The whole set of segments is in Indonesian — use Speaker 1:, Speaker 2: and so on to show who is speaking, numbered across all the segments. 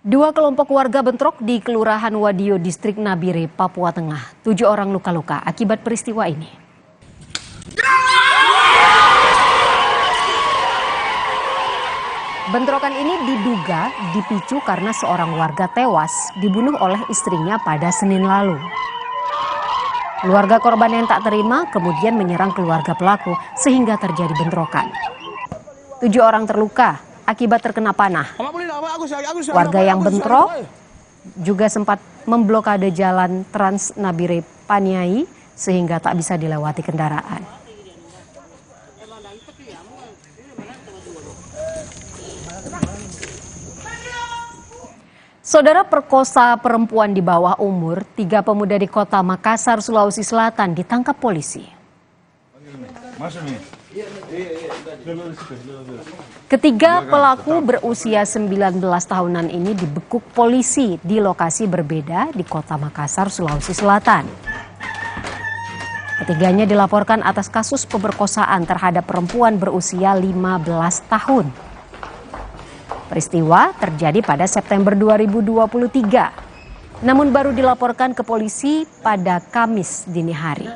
Speaker 1: Dua kelompok warga bentrok di Kelurahan Wadio, Distrik Nabire, Papua Tengah. 7 orang luka-luka akibat peristiwa ini. Bentrokan ini diduga dipicu karena seorang warga tewas dibunuh oleh istrinya pada Senin lalu. Keluarga korban yang tak terima kemudian menyerang keluarga pelaku sehingga terjadi bentrokan. 7 orang terluka akibat terkena panah. Warga yang bentrok juga sempat memblokade jalan Trans Nabire Paniai sehingga tak bisa dilewati kendaraan. Saudara, perkosa perempuan di bawah umur, 3 pemuda di Kota Makassar, Sulawesi Selatan ditangkap polisi. Ketiga pelaku berusia 19 tahunan ini dibekuk polisi di lokasi berbeda di Kota Makassar, Sulawesi Selatan. Ketiganya dilaporkan atas kasus pemerkosaan terhadap perempuan berusia 15 tahun. Peristiwa terjadi pada September 2023, namun baru dilaporkan ke polisi pada Kamis dini hari.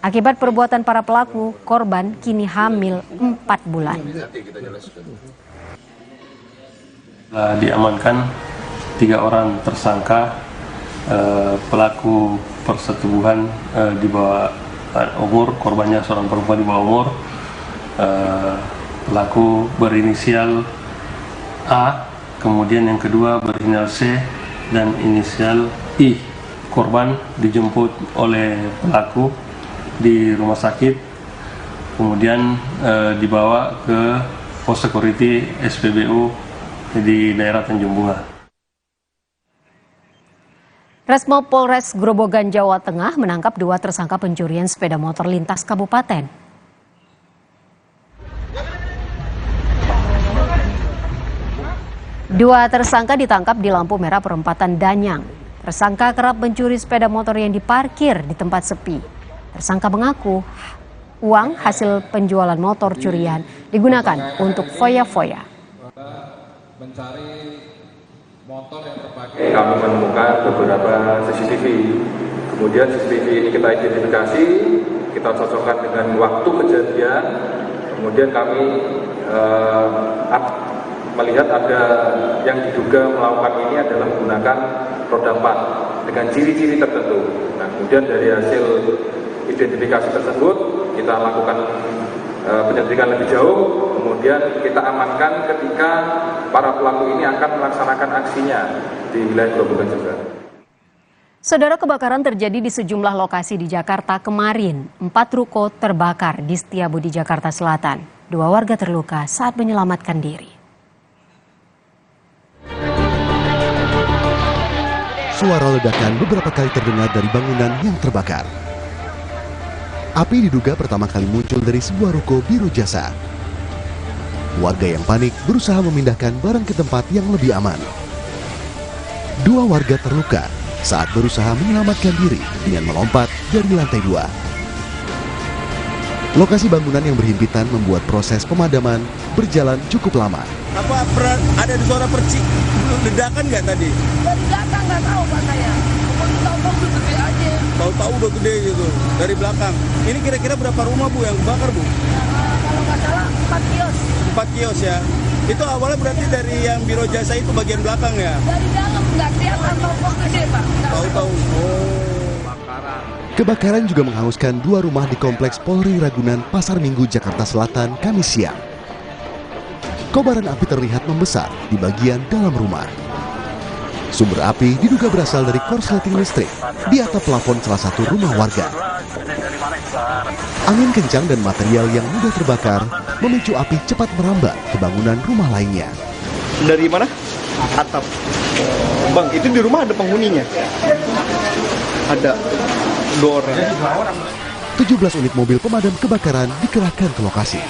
Speaker 1: Akibat perbuatan para pelaku, korban kini hamil 4 bulan.
Speaker 2: Diamankan 3 orang tersangka pelaku persetubuhan di bawah umur, korbannya seorang perempuan di bawah umur, pelaku berinisial A, kemudian yang kedua berinisial C dan inisial I. Korban dijemput oleh pelaku di rumah sakit, kemudian dibawa ke pos security SPBU di daerah Tanjung Bunga.
Speaker 1: Resmo Polres Grobogan, Jawa Tengah menangkap 2 tersangka pencurian sepeda motor lintas kabupaten. 2 tersangka ditangkap di lampu merah perempatan Danyang. Tersangka kerap mencuri sepeda motor yang diparkir di tempat sepi. Tersangka mengaku uang hasil penjualan motor curian digunakan untuk foya-foya.
Speaker 3: Kami menemukan beberapa CCTV. Kemudian CCTV ini kita identifikasi, kita cocokkan dengan waktu kejadian. Kemudian kami melihat ada yang diduga melakukan ini adalah menggunakan roda 4 dengan ciri-ciri tertentu. Nah, kemudian dari hasil identifikasi tersebut kita lakukan penyelidikan lebih jauh, kemudian kita amankan ketika para pelaku ini akan melaksanakan aksinya di wilayah Grobogan juga.
Speaker 1: Saudara, kebakaran terjadi di sejumlah lokasi di Jakarta kemarin. 4 ruko terbakar di Setiabudi, Jakarta Selatan. 2 warga terluka saat menyelamatkan diri.
Speaker 4: Suara ledakan beberapa kali terdengar dari bangunan yang terbakar. Api diduga pertama kali muncul dari sebuah ruko biro jasa. Warga yang panik berusaha memindahkan barang ke tempat yang lebih aman. 2 warga terluka saat berusaha menyelamatkan diri dengan melompat dari lantai 2. Lokasi bangunan yang berhimpitan membuat proses pemadaman berjalan cukup lama.
Speaker 5: Apa ada suara percik ledakan nggak tadi?
Speaker 6: Dari belakang nggak tahu Pak saya. Tahu-tahu udah gede aja.
Speaker 5: Tahu-tahu udah gede gitu dari belakang. Ini kira-kira berapa rumah Bu yang kebakar Bu?
Speaker 6: Kalau nggak salah 4 kios.
Speaker 5: 4 kios ya. Itu awalnya berarti dari yang biro jasa itu bagian belakang ya?
Speaker 6: Dari dalam nggak kelihatan tahu gede Pak.
Speaker 5: Tahu-tahu.
Speaker 4: Kebakaran juga menghanguskan 2 rumah di Kompleks Polri Ragunan, Pasar Minggu, Jakarta Selatan, Kamis siang. Kobaran api terlihat membesar di bagian dalam rumah. Sumber api diduga berasal dari korsleting listrik di atap plafon salah satu rumah warga. Angin kencang dan material yang mudah terbakar memicu api cepat merambat ke bangunan rumah lainnya.
Speaker 5: Dari mana? Atap. Bang, itu di rumah ada penghuninya? Ada 2 orang.
Speaker 4: 17 unit mobil pemadam kebakaran dikerahkan ke lokasi.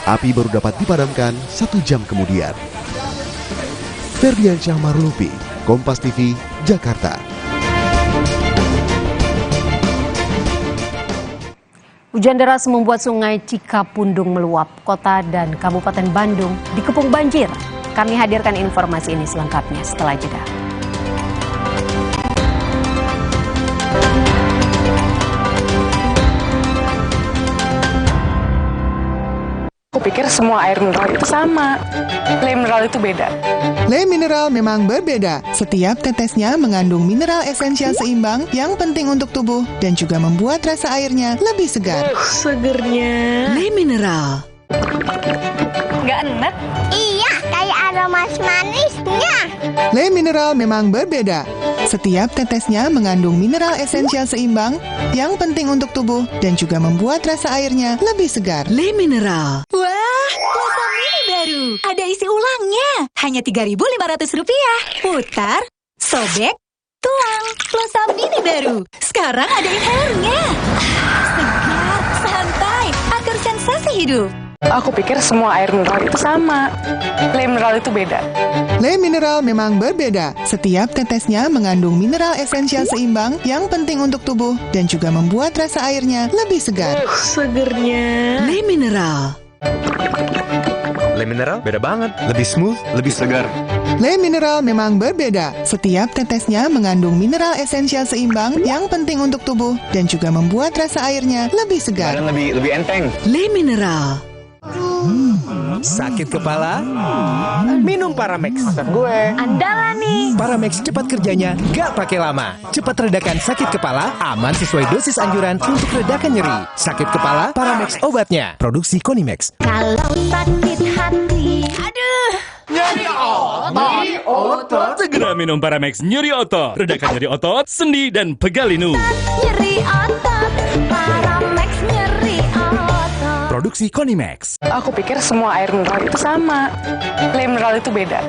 Speaker 4: Api baru dapat dipadamkan 1 jam kemudian. Ferdiansyah Marlupi, Kompas TV, Jakarta.
Speaker 1: Hujan deras membuat sungai Cikapundung meluap. Kota dan Kabupaten Bandung dikepung banjir. Kami hadirkan informasi ini selengkapnya setelah jeda.
Speaker 7: Aku pikir semua air mineral itu sama. Le mineral itu beda.
Speaker 8: Le mineral memang berbeda. Setiap tetesnya mengandung mineral esensial seimbang yang penting untuk tubuh dan juga membuat rasa airnya lebih segar.
Speaker 7: Segernya.
Speaker 8: Le mineral.
Speaker 7: Nggak enak.
Speaker 9: Iya, kayak aroma manisnya.
Speaker 8: Le mineral memang berbeda. Setiap tetesnya mengandung mineral esensial seimbang yang penting untuk tubuh dan juga membuat rasa airnya lebih segar. Le mineral.
Speaker 10: Wah, Plaza Mini baru. Ada isi ulangnya. Hanya Rp3.500. Putar, sobek, tuang. Plaza Mini baru. Sekarang ada inhalernya. Segar, santai, atur sensasi hidup.
Speaker 7: Aku pikir semua air mineral itu sama. Le mineral itu beda.
Speaker 8: Le mineral memang berbeda. Setiap tetesnya mengandung mineral esensial seimbang yang penting untuk tubuh dan juga membuat rasa airnya lebih segar.
Speaker 7: Segernya.
Speaker 8: Le mineral.
Speaker 11: Le mineral beda banget. Lebih smooth, lebih segar.
Speaker 8: Le mineral memang berbeda. Setiap tetesnya mengandung mineral esensial seimbang yang penting untuk tubuh dan juga membuat rasa airnya lebih segar.
Speaker 11: Dan lebih enteng.
Speaker 8: Le mineral.
Speaker 12: Sakit kepala? Minum Paramex.
Speaker 11: Gue.
Speaker 10: Andalan nih.
Speaker 12: Paramex cepat kerjanya, gak pakai lama. Cepat redakan sakit kepala, aman sesuai dosis anjuran untuk redakan nyeri. Sakit kepala, Paramex obatnya. Produksi Konimex.
Speaker 9: Kalau sakit hati,
Speaker 10: Aduh.
Speaker 12: Nyeri otot. Segera minum Paramex nyeri otot. Redakan nyeri otot, sendi, dan pegalinu.
Speaker 9: nyeri otot, Paramex nyeri otot.
Speaker 12: Produksi Konimex.
Speaker 7: Aku pikir semua air mineral itu sama. Le mineral itu beda.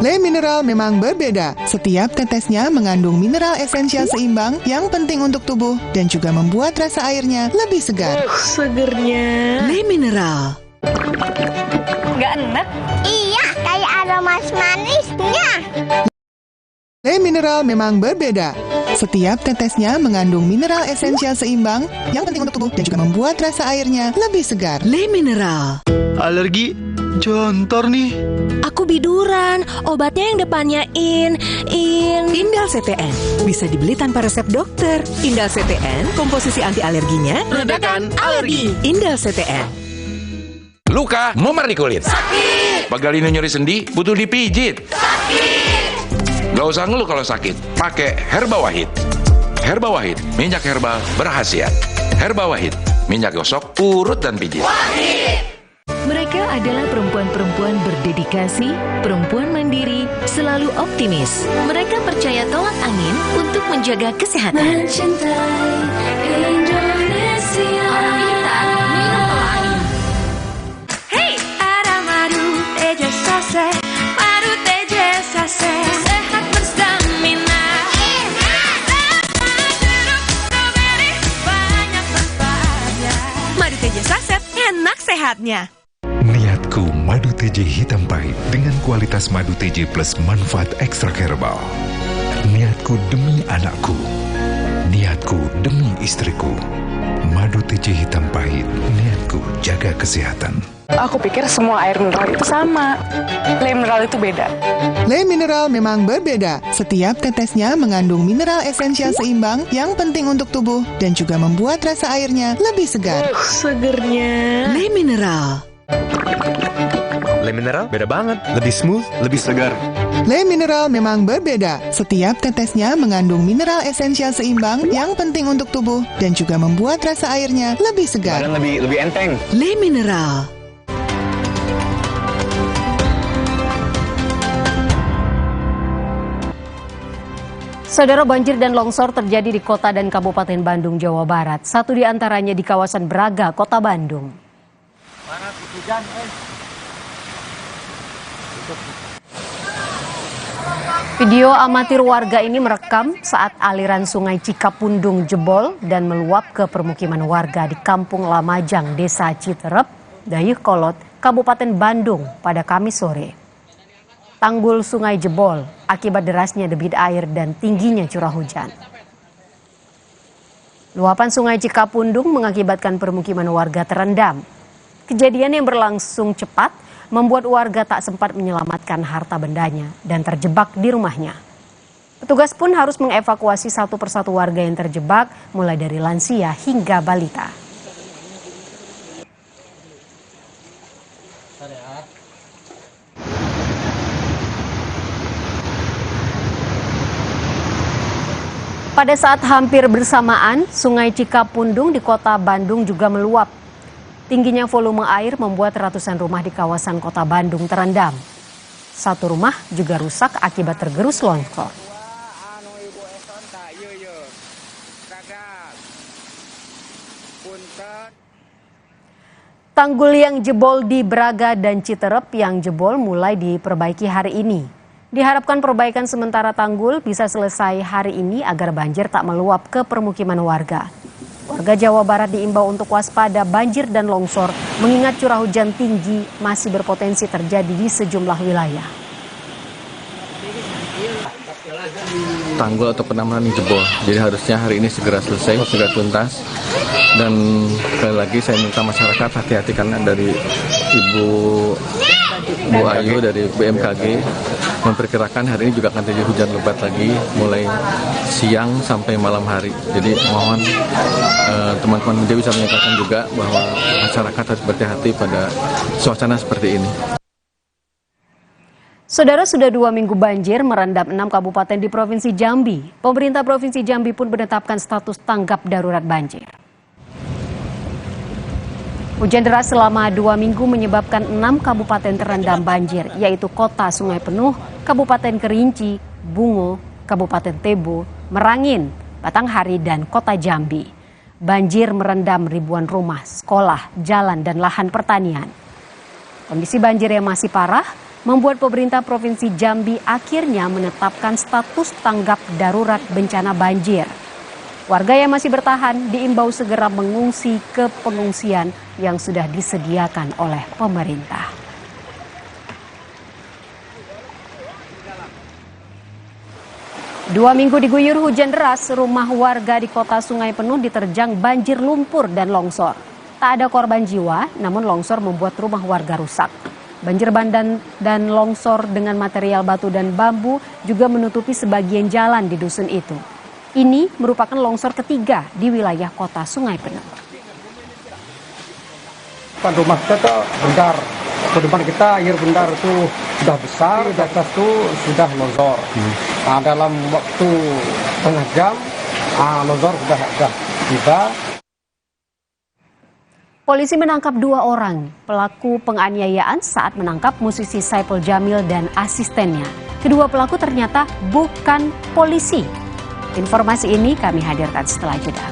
Speaker 8: Le mineral memang berbeda. Setiap tetesnya mengandung mineral esensial seimbang yang penting untuk tubuh dan juga membuat rasa airnya lebih segar.
Speaker 7: Segernya.
Speaker 8: Le mineral.
Speaker 7: Nggak enak.
Speaker 9: Iya, kayak aroma manisnya.
Speaker 8: Le mineral memang berbeda. Setiap tetesnya mengandung mineral esensial seimbang yang penting untuk tubuh dan juga membuat rasa airnya lebih segar. Le mineral.
Speaker 5: Alergi jontor nih.
Speaker 10: Aku biduran. Obatnya yang depannya
Speaker 13: Indal CTN. Bisa dibeli tanpa resep dokter. Indal CTN, komposisi anti alerginya
Speaker 12: Redakan alergi.
Speaker 13: Indal CTN.
Speaker 14: Luka, memar di kulit.
Speaker 9: Sakit.
Speaker 14: Pegalinu nyeri sendi, butuh dipijit.
Speaker 9: Sakit.
Speaker 14: Gak usah ngeluh kalau sakit, pakai Herba Wahid. Herba Wahid, minyak herbal berkhasiat. Herba Wahid, minyak gosok, urut dan pijit.
Speaker 10: Mereka adalah perempuan-perempuan berdedikasi, perempuan mandiri, selalu optimis. Mereka percaya tolak angin untuk menjaga kesehatan.
Speaker 9: Mencintai Indonesia.
Speaker 10: Hey, ada madu teja sase, madu teja sase, sehat berstamina. Banyak manfaatnya. Madu teja saset, enak sehatnya.
Speaker 15: Niatku madu TJ hitam pahit dengan kualitas madu TJ plus manfaat ekstra herbal. Niatku demi anakku. Niatku demi istriku. Madu TJ hitam pahit. Niatku jaga kesehatan.
Speaker 7: Aku pikir semua air mineral itu sama. Le mineral itu beda.
Speaker 8: Le mineral memang berbeda. Setiap tetesnya mengandung mineral esensial seimbang yang penting untuk tubuh dan juga membuat rasa airnya lebih segar.
Speaker 7: Segernya.
Speaker 8: Le mineral.
Speaker 11: Le mineral beda banget. Lebih smooth, lebih segar.
Speaker 8: Le mineral memang berbeda. Setiap tetesnya mengandung mineral esensial seimbang yang penting untuk tubuh dan juga membuat rasa airnya lebih segar.
Speaker 11: Dan lebih enteng.
Speaker 8: Le mineral.
Speaker 1: Saudara, banjir dan longsor terjadi di kota dan Kabupaten Bandung, Jawa Barat. Satu di antaranya di kawasan Braga, Kota Bandung. Video amatir warga ini merekam saat aliran sungai Cikapundung jebol dan meluap ke permukiman warga di Kampung Lamajang, Desa Citerep, Dayeuhkolot, Kabupaten Bandung pada Kamis sore. Tanggul sungai jebol akibat derasnya debit air dan tingginya curah hujan. Luapan sungai Cikapundung mengakibatkan permukiman warga terendam. Kejadian yang berlangsung cepat membuat warga tak sempat menyelamatkan harta bendanya dan terjebak di rumahnya. Petugas pun harus mengevakuasi satu persatu warga yang terjebak, mulai dari lansia hingga balita. Pada saat hampir bersamaan, Sungai Cikapundung di kota Bandung juga meluap. Tingginya volume air membuat ratusan rumah di kawasan kota Bandung terendam. Satu rumah juga rusak akibat tergerus longsor. Tanggul yang jebol di Braga dan Citerep yang jebol mulai diperbaiki hari ini. Diharapkan perbaikan sementara tanggul bisa selesai hari ini agar banjir tak meluap ke permukiman warga. Warga Jawa Barat diimbau untuk waspada banjir dan longsor mengingat curah hujan tinggi masih berpotensi terjadi di sejumlah wilayah.
Speaker 5: Tanggul atau penambahan jebol, jadi harusnya hari ini segera selesai, segera tuntas. Dan sekali lagi saya minta masyarakat hati-hati karena dari Bu Ayu dari BMKG memperkirakan hari ini juga akan terjadi hujan lebat lagi mulai siang sampai malam hari. Jadi mohon teman-teman media bisa menyatakan juga bahwa masyarakat harus berhati-hati pada suasana seperti ini.
Speaker 1: Saudara, sudah 2 minggu banjir merendam 6 kabupaten di Provinsi Jambi. Pemerintah Provinsi Jambi pun menetapkan status tanggap darurat banjir. Hujan deras selama 2 minggu menyebabkan 6 kabupaten terendam banjir, yaitu Kota Sungai Penuh, Kabupaten Kerinci, Bungo, Kabupaten Tebo, Merangin, Batanghari, dan Kota Jambi. Banjir merendam ribuan rumah, sekolah, jalan, dan lahan pertanian. Kondisi banjir yang masih parah membuat pemerintah Provinsi Jambi akhirnya menetapkan status tanggap darurat bencana banjir. Warga yang masih bertahan diimbau segera mengungsi ke pengungsian yang sudah disediakan oleh pemerintah. Dua minggu diguyur hujan deras, rumah warga di Kota Sungai Penuh diterjang banjir lumpur dan longsor. Tak ada korban jiwa, namun longsor membuat rumah warga rusak. Banjir bandang dan longsor dengan material batu dan bambu juga menutupi sebagian jalan di dusun itu. Ini merupakan longsor ketiga di wilayah Kota Sungai Penuh.
Speaker 16: Rumah kita tuh bundar, ke depan kita air bundar itu sudah besar, di atas itu sudah longsor. Nah, dalam waktu setengah jam, longsor sudah tiba.
Speaker 1: Polisi menangkap 2 orang pelaku penganiayaan saat menangkap musisi Saipul Jamil dan asistennya. Kedua pelaku ternyata bukan polisi. Informasi ini kami hadirkan setelah jeda.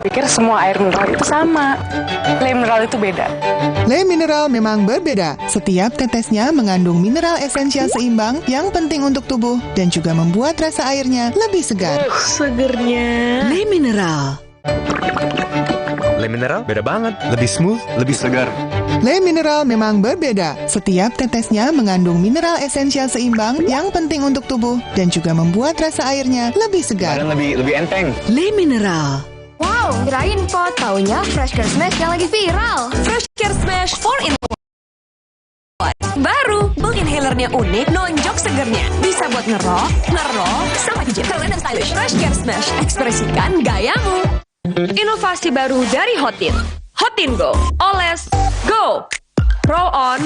Speaker 7: Pikir semua air mineral itu sama. Le mineral itu beda.
Speaker 8: Le mineral memang berbeda. Setiap tetesnya mengandung mineral esensial seimbang yang penting untuk tubuh dan juga membuat rasa airnya lebih segar.
Speaker 13: Segernya. Le mineral.
Speaker 11: Le mineral beda banget. Lebih smooth, lebih segar.
Speaker 8: Le mineral memang berbeda. Setiap tetesnya mengandung mineral esensial seimbang yang penting untuk tubuh dan juga membuat rasa airnya lebih segar.
Speaker 11: Dan lebih enteng.
Speaker 13: Le mineral.
Speaker 17: Wow, kirain po, taunya Fresh Care Smash yang lagi viral.
Speaker 10: Fresh Care Smash 4-in-1. Baru, bulk inhalernya unik, nonjok segernya. Bisa buat ngerok, sama hijau, keren dan stylish. Fresh Care Smash, ekspresikan gayamu. Inovasi baru dari Hotin. Hotin Go, oles, go. Roll on,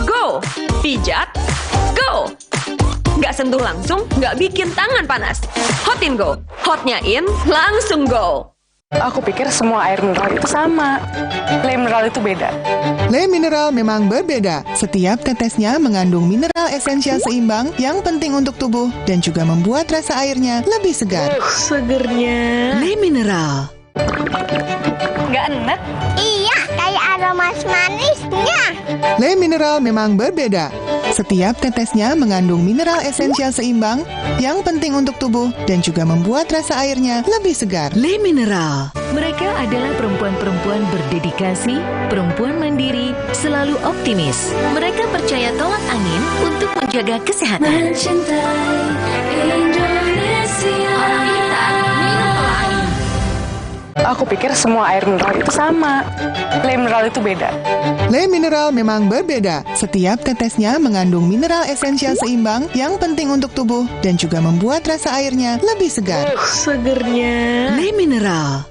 Speaker 10: go. Pijat, go. Nggak sentuh langsung, nggak bikin tangan panas. Hotin Go, hotnya in, langsung go.
Speaker 7: Aku pikir semua air mineral itu sama. Le mineral itu beda.
Speaker 8: Le mineral memang berbeda. Setiap tetesnya mengandung mineral esensial seimbang yang penting untuk tubuh dan juga membuat rasa airnya lebih segar.
Speaker 13: Segernya. Le mineral.
Speaker 10: Nggak enak?
Speaker 9: Iya, kayak aroma manisnya.
Speaker 8: Le mineral memang berbeda. Setiap tetesnya mengandung mineral esensial seimbang yang penting untuk tubuh dan juga membuat rasa airnya lebih segar.
Speaker 13: Le mineral. Mereka adalah perempuan-perempuan berdedikasi, perempuan mandiri, selalu optimis. Mereka percaya tolak angin untuk menjaga kesehatan.
Speaker 9: Mencintai Indonesia.
Speaker 7: Aku pikir semua air mineral itu sama. Le mineral itu beda.
Speaker 8: Le mineral memang berbeda. Setiap tetesnya mengandung mineral esensial seimbang yang penting untuk tubuh dan juga membuat rasa airnya lebih segar.
Speaker 10: Segernya. Le mineral.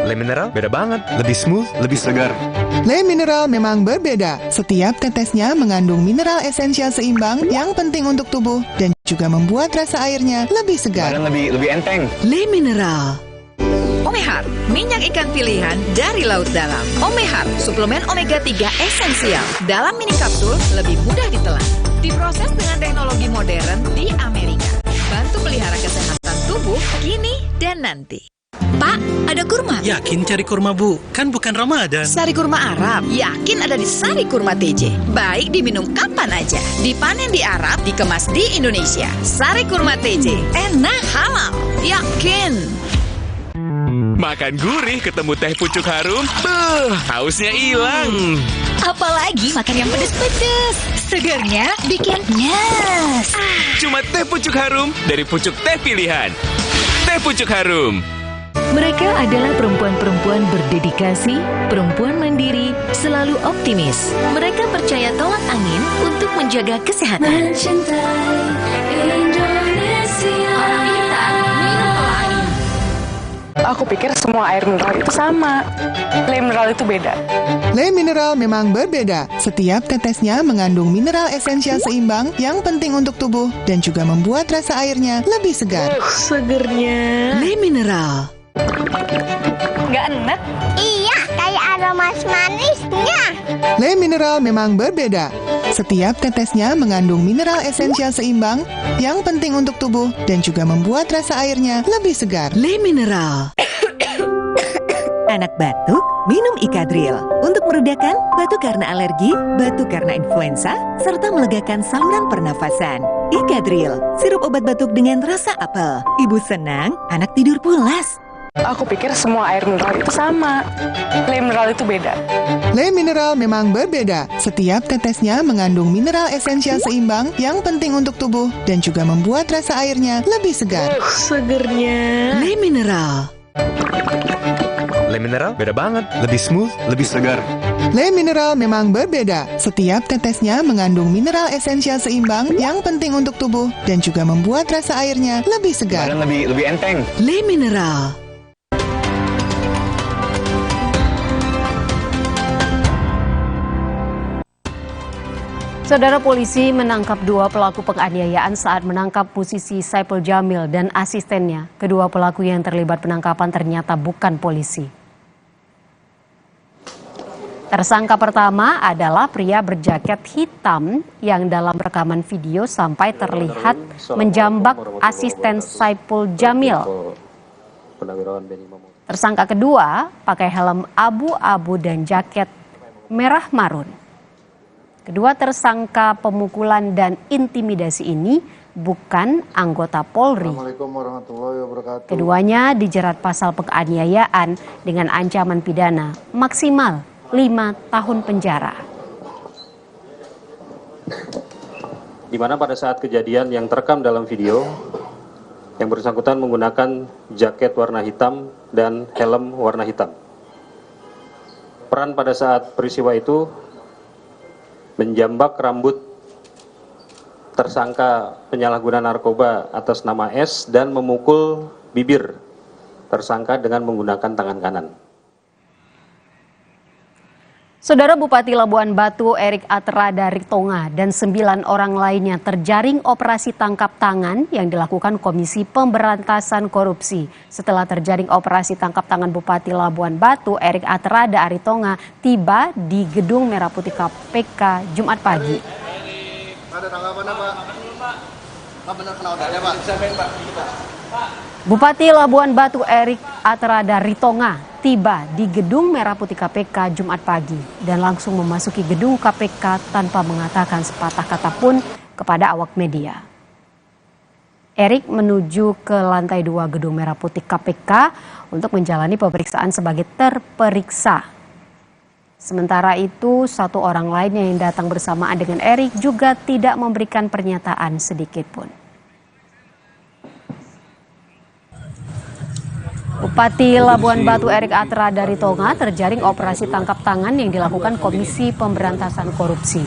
Speaker 11: Le mineral beda banget. Lebih smooth, lebih segar.
Speaker 8: Le mineral memang berbeda. Setiap tetesnya mengandung mineral esensial seimbang yang penting untuk tubuh dan juga membuat rasa airnya lebih segar.
Speaker 11: Badan lebih enteng.
Speaker 10: Le mineral. Omehar, minyak ikan pilihan dari laut dalam. Omehar, suplemen omega 3 esensial. Dalam mini kapsul, lebih mudah ditelan. Diproses dengan teknologi modern di Amerika. Bantu pelihara kesehatan tubuh kini dan nanti. Pak, ada kurma?
Speaker 18: Yakin cari kurma, Bu? Kan bukan Ramadan.
Speaker 10: Sari kurma Arab. Yakin ada di Sari Kurma TJ. Baik diminum kapan aja. Dipanen di Arab, dikemas di Indonesia. Sari Kurma TJ. Enak, halal. Yakin.
Speaker 19: Makan gurih ketemu teh pucuk harum, hausnya hilang.
Speaker 10: Apalagi makan yang pedes-pedes. Segarnya bikin nyes.
Speaker 19: Cuma teh pucuk harum dari pucuk teh pilihan. Teh pucuk harum.
Speaker 13: Mereka adalah perempuan-perempuan berdedikasi, perempuan mandiri, selalu optimis. Mereka percaya tolak angin untuk menjaga kesehatan.
Speaker 10: Mencintai Indonesia.
Speaker 7: Aku pikir semua air mineral itu sama. Le mineral itu beda.
Speaker 8: Le mineral memang berbeda. Setiap tetesnya mengandung mineral esensial seimbang yang penting untuk tubuh dan juga membuat rasa airnya lebih segar.
Speaker 10: Segernya. Le mineral.
Speaker 7: Nggak enak?
Speaker 9: Iya, kayak aroma manisnya.
Speaker 8: Le mineral memang berbeda. Setiap tetesnya mengandung mineral esensial seimbang yang penting untuk tubuh dan juga membuat rasa airnya lebih segar.
Speaker 10: Le mineral. Anak batuk, minum Ikadril. Untuk meredakan batuk karena alergi, batuk karena influenza, serta melegakan saluran pernafasan. Ikadril, sirup obat batuk dengan rasa apel. Ibu senang, anak tidur pulas.
Speaker 7: Aku pikir semua air mineral itu sama. Le mineral itu beda.
Speaker 8: Le mineral memang berbeda. Setiap tetesnya mengandung mineral esensial seimbang yang penting untuk tubuh dan juga membuat rasa airnya lebih segar.
Speaker 10: Segernya. Le mineral.
Speaker 11: Le mineral beda banget. Lebih smooth, lebih segar.
Speaker 8: Le mineral memang berbeda. Setiap tetesnya mengandung mineral esensial seimbang yang penting untuk tubuh dan juga membuat rasa airnya lebih segar.
Speaker 11: Badan lebih enteng.
Speaker 10: Le mineral.
Speaker 1: Saudara, polisi menangkap 2 pelaku penganiayaan saat menangkap musisi Saipul Jamil dan asistennya. Kedua pelaku yang terlibat penangkapan ternyata bukan polisi. Tersangka pertama adalah pria berjaket hitam yang dalam rekaman video sampai terlihat menjambak asisten Saipul Jamil. Tersangka kedua pakai helm abu-abu dan jaket merah marun. Kedua tersangka pemukulan dan intimidasi ini bukan anggota Polri. Keduanya dijerat pasal penganiayaan dengan ancaman pidana maksimal 5 tahun penjara.
Speaker 20: Di mana pada saat kejadian yang terekam dalam video, yang bersangkutan menggunakan jaket warna hitam dan helm warna hitam. Peran pada saat peristiwa itu menjambak rambut tersangka penyalahguna narkoba atas nama S dan memukul bibir tersangka dengan menggunakan tangan kanan.
Speaker 1: Saudara, Bupati Labuan Batu Erik Atrada Ritonga dan 9 orang lainnya terjaring operasi tangkap tangan yang dilakukan Komisi Pemberantasan Korupsi. Setelah terjaring operasi tangkap tangan, Bupati Labuan Batu Erik Atrada Ritonga tiba di Gedung Merah Putih KPK Jumat pagi.
Speaker 21: Ada tanggapan apa? Pak benar kenal ada Pak?
Speaker 1: Bupati Labuan Batu Erik Atrada Ritonga tiba di Gedung Merah Putih KPK Jumat pagi dan langsung memasuki gedung KPK tanpa mengatakan sepatah kata pun kepada awak media. Erik menuju ke lantai 2 Gedung Merah Putih KPK untuk menjalani pemeriksaan sebagai terperiksa. Sementara itu, 1 orang lainnya yang datang bersamaan dengan Erik juga tidak memberikan pernyataan sedikit pun. Bupati Labuan Batu Erik Atra Daritonga terjaring operasi tangkap tangan yang dilakukan Komisi Pemberantasan Korupsi.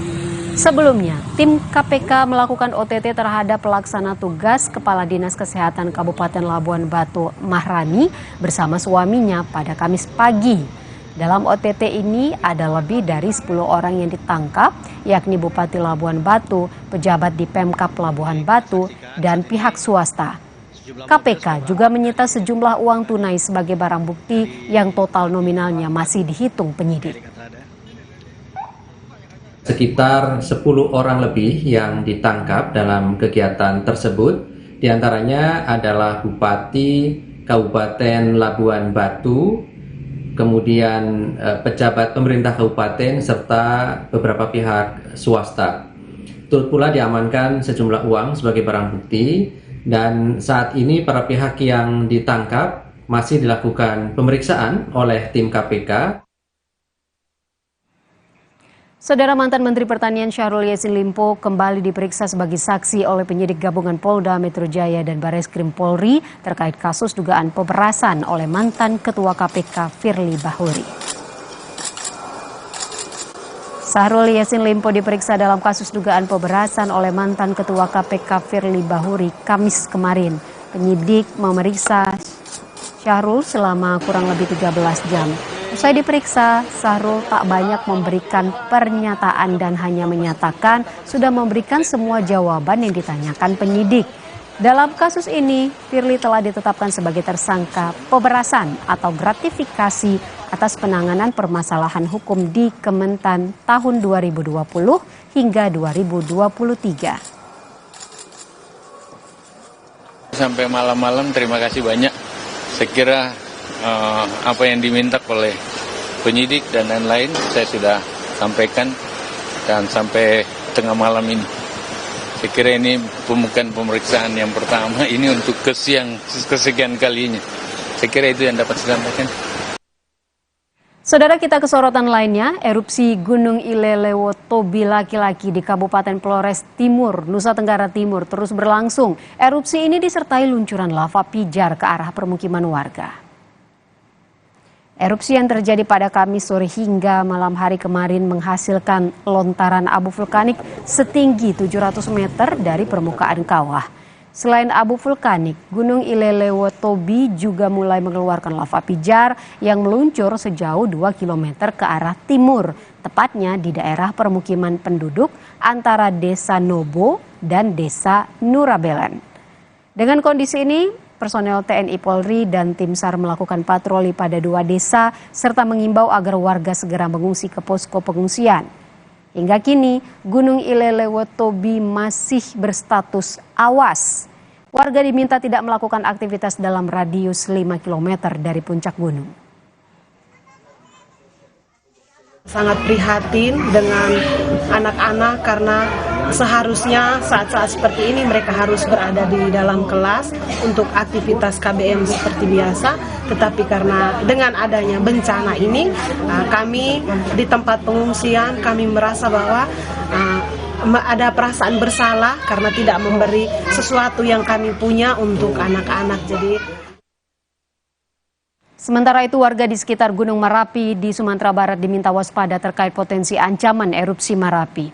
Speaker 1: Sebelumnya, tim KPK melakukan OTT terhadap pelaksana tugas Kepala Dinas Kesehatan Kabupaten Labuan Batu Mahrani bersama suaminya pada Kamis pagi. Dalam OTT ini ada lebih dari 10 orang yang ditangkap, yakni Bupati Labuan Batu, pejabat di Pemkab Labuan Batu, dan pihak swasta. KPK juga menyita sejumlah uang tunai sebagai barang bukti yang total nominalnya masih dihitung penyidik.
Speaker 2: Sekitar 10 orang lebih yang ditangkap dalam kegiatan tersebut, diantaranya adalah Bupati Kabupaten Labuan Batu, kemudian pejabat pemerintah kabupaten, serta beberapa pihak swasta. Turut pula diamankan sejumlah uang sebagai barang bukti, dan saat ini para pihak yang ditangkap masih dilakukan pemeriksaan oleh tim KPK.
Speaker 1: Saudara, mantan Menteri Pertanian Syahrul Yassin Limpo kembali diperiksa sebagai saksi oleh penyidik gabungan Polda Metro Jaya dan Bareskrim Polri terkait kasus dugaan pemerasan oleh mantan Ketua KPK Firly Bahuri. Syahrul Yassin Limpo diperiksa dalam kasus dugaan pemerasan oleh mantan Ketua KPK Firly Bahuri Kamis kemarin. Penyidik memeriksa Syahrul selama kurang lebih 13 jam. Usai diperiksa, Syahrul tak banyak memberikan pernyataan dan hanya menyatakan sudah memberikan semua jawaban yang ditanyakan penyidik. Dalam kasus ini, Firly telah ditetapkan sebagai tersangka pemerasan atau gratifikasi atas penanganan permasalahan hukum di Kementan tahun 2020 hingga 2023.
Speaker 22: Sampai malam-malam, terima kasih banyak. Saya kira apa yang diminta oleh penyidik dan lain-lain saya sudah sampaikan, dan sampai tengah malam ini. Saya kira ini bukan pemeriksaan yang pertama, ini untuk kesekian kalinya. Saya kira itu yang dapat saya sampaikan.
Speaker 1: Saudara, kita ke sorotan lainnya, erupsi Gunung Ilelewotobi laki-laki di Kabupaten Flores Timur, Nusa Tenggara Timur terus berlangsung. Erupsi ini disertai luncuran lava pijar ke arah permukiman warga. Erupsi yang terjadi pada Kamis sore hingga malam hari kemarin menghasilkan lontaran abu vulkanik setinggi 700 meter dari permukaan kawah. Selain abu vulkanik, Gunung Ilelewotobi juga mulai mengeluarkan lava pijar yang meluncur sejauh 2 km ke arah timur, tepatnya di daerah permukiman penduduk antara Desa Nobo dan Desa Nurabelan. Dengan kondisi ini, personel TNI Polri dan tim SAR melakukan patroli pada 2 desa serta mengimbau agar warga segera mengungsi ke posko pengungsian. Hingga kini, Gunung Ilelewotobi masih berstatus awas. Warga diminta tidak melakukan aktivitas dalam radius 5 km dari puncak gunung.
Speaker 23: Sangat prihatin dengan anak-anak karena seharusnya saat-saat seperti ini mereka harus berada di dalam kelas untuk aktivitas KBM seperti biasa. Tetapi karena dengan adanya bencana ini, kami di tempat pengungsian kami merasa bahwa ada perasaan bersalah karena tidak memberi sesuatu yang kami punya untuk anak-anak.
Speaker 1: Sementara itu, warga di sekitar Gunung Merapi di Sumatera Barat diminta waspada terkait potensi ancaman erupsi Merapi.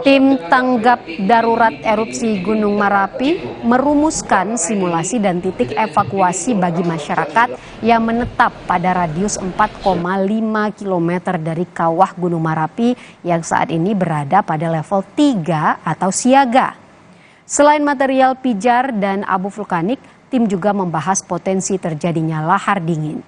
Speaker 1: Tim tanggap darurat erupsi Gunung Merapi merumuskan simulasi dan titik evakuasi bagi masyarakat yang menetap pada radius 4,5 km dari kawah Gunung Merapi yang saat ini berada pada level 3 atau siaga. Selain material pijar dan abu vulkanik, tim juga membahas potensi terjadinya lahar dingin.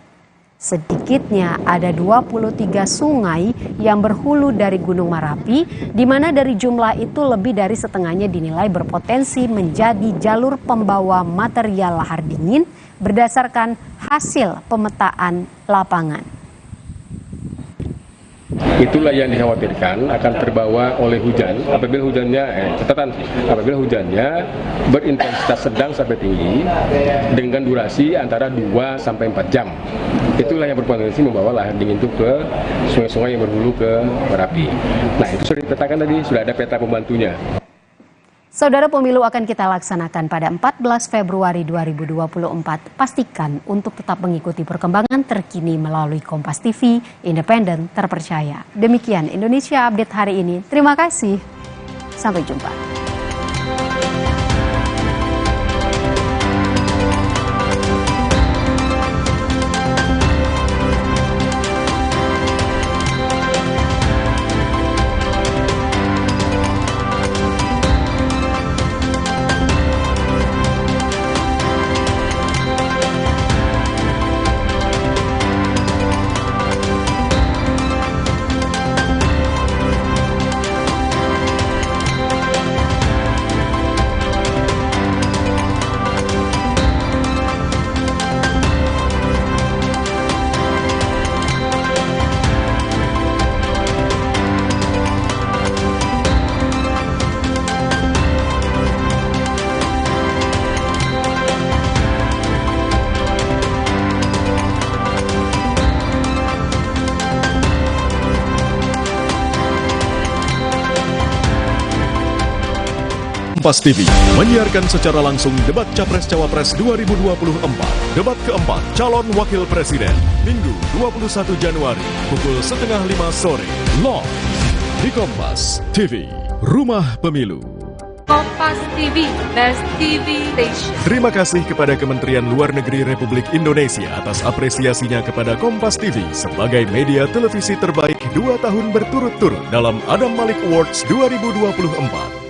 Speaker 1: Sedikitnya ada 23 sungai yang berhulu dari Gunung Merapi, di mana dari jumlah itu lebih dari setengahnya dinilai berpotensi menjadi jalur pembawa material lahar dingin berdasarkan hasil pemetaan lapangan.
Speaker 24: Itulah yang dikhawatirkan akan terbawa oleh hujan apabila hujannya berintensitas sedang sampai tinggi dengan durasi antara 2 sampai 4 jam. Itulah yang berpotensi membawa lahar dingin itu ke sungai-sungai yang berhulu ke Merapi. Nah, itu sudah dipetakan tadi, sudah ada peta pembantunya.
Speaker 1: Saudara, pemilu akan kita laksanakan pada 14 Februari 2024. Pastikan untuk tetap mengikuti perkembangan terkini melalui Kompas TV, independen, terpercaya. Demikian Indonesia Update hari ini. Terima kasih. Sampai jumpa.
Speaker 3: Kompas TV menyiarkan secara langsung debat Capres-Cawapres 2024. Debat keempat calon wakil presiden, Minggu 21 Januari, pukul 4:30 sore. Live di Kompas TV, Rumah Pemilu.
Speaker 4: Kompas TV, Best TV Station.
Speaker 3: Terima kasih kepada Kementerian Luar Negeri Republik Indonesia atas apresiasinya kepada Kompas TV sebagai media televisi terbaik 2 tahun berturut-turut dalam Adam Malik Awards 2024.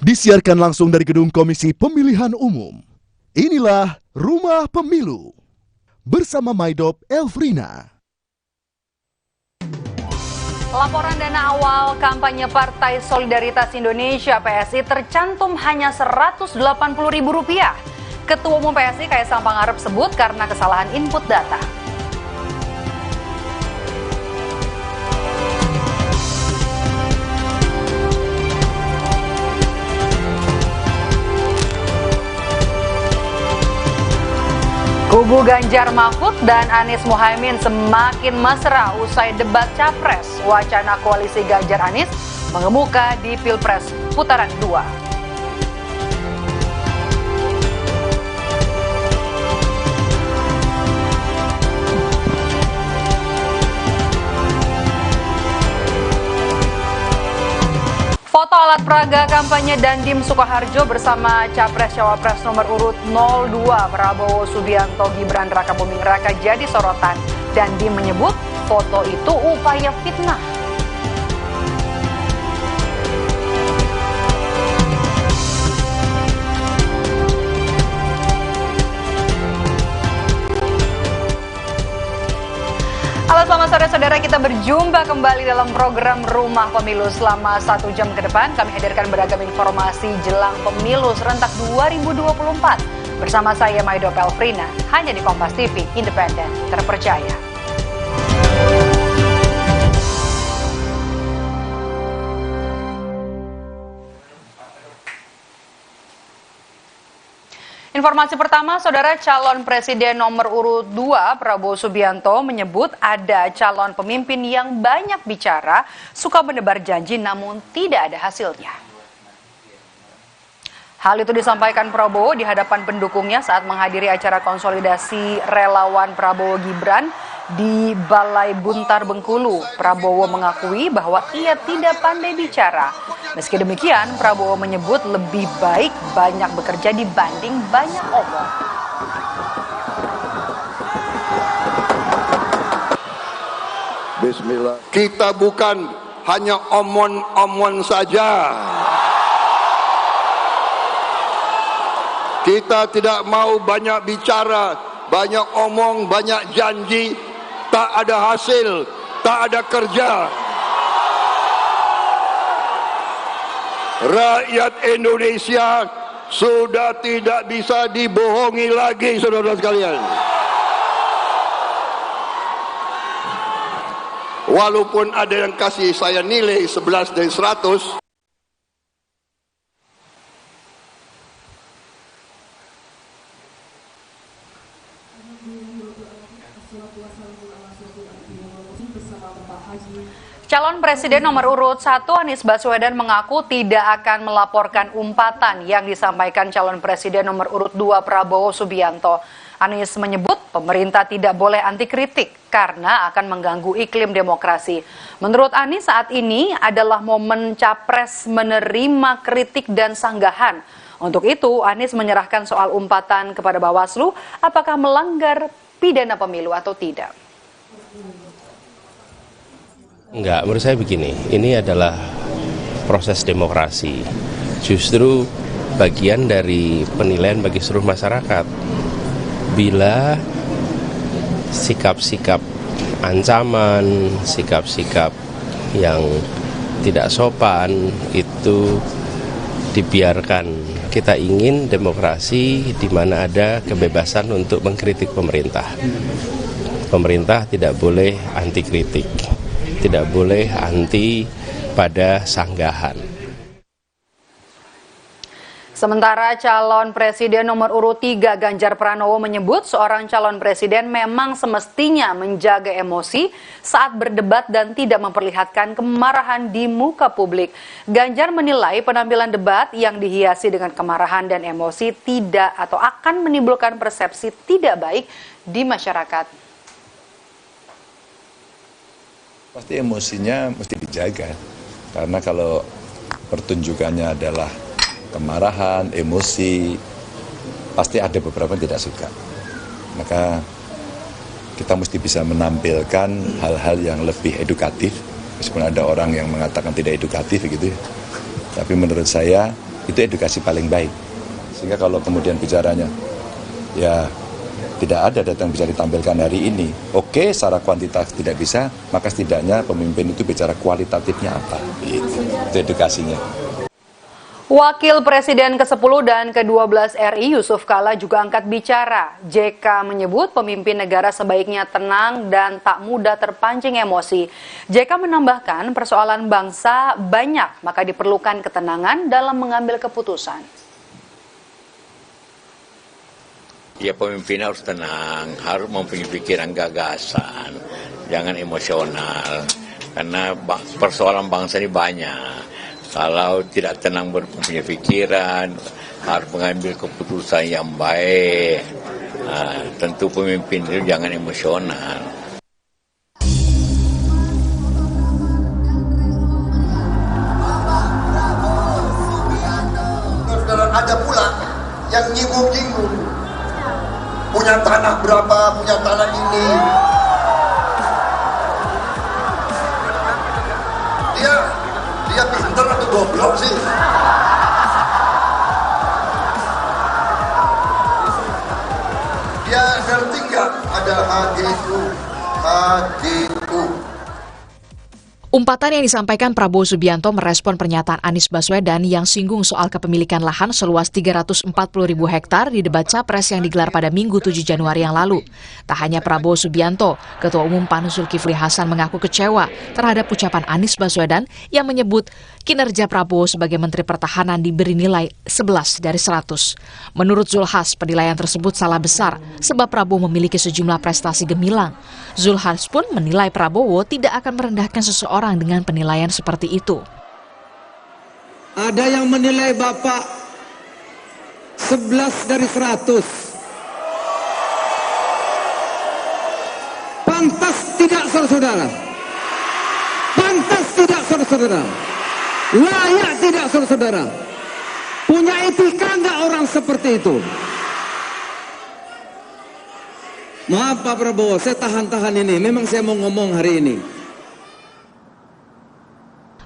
Speaker 6: Disiarkan langsung dari Gedung Komisi Pemilihan Umum. Inilah Rumah Pemilu bersama Maidop Elfrina.
Speaker 12: Laporan dana awal kampanye Partai Solidaritas Indonesia (PSI) tercantum hanya Rp180.000. Ketua Umum PSI Kaisang Pangarep sebut karena kesalahan input data. Kubu Ganjar Mahfud dan Anies Muhaimin semakin mesra usai debat Capres. Wacana koalisi Ganjar-Anies mengemuka di Pilpres putaran 2. Foto alat peraga kampanye Dandim Sukoharjo bersama Capres-Cawapres nomor urut 02 Prabowo Subianto Gibran Rakabuming Raka jadi sorotan. Dandim menyebut foto itu upaya fitnah. Halo, selamat sore saudara, kita berjumpa kembali dalam program Rumah Pemilu. Selama 1 jam ke depan kami hadirkan beragam informasi jelang pemilu serentak 2024. Bersama saya Maidop Elfrina, hanya di Kompas TV, independen, terpercaya. Informasi pertama, saudara, calon presiden nomor urut 2 Prabowo Subianto menyebut ada calon pemimpin yang banyak bicara, suka menebar janji namun tidak ada hasilnya. Hal itu disampaikan Prabowo di hadapan pendukungnya saat menghadiri acara konsolidasi relawan Prabowo Gibran di Balai Buntar Bengkulu. Prabowo mengakui bahwa ia tidak pandai bicara. Meski demikian, Prabowo menyebut lebih baik banyak bekerja dibanding banyak omong.
Speaker 25: Bismillah. Kita bukan hanya omong-omong saja. Kita tidak mau banyak bicara, banyak omong, banyak janji, tak ada hasil, tak ada kerja. Rakyat Indonesia sudah tidak bisa dibohongi lagi, saudara sekalian. Walaupun ada yang kasih saya nilai 11 dari 100,
Speaker 12: Calon Presiden nomor urut 1 Anies Baswedan mengaku tidak akan melaporkan umpatan yang disampaikan calon Presiden nomor urut 2 Prabowo Subianto. Anies menyebut pemerintah tidak boleh anti kritik karena akan mengganggu iklim demokrasi. Menurut Anies saat ini adalah momen Capres menerima kritik dan sanggahan. Untuk itu Anies menyerahkan soal umpatan kepada Bawaslu apakah melanggar pidana pemilu atau tidak.
Speaker 5: Enggak, menurut saya begini, ini adalah proses demokrasi. Justru bagian dari penilaian bagi seluruh masyarakat. Bila sikap-sikap ancaman, sikap-sikap yang tidak sopan itu dibiarkan. Kita ingin demokrasi di mana ada kebebasan untuk mengkritik pemerintah. Pemerintah tidak boleh anti kritik. Tidak boleh anti pada sanggahan.
Speaker 12: Sementara calon presiden nomor urut 3 Ganjar Pranowo menyebut seorang calon presiden memang semestinya menjaga emosi saat berdebat dan tidak memperlihatkan kemarahan di muka publik. Ganjar menilai penampilan debat yang dihiasi dengan kemarahan dan emosi tidak atau akan menimbulkan persepsi tidak baik di masyarakat.
Speaker 14: Pasti emosinya mesti dijaga, karena kalau pertunjukannya adalah kemarahan, emosi, pasti ada beberapa yang tidak suka. Maka kita mesti bisa menampilkan hal-hal yang lebih edukatif, meskipun ada orang yang mengatakan tidak edukatif gitu ya. Tapi menurut saya itu edukasi paling baik. Sehingga kalau kemudian bicaranya, ya tidak ada data yang bisa ditampilkan hari ini. Oke, secara kuantitas tidak bisa, maka setidaknya pemimpin itu bicara kualitatifnya apa. Itu edukasinya.
Speaker 12: Wakil Presiden ke-10 dan ke-12 RI Yusuf Kala juga angkat bicara. JK menyebut pemimpin negara sebaiknya tenang dan tak mudah terpancing emosi. JK menambahkan persoalan bangsa banyak, maka diperlukan ketenangan dalam mengambil keputusan.
Speaker 15: Ya, pemimpin harus tenang, harus mempunyai pikiran gagasan, jangan emosional, karena persoalan bangsa ini banyak. Kalau tidak tenang berpunya pikiran, harus mengambil keputusan yang baik. Tentu pemimpin itu jangan emosional.
Speaker 25: Saudara, ada pula yang nyinggung-nyinggung. Punya tanah berapa, punya tanah ini. Dia pintar atau goblok sih? Dia ngerti nggak ada HGU?
Speaker 16: Umpatan yang disampaikan Prabowo Subianto merespon pernyataan Anies Baswedan yang singgung soal kepemilikan lahan seluas 340.000 hektar di debat Capres yang digelar pada Minggu 7 Januari yang lalu. Tak hanya Prabowo Subianto, Ketua Umum PAN Zulkifli Hasan mengaku kecewa terhadap ucapan Anies Baswedan yang menyebut kinerja Prabowo sebagai Menteri Pertahanan diberi nilai 11 dari 100. Menurut Zulhas, penilaian tersebut salah besar sebab Prabowo memiliki sejumlah prestasi gemilang. Zulhas pun menilai Prabowo tidak akan merendahkan seseorang dengan penilaian seperti itu.
Speaker 17: Ada yang menilai Bapak 11 dari 100. Pantas tidak, saudara-saudara? Pantas tidak, saudara-saudara? Layak tidak, saudara-saudara? Punya etika nggak orang seperti itu? Maaf Pak Prabowo, saya tahan-tahan ini. Memang saya mau ngomong hari ini.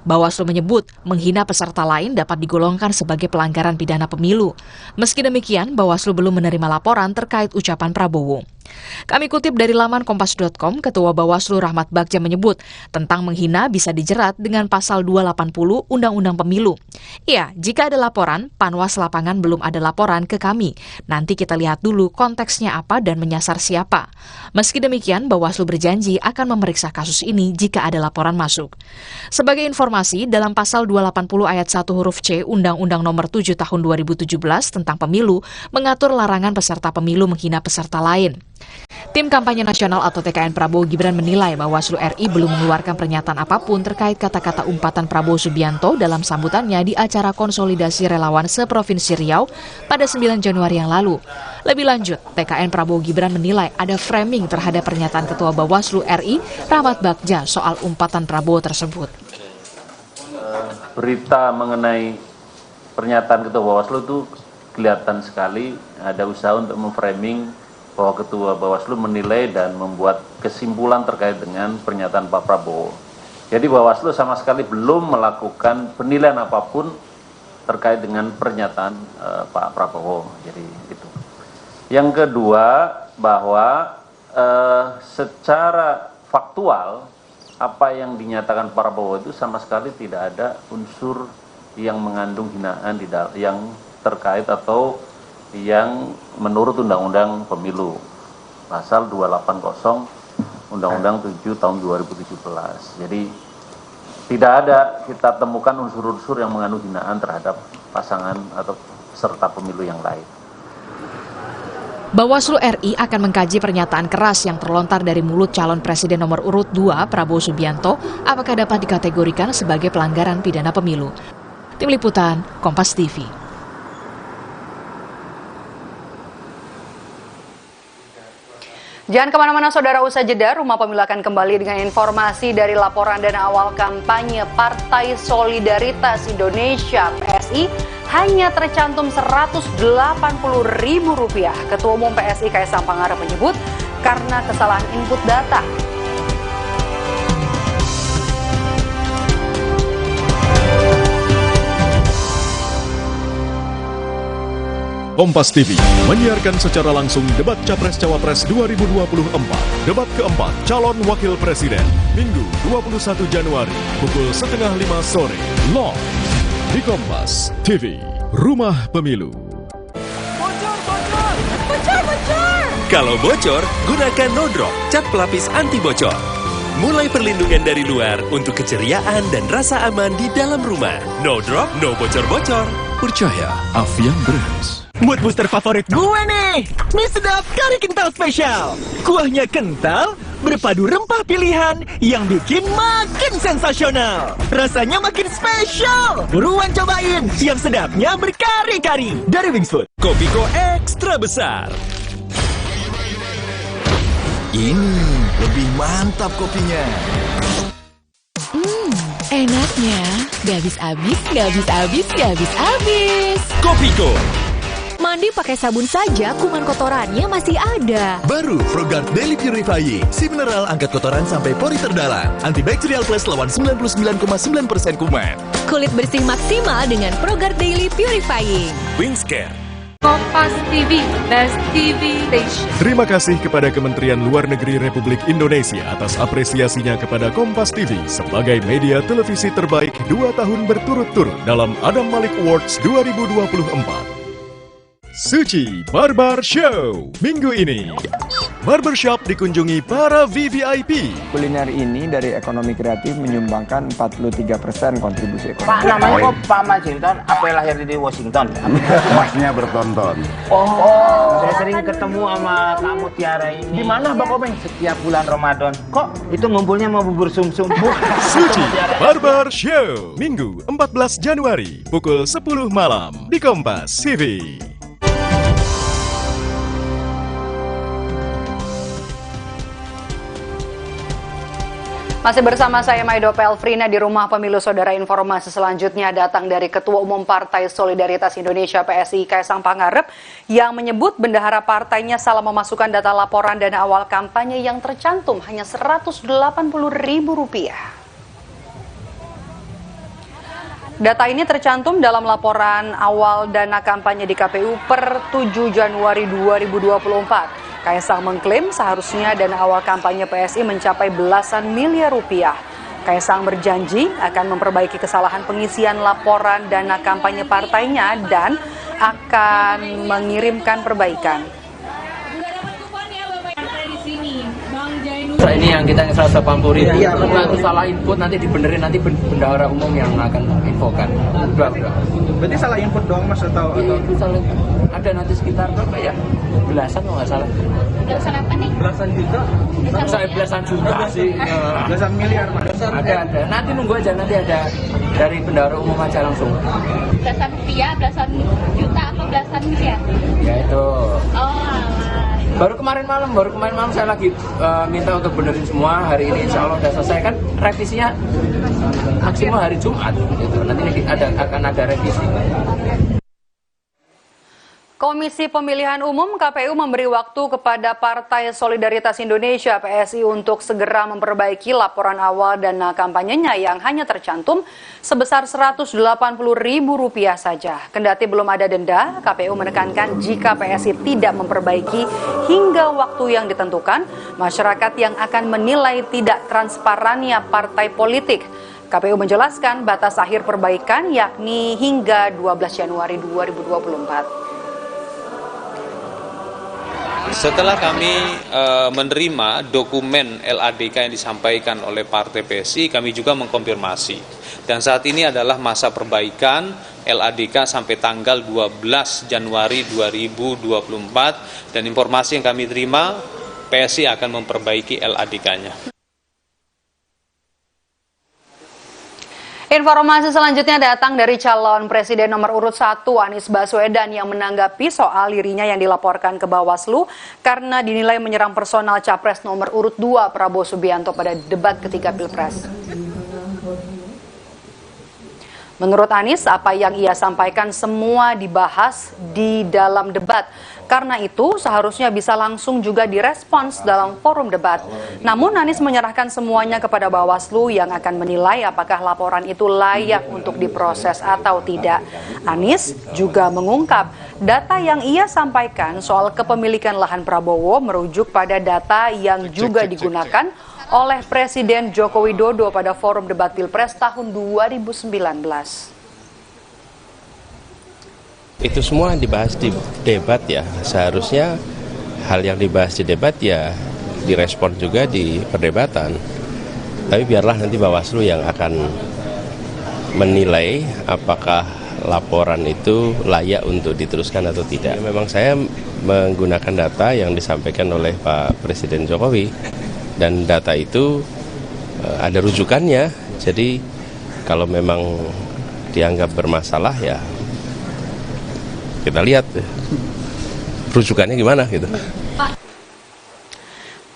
Speaker 16: Bawaslu menyebut menghina peserta lain dapat digolongkan sebagai pelanggaran pidana pemilu. Meski demikian, Bawaslu belum menerima laporan terkait ucapan Prabowo. Kami kutip dari laman kompas.com, Ketua Bawaslu Rahmat Bagja menyebut tentang menghina bisa dijerat dengan pasal 280 Undang-Undang Pemilu. Ya, jika ada laporan, Panwas lapangan belum ada laporan ke kami. Nanti kita lihat dulu konteksnya apa dan menyasar siapa. Meski demikian, Bawaslu berjanji akan memeriksa kasus ini jika ada laporan masuk. Sebagai informasi informasi, dalam pasal 280 ayat 1 huruf C Undang-Undang Nomor 7 Tahun 2017 tentang pemilu mengatur larangan peserta pemilu menghina peserta lain. Tim Kampanye Nasional atau TKN Prabowo Gibran menilai Bawaslu RI belum mengeluarkan pernyataan apapun terkait kata-kata umpatan Prabowo Subianto dalam sambutannya di acara konsolidasi relawan seprovinsi Riau pada 9 Januari yang lalu. Lebih lanjut, TKN Prabowo Gibran menilai ada framing terhadap pernyataan Ketua Bawaslu RI, Rahmat Bagja, soal umpatan Prabowo tersebut.
Speaker 7: Berita mengenai pernyataan Ketua Bawaslu itu kelihatan sekali ada usaha untuk memframing bahwa Ketua Bawaslu menilai dan membuat kesimpulan terkait dengan pernyataan Pak Prabowo. Jadi Bawaslu sama sekali belum melakukan penilaian apapun terkait dengan pernyataan Pak Prabowo. Jadi itu. Yang kedua, bahwa secara faktual apa yang dinyatakan Pak Prabowo itu sama sekali tidak ada unsur yang mengandung hinaan yang terkait atau yang menurut Undang-Undang Pemilu pasal 280 Undang-Undang 7 tahun 2017. Jadi tidak ada kita temukan unsur-unsur yang mengandung hinaan terhadap pasangan atau peserta pemilu yang lain.
Speaker 16: Bawaslu RI akan mengkaji pernyataan keras yang terlontar dari mulut calon presiden nomor urut 2 Prabowo Subianto apakah dapat dikategorikan sebagai pelanggaran pidana pemilu. Tim Liputan, Kompas TV.
Speaker 12: Jangan kemana-mana saudara, usai jeda, Rumah Pemilu akan kembali dengan informasi dari laporan dana awal kampanye Partai Solidaritas Indonesia PSI hanya tercantum Rp180.000. Ketua Umum PSI Kaisang Pangarep menyebut karena kesalahan input data.
Speaker 3: Kompas TV menyiarkan secara langsung debat Capres-Cawapres 2024. Debat keempat calon wakil presiden, Minggu 21 Januari, pukul 4:30 sore. Live di Kompas TV, Rumah Pemilu.
Speaker 9: Bocor! Kalau bocor, gunakan No Drop, cat pelapis anti bocor. Mulai perlindungan dari luar untuk keceriaan dan rasa aman di dalam rumah. No Drop, no bocor-bocor.
Speaker 3: Percaya Avian Brands.
Speaker 13: Mood booster favorit gue nih, mie sedap kari kental spesial. Kuahnya kental, berpadu rempah pilihan yang bikin makin sensasional. Rasanya makin spesial. Buruan cobain, yang sedapnya berkari-kari dari Wings Food.
Speaker 9: Kopiko ekstra besar.
Speaker 13: Ini lebih mantap kopinya.
Speaker 18: Enaknya, gak habis-habis, gak habis-habis, gak habis-habis.
Speaker 9: Kopiko.
Speaker 18: Mandi pakai sabun saja, kuman kotorannya masih ada.
Speaker 13: Baru ProGuard Daily Purifying, si mineral angkat kotoran sampai pori terdalam. Antibacterial Plus lawan 99,9% kuman.
Speaker 18: Kulit bersih maksimal dengan ProGuard Daily Purifying.
Speaker 9: Wings Care.
Speaker 4: Kompas TV, Best TV Station.
Speaker 3: Terima kasih kepada Kementerian Luar Negeri Republik Indonesia atas apresiasinya kepada Kompas TV sebagai media televisi terbaik 2 tahun berturut-turut dalam Adam Malik Awards 2024. Suci Barber Show minggu ini. Barbershop dikunjungi para VVIP.
Speaker 19: Kuliner ini dari ekonomi kreatif menyumbangkan 43% kontribusi ekonomi.
Speaker 26: Pak, namanya kok Pak Masinton? Apa yang lahir di Washington?
Speaker 19: Masnya bertonton.
Speaker 26: Saya sering ketemu sama kamu Tiara ini. Di mana Bang Obeng? Setiap bulan Ramadan. Kok itu ngumpulnya mau bubur sumsum?
Speaker 3: Suci Barber Show minggu 14 Januari pukul 10 malam di Kompas TV.
Speaker 12: Masih bersama saya Maido Pelfrina di Rumah Pemilu. Saudara, informasi selanjutnya datang dari Ketua Umum Partai Solidaritas Indonesia PSI Kaisang Pangarep yang menyebut bendahara partainya salah memasukkan data laporan dana awal kampanye yang tercantum hanya Rp180.000. Data ini tercantum dalam laporan awal dana kampanye di KPU per 7 Januari 2024. Kaisang mengklaim seharusnya dana awal kampanye PSI mencapai belasan miliar rupiah. Kaisang berjanji akan memperbaiki kesalahan pengisian laporan dana kampanye partainya dan akan mengirimkan perbaikan.
Speaker 2: Kalau ini yang kita 180.000. Iya, itu salah input, nanti dibenerin, nanti bendahara umum yang akan infokan. Udah.
Speaker 8: Berarti salah input doang Mas atau
Speaker 2: itu salah. Ada nanti sekitar berapa ya? Belasan kalau nggak salah.
Speaker 10: Belasan apa nih?
Speaker 8: Belasan juta?
Speaker 2: Belasan juta sih.
Speaker 8: Belasan miliar Mas.
Speaker 2: Ada. Nanti nunggu aja, nanti ada dari bendahara umum aja langsung.
Speaker 10: Belasan rupiah, belasan juta atau belasan miliar?
Speaker 2: Ya itu.
Speaker 10: Oh,
Speaker 2: Baru kemarin malam saya lagi minta untuk benerin semua. Hari ini insya Allah udah selesai, kan revisinya maksimal hari Jumat gitu. Nanti akan ada revisi.
Speaker 12: Komisi Pemilihan Umum KPU memberi waktu kepada Partai Solidaritas Indonesia PSI untuk segera memperbaiki laporan awal dana kampanyenya yang hanya tercantum sebesar Rp180.000 saja. Kendati belum ada denda, KPU menekankan jika PSI tidak memperbaiki hingga waktu yang ditentukan, masyarakat yang akan menilai tidak transparannya partai politik. KPU menjelaskan batas akhir perbaikan yakni hingga 12 Januari 2024.
Speaker 11: Setelah kami menerima dokumen LADK yang disampaikan oleh Partai PSI, kami juga mengkonfirmasi. Dan saat ini adalah masa perbaikan LADK sampai tanggal 12 Januari 2024. Dan informasi yang kami terima, PSI akan memperbaiki LADK-nya.
Speaker 12: Informasi selanjutnya datang dari calon presiden nomor urut 1 Anies Baswedan yang menanggapi soal dirinya yang dilaporkan ke Bawaslu karena dinilai menyerang personal capres nomor urut 2 Prabowo Subianto pada debat ketiga Pilpres. Menurut Anies, apa yang ia sampaikan semua dibahas di dalam debat. Karena itu, seharusnya bisa langsung juga direspons dalam forum debat. Namun, Anies menyerahkan semuanya kepada Bawaslu yang akan menilai apakah laporan itu layak untuk diproses atau tidak. Anies juga mengungkap, data yang ia sampaikan soal kepemilikan lahan Prabowo merujuk pada data yang juga digunakan oleh Presiden Joko Widodo pada forum debat Pilpres tahun 2019.
Speaker 5: Itu semua dibahas di debat ya, seharusnya hal yang dibahas di debat ya direspon juga di perdebatan. Tapi biarlah nanti Bawaslu yang akan menilai apakah laporan itu layak untuk diteruskan atau tidak. Memang saya menggunakan data yang disampaikan oleh Pak Presiden Jokowi dan data itu ada rujukannya. Jadi kalau memang dianggap bermasalah ya kita lihat rujukannya gimana gitu.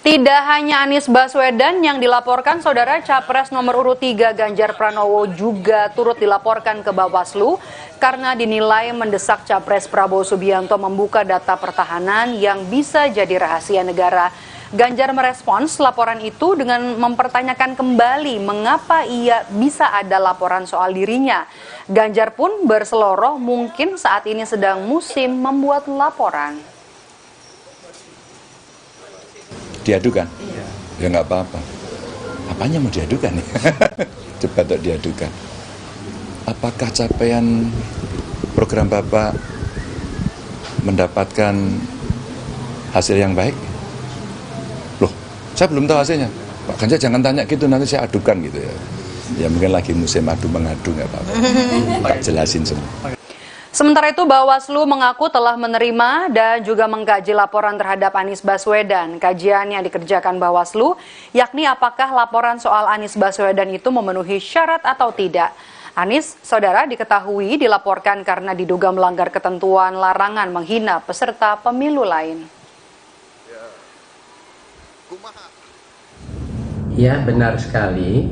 Speaker 12: Tidak hanya Anies Baswedan yang dilaporkan, saudara, Capres nomor urut 3 Ganjar Pranowo juga turut dilaporkan ke Bawaslu karena dinilai mendesak Capres Prabowo Subianto membuka data pertahanan yang bisa jadi rahasia negara. Ganjar merespons laporan itu dengan mempertanyakan kembali mengapa ia bisa ada laporan soal dirinya. Ganjar pun berseloroh mungkin saat ini sedang musim membuat laporan.
Speaker 14: Diadukan? Ya nggak apa-apa. Apanya mau diadukan nih? Coba untuk diadukan. Apakah capaian program Bapak mendapatkan hasil yang baik? Loh, saya belum tahu hasilnya. Pak Ganjar jangan tanya gitu, nanti saya adukan gitu ya. Ya mungkin lagi musim adu-mengadu nggak apa-apa. Tak jelasin semua.
Speaker 12: Sementara itu, Bawaslu mengaku telah menerima dan juga mengkaji laporan terhadap Anies Baswedan. Kajian yang dikerjakan Bawaslu, yakni apakah laporan soal Anies Baswedan itu memenuhi syarat atau tidak. Anies, saudara, diketahui dilaporkan karena diduga melanggar ketentuan larangan menghina peserta pemilu lain.
Speaker 20: Ya, benar sekali.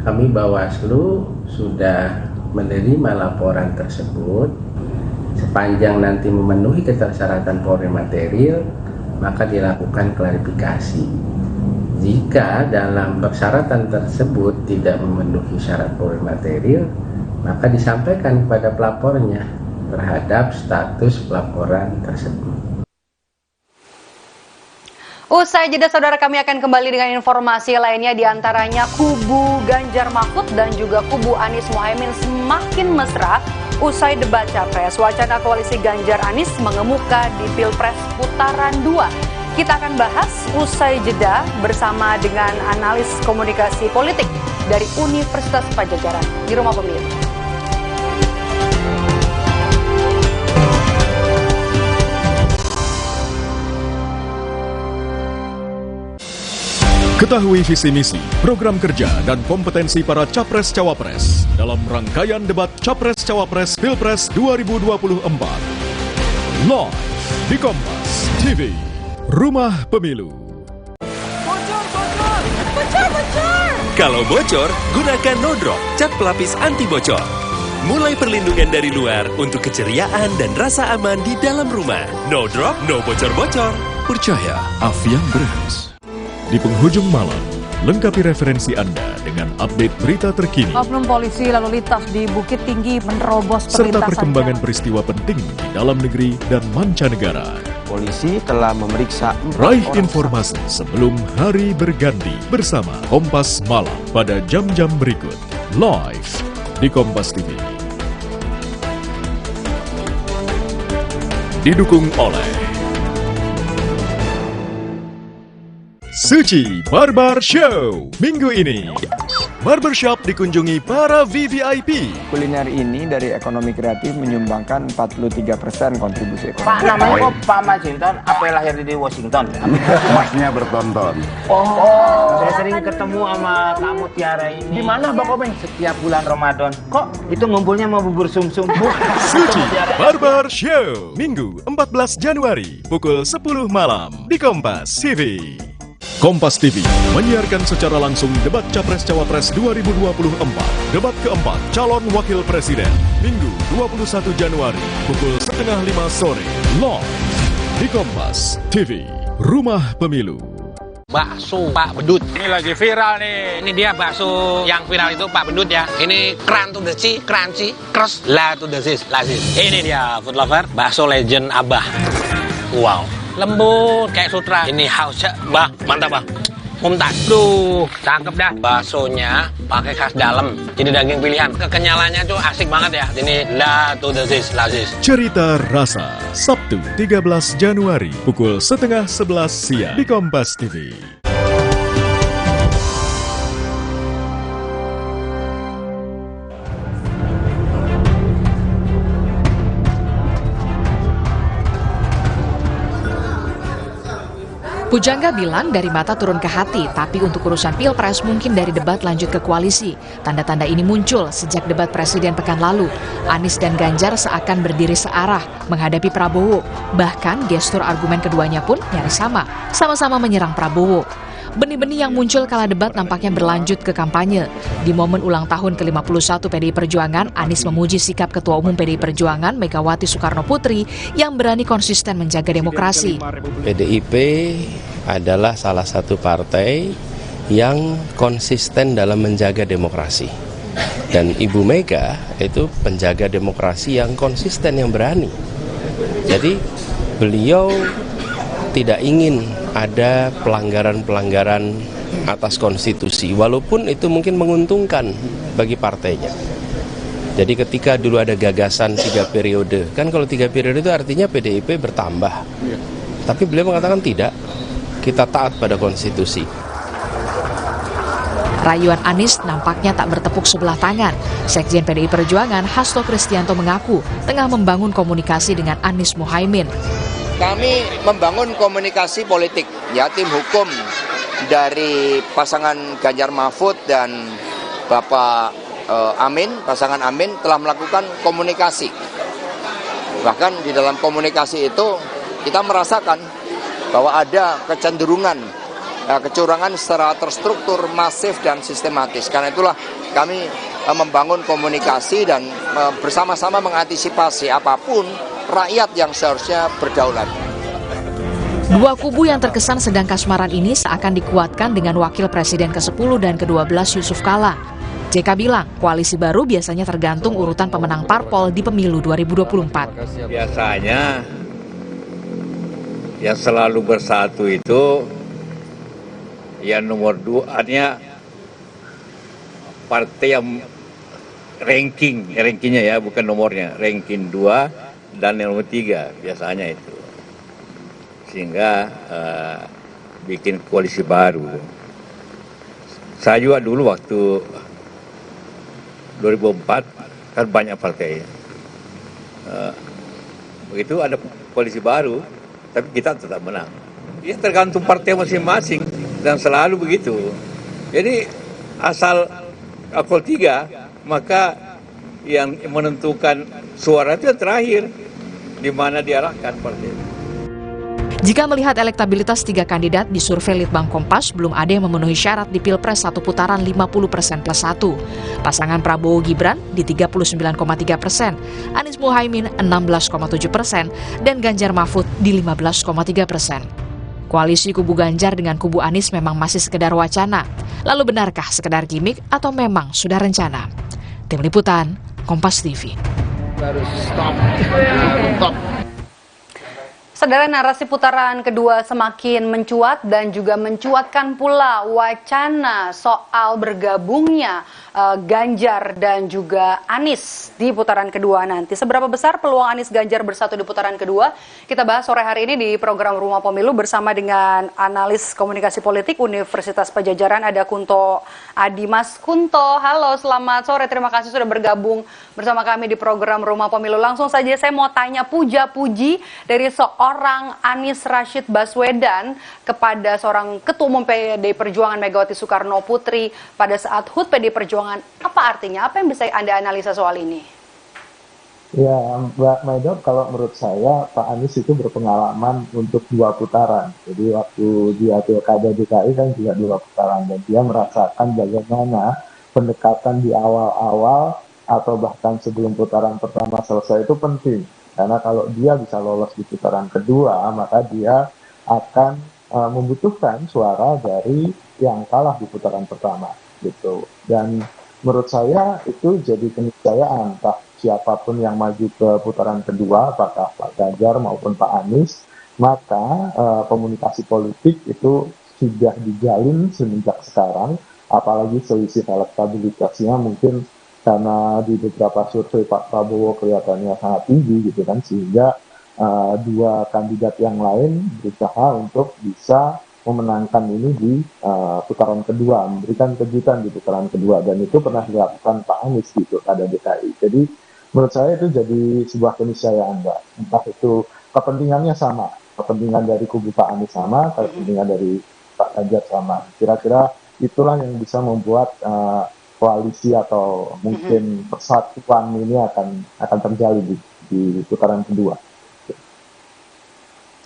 Speaker 20: Kami Bawaslu sudah menerima laporan tersebut. Sepanjang nanti memenuhi ketersyaratan polri material, maka dilakukan klarifikasi. Jika dalam persyaratan tersebut tidak memenuhi syarat polri material, maka disampaikan kepada pelapornya terhadap status pelaporan tersebut.
Speaker 12: Usai jeda, saudara, kami akan kembali dengan informasi lainnya, diantaranya kubu Ganjar Mahfud dan juga kubu Anies Mohaimin semakin mesra usai debat Capres. Wacana koalisi Ganjar Anies mengemuka di Pilpres putaran 2. Kita akan bahas usai jeda bersama dengan analis komunikasi politik dari Universitas Padjadjaran di Rumah Pemilu.
Speaker 3: Ketahui visi misi, program kerja, dan kompetensi para Capres-Cawapres dalam rangkaian debat Capres-Cawapres Pilpres 2024. Live di Kompas TV, Rumah Pemilu.
Speaker 9: Kalau bocor, gunakan No Drop, cat pelapis anti bocor. Mulai perlindungan dari luar untuk keceriaan dan rasa aman di dalam rumah. No Drop, no bocor-bocor.
Speaker 3: Percaya Avian Brands. Di penghujung malam, lengkapi referensi Anda dengan update berita terkini
Speaker 12: Oknum polisi lalu lintas di Bukit Tinggi menerobos
Speaker 3: serta
Speaker 12: perlintasan
Speaker 3: perkembangan peristiwa penting di dalam negeri dan mancanegara.
Speaker 1: Polisi telah memeriksa
Speaker 3: Raih informasi sebelum hari berganti bersama Kompas Malam pada jam-jam berikut. Live di Kompas TV. Didukung oleh Suci Barber Show. Minggu ini, barbershop dikunjungi para VVIP.
Speaker 19: Kuliner ini dari ekonomi kreatif menyumbangkan 43% kontribusi ekonomi.
Speaker 26: Pak, namanya kok Pak Masinton? Apa yang lahir di Washington?
Speaker 6: Masnya bertonton.
Speaker 26: Saya sering ketemu sama kamu Tiara ini. Di mana Bang Obeng? Setiap bulan Ramadan. Kok itu ngumpulnya mau bubur sumsum?
Speaker 3: Suci Barber Show. Minggu 14 Januari pukul 10 malam di Kompas TV. Kompas TV menyiarkan secara langsung debat Capres-Cawapres 2024. Debat keempat calon wakil presiden. Minggu 21 Januari pukul 4:30 sore. Live di Kompas TV, Rumah Pemilu.
Speaker 21: Bakso Pak Bedut. Ini lagi viral nih. Ini dia bakso yang viral itu Pak Bedut ya. Ini kran to the sea, crunchy, crust, la to the sea, lazis. Ini dia food lover, bakso legend Abah. Wow. Lembut kayak sutra. Ini hausnya, bah, mantap bah. Mumtaz. Duh, cakep dah. Baksonya pakai khas dalam. Jadi daging pilihan. Kekenyalannya tuh asik banget ya. Ini la to the sea, lazis.
Speaker 3: Cerita Rasa, Sabtu 13 Januari pukul 10:30 siang di Kompas TV.
Speaker 16: Pujangga bilang dari mata turun ke hati, tapi untuk urusan Pilpres mungkin dari debat lanjut ke koalisi. Tanda-tanda ini muncul sejak debat Presiden pekan lalu. Anies dan Ganjar seakan berdiri searah menghadapi Prabowo. Bahkan gestur argumen keduanya pun nyaris sama-sama menyerang Prabowo. Benih-benih yang muncul kala debat nampaknya berlanjut ke kampanye. Di momen ulang tahun ke-51 PDI Perjuangan, Anies memuji sikap Ketua Umum PDI Perjuangan Megawati Soekarno Putri yang berani konsisten menjaga demokrasi.
Speaker 5: PDIP adalah salah satu partai yang konsisten dalam menjaga demokrasi. Dan Ibu Mega itu penjaga demokrasi yang konsisten, yang berani. Jadi beliau tidak ingin ada pelanggaran-pelanggaran atas konstitusi, walaupun itu mungkin menguntungkan bagi partainya. Jadi ketika dulu ada gagasan 3 periode, kan kalau 3 periode itu artinya PDIP bertambah. Tapi beliau mengatakan tidak, kita taat pada konstitusi.
Speaker 16: Rayuan Anies nampaknya tak bertepuk sebelah tangan. Sekjen PDI Perjuangan Hasto Kristianto mengaku tengah membangun komunikasi dengan Anies Muhaimin.
Speaker 22: Kami membangun komunikasi politik, ya tim hukum dari pasangan Ganjar Mahfud dan Bapak Amin, pasangan Amin telah melakukan komunikasi. Bahkan di dalam komunikasi itu kita merasakan bahwa ada kecenderungan kecurangan secara terstruktur, masif dan sistematis. Karena itulah kami membangun komunikasi dan bersama-sama mengantisipasi apapun rakyat yang seharusnya berdaulat.
Speaker 16: Dua kubu yang terkesan sedang kasmaran ini seakan dikuatkan dengan Wakil Presiden ke-10 dan ke-12 Yusuf Kala. JK bilang, koalisi baru biasanya tergantung urutan pemenang parpol di pemilu 2024.
Speaker 15: Biasanya yang selalu bersatu itu yang nomor 2-nya partai yang rankingnya ya, bukan nomornya, ranking 2 dan nomor 3 biasanya itu. sehingga bikin koalisi baru. Saya juga dulu waktu 2004 kan banyak partai. Begitu ada koalisi baru, tapi kita tetap menang. Ya tergantung partai masing-masing dan selalu begitu. Jadi asal akol 3, maka yang menentukan suara itu yang terakhir, di mana diarahkan partai.
Speaker 16: Jika melihat elektabilitas 3 kandidat di survei Litbang Kompas, belum ada yang memenuhi syarat di Pilpres 1 putaran 50% plus 1. Pasangan Prabowo Gibran di 39,3%, Anies Muhaimin 16,7%, dan Ganjar Mahfud di 15,3%. Koalisi kubu Ganjar dengan kubu Anies memang masih sekedar wacana. Lalu benarkah sekedar gimmick atau memang sudah rencana? Tim Liputan, Kompas TV.
Speaker 8: Harus stop.
Speaker 12: Saudara, narasi putaran kedua semakin mencuat dan juga mencuatkan pula wacana soal bergabungnya Ganjar dan juga Anies di putaran kedua nanti. Seberapa besar peluang Anies Ganjar bersatu di putaran kedua? Kita bahas sore hari ini di program Rumah Pemilu bersama dengan analis komunikasi politik Universitas Padjadjaran, ada Kunto Adi. Mas Kunto, halo, selamat sore. Terima kasih sudah bergabung bersama kami di program Rumah Pemilu. Langsung saja saya mau tanya puja-puji dari seorang Anies Rashid Baswedan kepada seorang Ketua Umum PDI Perjuangan Megawati Soekarno Putri pada saat HUT PDI Perjuangan. Apa artinya? Apa yang bisa Anda analisa soal ini?
Speaker 7: Ya, Mbak Maido, kalau menurut saya Pak Anies itu berpengalaman untuk 2 putaran. Jadi waktu dia Pilkada DKI kan juga 2 putaran, dan dia merasakan bagaimana pendekatan di awal-awal atau bahkan sebelum putaran pertama selesai itu penting. Karena kalau dia bisa lolos di putaran kedua, maka dia akan membutuhkan suara dari yang kalah di putaran pertama, gitu. Dan menurut saya itu jadi keniscayaan, entah siapapun yang maju ke putaran kedua, apakah Pak Ganjar maupun Pak Anies, maka komunikasi politik itu sudah dijalin semenjak sekarang, apalagi selisih elektabilitasnya mungkin karena di beberapa survei Pak Prabowo kelihatannya sangat tinggi gitu kan, sehingga 2 kandidat yang lain berusaha untuk bisa memenangkan ini di putaran kedua, memberikan kejutan di putaran kedua, dan itu pernah dilakukan Pak Anies di Pilkada DKI. Jadi menurut saya itu jadi sebuah keniscayaan, Mbak. Entah itu kepentingannya sama, kepentingan dari kubu Pak Anies sama, kepentingan dari Pak Ganjar sama. Kira-kira itulah yang bisa membuat koalisi atau mungkin persatuan ini akan terjalin di putaran kedua.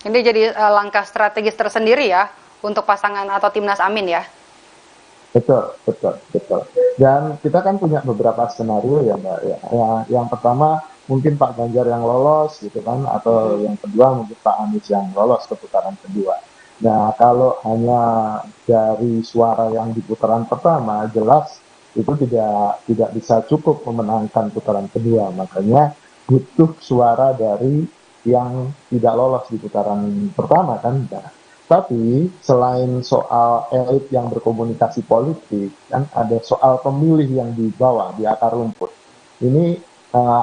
Speaker 12: Ini jadi langkah strategis tersendiri ya untuk pasangan atau timnas Amin ya?
Speaker 7: Betul. Dan kita kan punya beberapa skenario ya, Mbak. Yang pertama mungkin Pak Ganjar yang lolos gitu kan, atau yang kedua mungkin Pak Anies yang lolos ke putaran kedua. Nah, kalau hanya dari suara yang di putaran pertama, jelas itu tidak bisa cukup memenangkan putaran kedua. Makanya butuh suara dari yang tidak lolos di putaran pertama kan. Nah, tapi selain soal elit yang berkomunikasi politik, kan ada soal pemilih yang di bawah, di akar rumput. Ini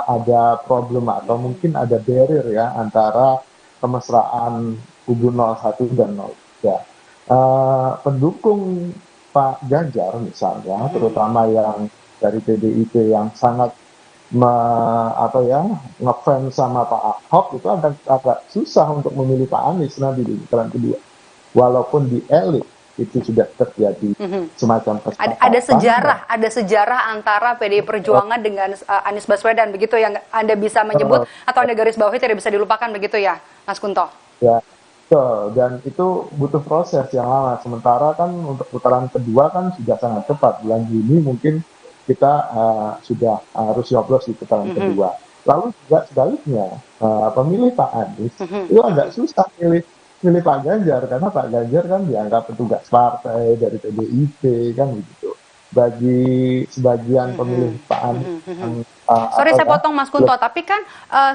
Speaker 7: ada problem atau mungkin ada barrier ya antara kemesraan kubu 01 dan 03. Pendukung Pak Ganjar misalnya, terutama yang dari PDIP yang sangat ngefans sama Pak Ahok, itu agak susah untuk memilih Pak Anies nanti di putaran kedua. Walaupun di elit itu sudah terjadi semacam kesepakatan.
Speaker 12: Ada sejarah antara PDI Perjuangan dengan Anies Baswedan, begitu yang Anda bisa menyebut atau Anda garis bawahi tidak bisa dilupakan, begitu ya, Mas Kunto?
Speaker 7: Ya, betul. Dan itu butuh proses yang lama. Sementara kan untuk putaran kedua kan sudah sangat cepat. Bulan Juni mungkin kita sudah harus nyoblos di putaran kedua. Lalu juga sebaliknya, pemilih Pak Anies itu agak susah milih Pak Ganjar, karena Pak Ganjar kan dianggap petugas partai dari PDIP kan begitu. Bagi sebagian pemilih Pak Anies.
Speaker 12: Sorry saya potong Mas Kunto, tapi kan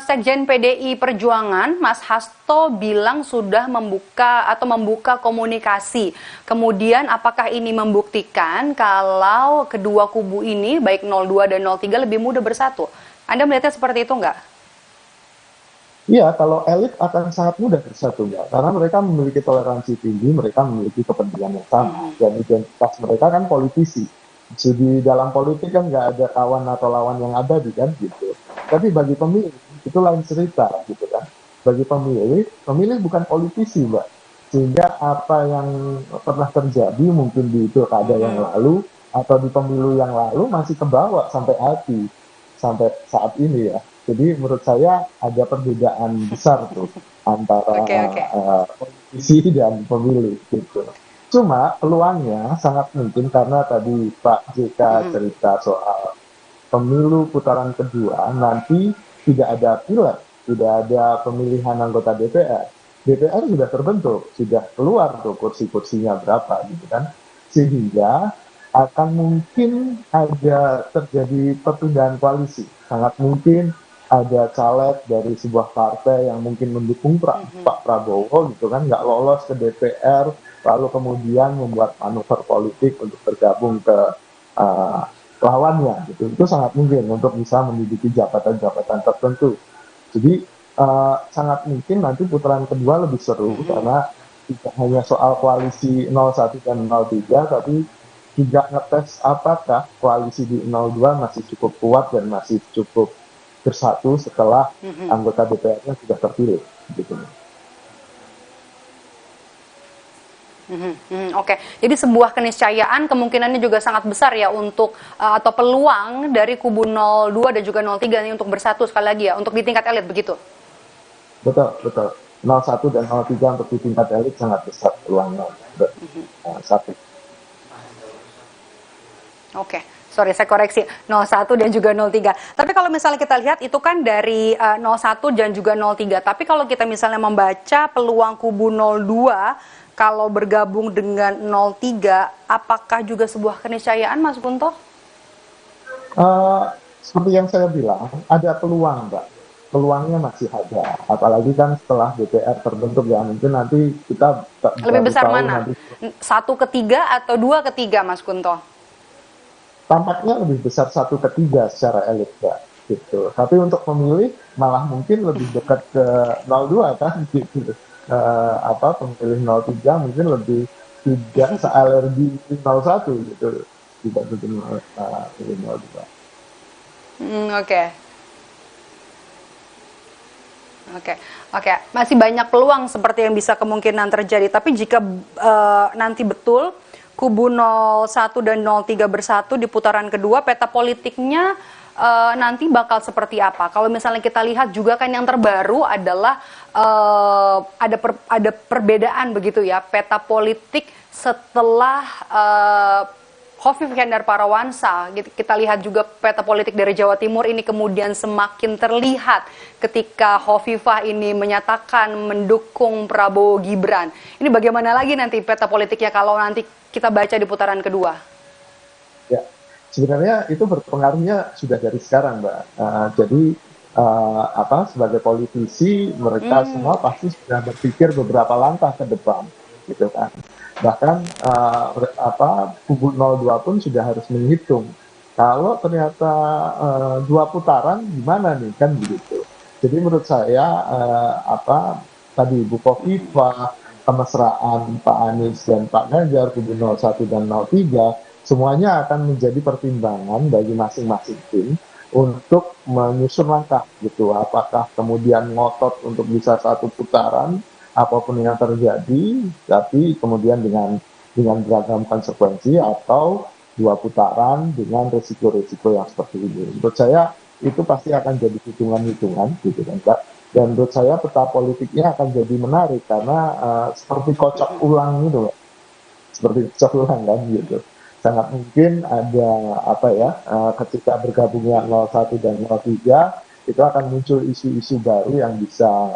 Speaker 12: Sekjen PDI Perjuangan Mas Hasto bilang sudah membuka komunikasi. Kemudian apakah ini membuktikan kalau kedua kubu ini baik 02 dan 03 lebih mudah bersatu? Anda melihatnya seperti itu enggak?
Speaker 7: Iya, kalau elit akan sangat mudah bersatu, Mbak. Karena mereka memiliki toleransi tinggi, mereka memiliki kepentingan yang sama. Dan identitas mereka kan politisi. Jadi dalam politik kan nggak ada kawan atau lawan yang abadi kan gitu. Tapi bagi pemilih itu lain cerita gitu kan. Bagi pemilih bukan politisi, Mbak. Sehingga apa yang pernah terjadi mungkin di pilkada yang lalu atau di pemilu yang lalu masih kebawa sampai hati sampai saat ini ya. Jadi menurut saya ada perbedaan besar tuh antara politisi dan pemilih gitu. Cuma peluangnya sangat mungkin karena tadi Pak JK cerita soal pemilu putaran kedua nanti tidak ada pileg, tidak ada pemilihan anggota DPR. DPR sudah terbentuk, sudah keluar tuh kursi-kursinya berapa gitu kan. Sehingga akan mungkin ada terjadi perpindahan koalisi. Sangat mungkin ada caleg dari sebuah partai yang mungkin mendukung Pak Prabowo gitu kan, nggak lolos ke DPR, lalu kemudian membuat manuver politik untuk bergabung ke lawannya gitu. Itu sangat mungkin untuk bisa menduduki jabatan-jabatan tertentu. Jadi sangat mungkin nanti putaran kedua lebih seru karena tidak hanya soal koalisi 01 dan 03, tapi juga ngetes apakah koalisi di 02 masih cukup kuat dan masih cukup bersatu setelah anggota DPR-nya sudah terpilih gitu.
Speaker 12: Oke, jadi sebuah keniscayaan kemungkinannya juga sangat besar ya untuk atau peluang dari kubu 02 dan juga 03 ini untuk bersatu sekali lagi ya untuk di tingkat elit begitu.
Speaker 7: Betul. 01 dan 03 untuk di tingkat elit sangat besar peluangnya. Satu.
Speaker 12: Oke. Sorry, saya koreksi, 01 dan juga 03. Tapi kalau misalnya kita lihat itu kan dari 01 dan juga 03. Tapi kalau kita misalnya membaca peluang kubu 02 kalau bergabung dengan 03, apakah juga sebuah keniscayaan, Mas Kunto?
Speaker 7: Seperti yang saya bilang, ada peluang, Mbak. Peluangnya masih ada. Apalagi kan setelah DPR terbentuk ya, mungkin nanti kita
Speaker 12: lebih besar mana? 1/3 atau 2/3, Mas Kunto?
Speaker 7: Tampaknya lebih besar 1/3 secara elit ya, gitu. Tapi untuk pemilih malah mungkin lebih dekat ke 02 kan gitu. Pemilih 03 mungkin lebih tidak sealergi 01 gitu dibanding pemilih 02.
Speaker 12: Oke. Masih banyak peluang seperti yang bisa kemungkinan terjadi. Tapi jika nanti betul kubu 01 dan 03 bersatu di putaran kedua, peta politiknya nanti bakal seperti apa? Kalau misalnya kita lihat juga kan yang terbaru adalah ada perbedaan begitu ya, peta politik setelah Khofifah Indar Parawansa. Kita lihat juga peta politik dari Jawa Timur ini kemudian semakin terlihat ketika Khofifah ini menyatakan mendukung Prabowo Gibran. Ini bagaimana lagi nanti peta politiknya kalau nanti kita baca di putaran kedua?
Speaker 7: Ya, sebenarnya itu berpengaruhnya sudah dari sekarang, Mbak. Jadi sebagai politisi mereka semua pasti sudah berpikir beberapa langkah ke depan, gitu kan. Bahkan kubu 02 pun sudah harus menghitung kalau ternyata 2 putaran gimana nih kan begitu. Jadi menurut saya tadi Bu Khofifah, kemesraan Pak Anies dan Pak Ganjar, kubu 01 dan 03, semuanya akan menjadi pertimbangan bagi masing-masing tim untuk menyusun langkah gitu. Apakah kemudian ngotot untuk bisa 1 putaran, apapun yang terjadi, tapi kemudian dengan beragam konsekuensi, atau 2 putaran dengan risiko-risiko yang seperti ini. Menurut saya itu pasti akan jadi hitungan-hitungan gitu kan, Pak. Dan menurut saya peta politiknya akan jadi menarik karena seperti kocok ulang gitu, Pak. Seperti kocok ulang kan gitu. Sangat mungkin ada ketika bergabungnya 01 dan 03 itu akan muncul isu-isu baru yang bisa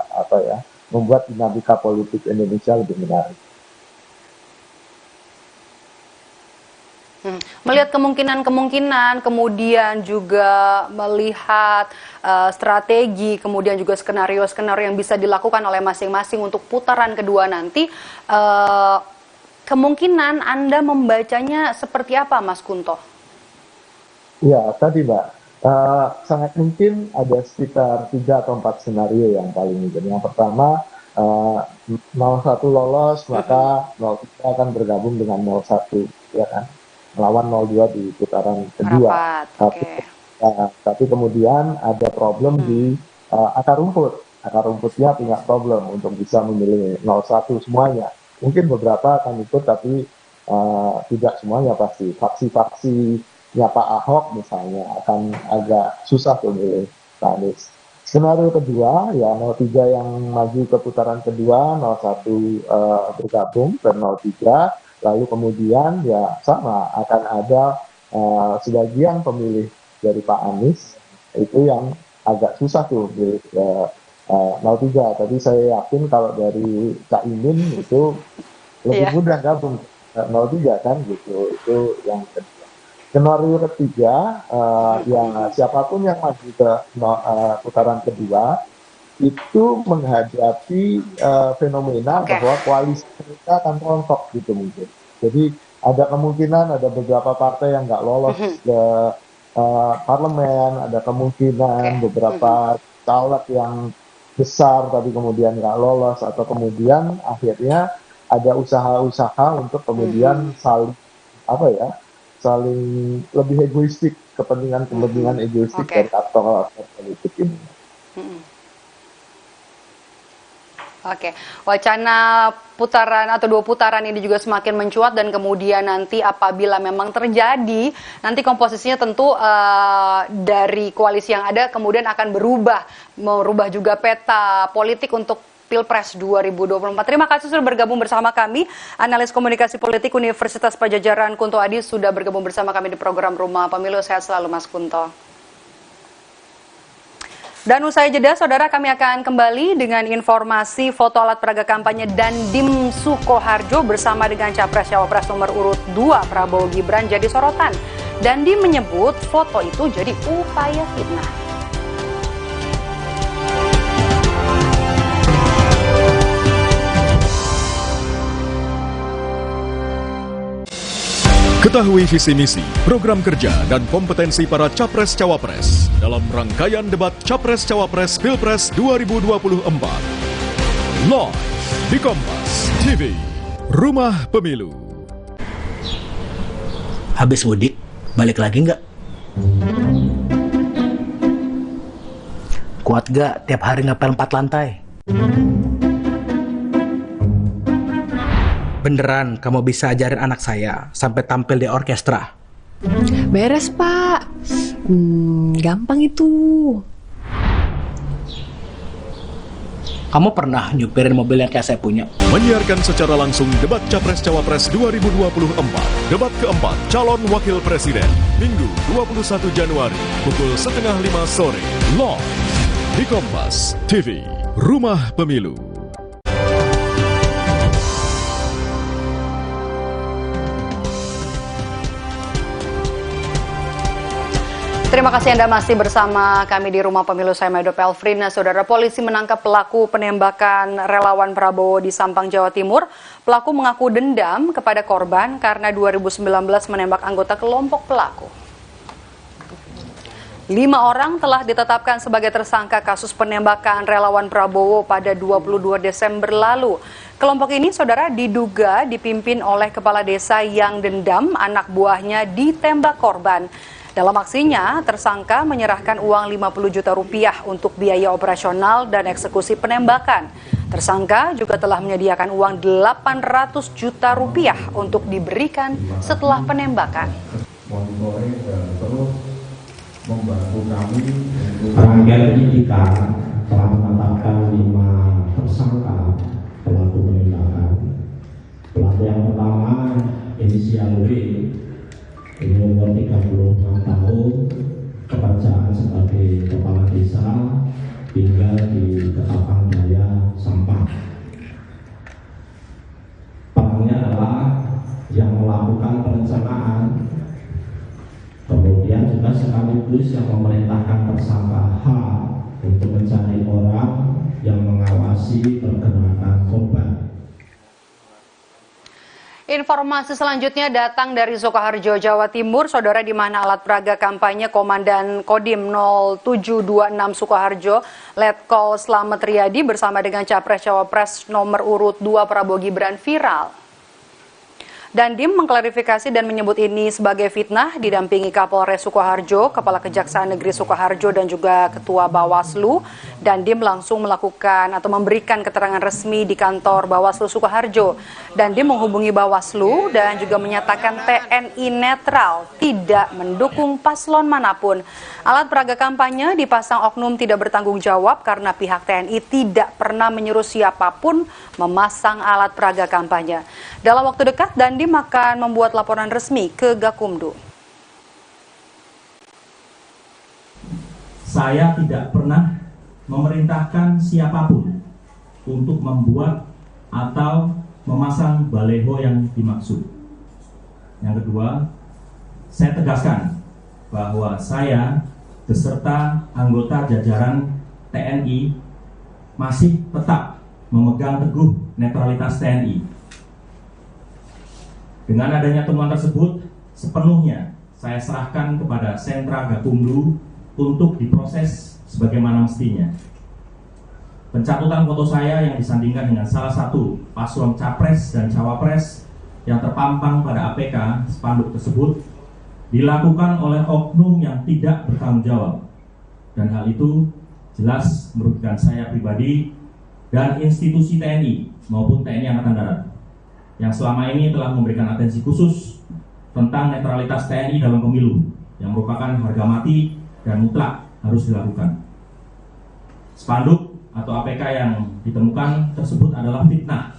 Speaker 7: membuat dinamika politik Indonesia lebih menarik.
Speaker 12: Melihat kemungkinan, kemudian juga melihat strategi, kemudian juga skenario-skenario yang bisa dilakukan oleh masing-masing untuk putaran kedua nanti, kemungkinan Anda membacanya seperti apa, Mas Kunto?
Speaker 7: Ya, tadi Mbak, Sangat mungkin ada sekitar 3 atau 4 skenario yang paling mungkin. Yang pertama, 01 lolos, maka 03 akan bergabung dengan 01, ya kan, melawan 02 di putaran kedua. Tapi kemudian ada problem di akar rumput. Akar rumputnya punya problem untuk bisa memilih 01 semuanya. Mungkin beberapa akan ikut, tapi tidak semuanya pasti. Faksi-faksinya Pak Ahok misalnya akan agak susah tuh milih Pak Anies. Skenario kedua, ya 03 yang maju ke putaran kedua, 01 bergabung ke 03, lalu kemudian ya sama, akan ada sebagian pemilih dari Pak Anies itu yang agak susah tuh milih 03. Tapi saya yakin kalau dari Cak Imin itu lebih mudah gabung 03 kan gitu. Itu yang kedua. Skenario ketiga, yang siapapun yang maju ke putaran kedua itu menghadapi fenomena bahwa koalisi mereka akan rontok gitu mungkin. Jadi ada kemungkinan ada beberapa partai yang nggak lolos ke parlemen, ada kemungkinan beberapa caleg yang besar tapi kemudian nggak lolos, atau kemudian akhirnya ada usaha-usaha untuk kemudian saling lebih egoistik, kepentingan egoistik dari aktor politik ini.
Speaker 12: Wacana putaran atau 2 putaran ini juga semakin mencuat, dan kemudian nanti apabila memang terjadi, nanti komposisinya tentu dari koalisi yang ada kemudian akan merubah juga peta politik untuk Pilpres 2024. Terima kasih sudah bergabung bersama kami. Analis komunikasi politik Universitas Padjadjaran Kunto Adi sudah bergabung bersama kami di program Rumah Pemilu. Sehat selalu Mas Kunto. Dan usai jeda, saudara, kami akan kembali dengan informasi foto alat peraga kampanye Dandim Sukoharjo bersama dengan Capres-Cawapres nomor urut 2 Prabowo Gibran jadi sorotan. Dandim menyebut foto itu jadi upaya fitnah.
Speaker 3: Ketahui visi misi, program kerja, dan kompetensi para Capres-Cawapres dalam rangkaian debat Capres-Cawapres Pilpres 2024. Live di Kompas TV, Rumah Pemilu.
Speaker 13: Habis mudik, balik lagi nggak? Kuat nggak tiap hari ngepel 4 lantai? Beneran kamu bisa ajarin anak saya sampai tampil di orkestra?
Speaker 17: Beres, Pak. Gampang itu.
Speaker 13: Kamu pernah nyupirin mobil yang kayak saya punya?
Speaker 3: Menyiarkan secara langsung debat Capres-Cawapres 2024. Debat keempat calon wakil presiden. Minggu 21 Januari pukul 4:30 sore. Live di Kompas TV, Rumah Pemilu.
Speaker 12: Terima kasih Anda masih bersama kami di Rumah Pemilu. Saya Maido Pelfrina. Saudara, polisi menangkap pelaku penembakan relawan Prabowo di Sampang, Jawa Timur. Pelaku mengaku dendam kepada korban karena 2019 menembak anggota kelompok pelaku. 5 orang telah ditetapkan sebagai tersangka kasus penembakan relawan Prabowo pada 22 Desember lalu. Kelompok ini, saudara, diduga dipimpin oleh kepala desa yang dendam anak buahnya ditembak korban. Dalam aksinya, tersangka menyerahkan uang 50 juta rupiah untuk biaya operasional dan eksekusi penembakan. Tersangka juga telah menyediakan uang 800 juta rupiah untuk diberikan setelah penembakan.
Speaker 18: Rangkaian penyidikan telah menetapkan 5 tersangka pelaku penembakan. Pelaku yang pertama inisial W, ini umur 36 tahun, pekerjaan sebagai kepala desa, tinggal di Ketapang Jaya, Sampang. Perannya adalah yang melakukan perencanaan, kemudian juga sekaligus yang memerintahkan tersangka H untuk mencari orang yang mengawasi pergerakan korban.
Speaker 12: Informasi selanjutnya datang dari Sukoharjo, Jawa Timur, saudara, di mana alat peraga kampanye Komandan Kodim 0726 Sukoharjo, Letkol Slamet Riyadi bersama dengan Capres-Cawapres nomor urut 2 Prabowo Gibran viral. Dandim mengklarifikasi dan menyebut ini sebagai fitnah, didampingi Kapolres Sukoharjo, Kepala Kejaksaan Negeri Sukoharjo, dan juga Ketua Bawaslu. Dandim langsung melakukan atau memberikan keterangan resmi di kantor Bawaslu Sukoharjo. Dandim menghubungi Bawaslu dan juga menyatakan TNI netral, tidak mendukung paslon manapun. Alat peraga kampanye dipasang oknum tidak bertanggung jawab karena pihak TNI tidak pernah menyuruh siapapun memasang alat peraga kampanye. Dalam waktu dekat, Dandim akan membuat laporan resmi ke Gakumdu.
Speaker 18: Saya tidak pernah memerintahkan siapapun untuk membuat atau memasang baleho yang dimaksud. Yang kedua, saya tegaskan bahwa saya beserta anggota jajaran TNI masih tetap memegang teguh netralitas TNI. Dengan adanya temuan tersebut, sepenuhnya saya serahkan kepada Sentra Gakumdu untuk diproses sebagaimana mestinya. Pencatutan foto saya yang disandingkan dengan salah satu paslon Capres dan Cawapres yang terpampang pada APK spanduk tersebut dilakukan oleh oknum yang tidak bertanggung jawab. Dan hal itu jelas merugikan saya pribadi dan institusi TNI maupun TNI Angkatan Darat yang selama ini telah memberikan atensi khusus tentang netralitas TNI dalam pemilu yang merupakan harga mati dan mutlak harus dilakukan. Spanduk atau APK yang ditemukan tersebut adalah fitnah.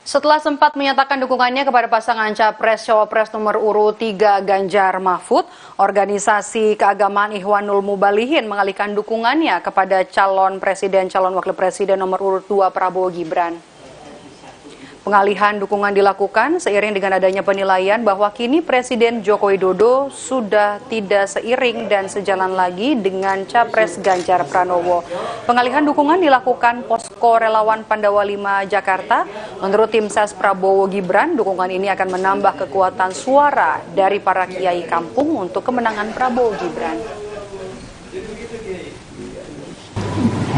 Speaker 12: Setelah sempat menyatakan dukungannya kepada pasangan Capres-Cawapres nomor urut 3 Ganjar Mahfud, organisasi keagamaan Ikhwanul Mubalihin mengalihkan dukungannya kepada calon presiden, calon wakil presiden nomor urut 2 Prabowo Gibran. Pengalihan dukungan dilakukan seiring dengan adanya penilaian bahwa kini Presiden Joko Widodo sudah tidak seiring dan sejalan lagi dengan Capres Ganjar Pranowo. Pengalihan dukungan dilakukan Posko Relawan Pandawa 5 Jakarta. Menurut tim ses Prabowo Gibran, dukungan ini akan menambah kekuatan suara dari para kiai kampung untuk kemenangan Prabowo Gibran.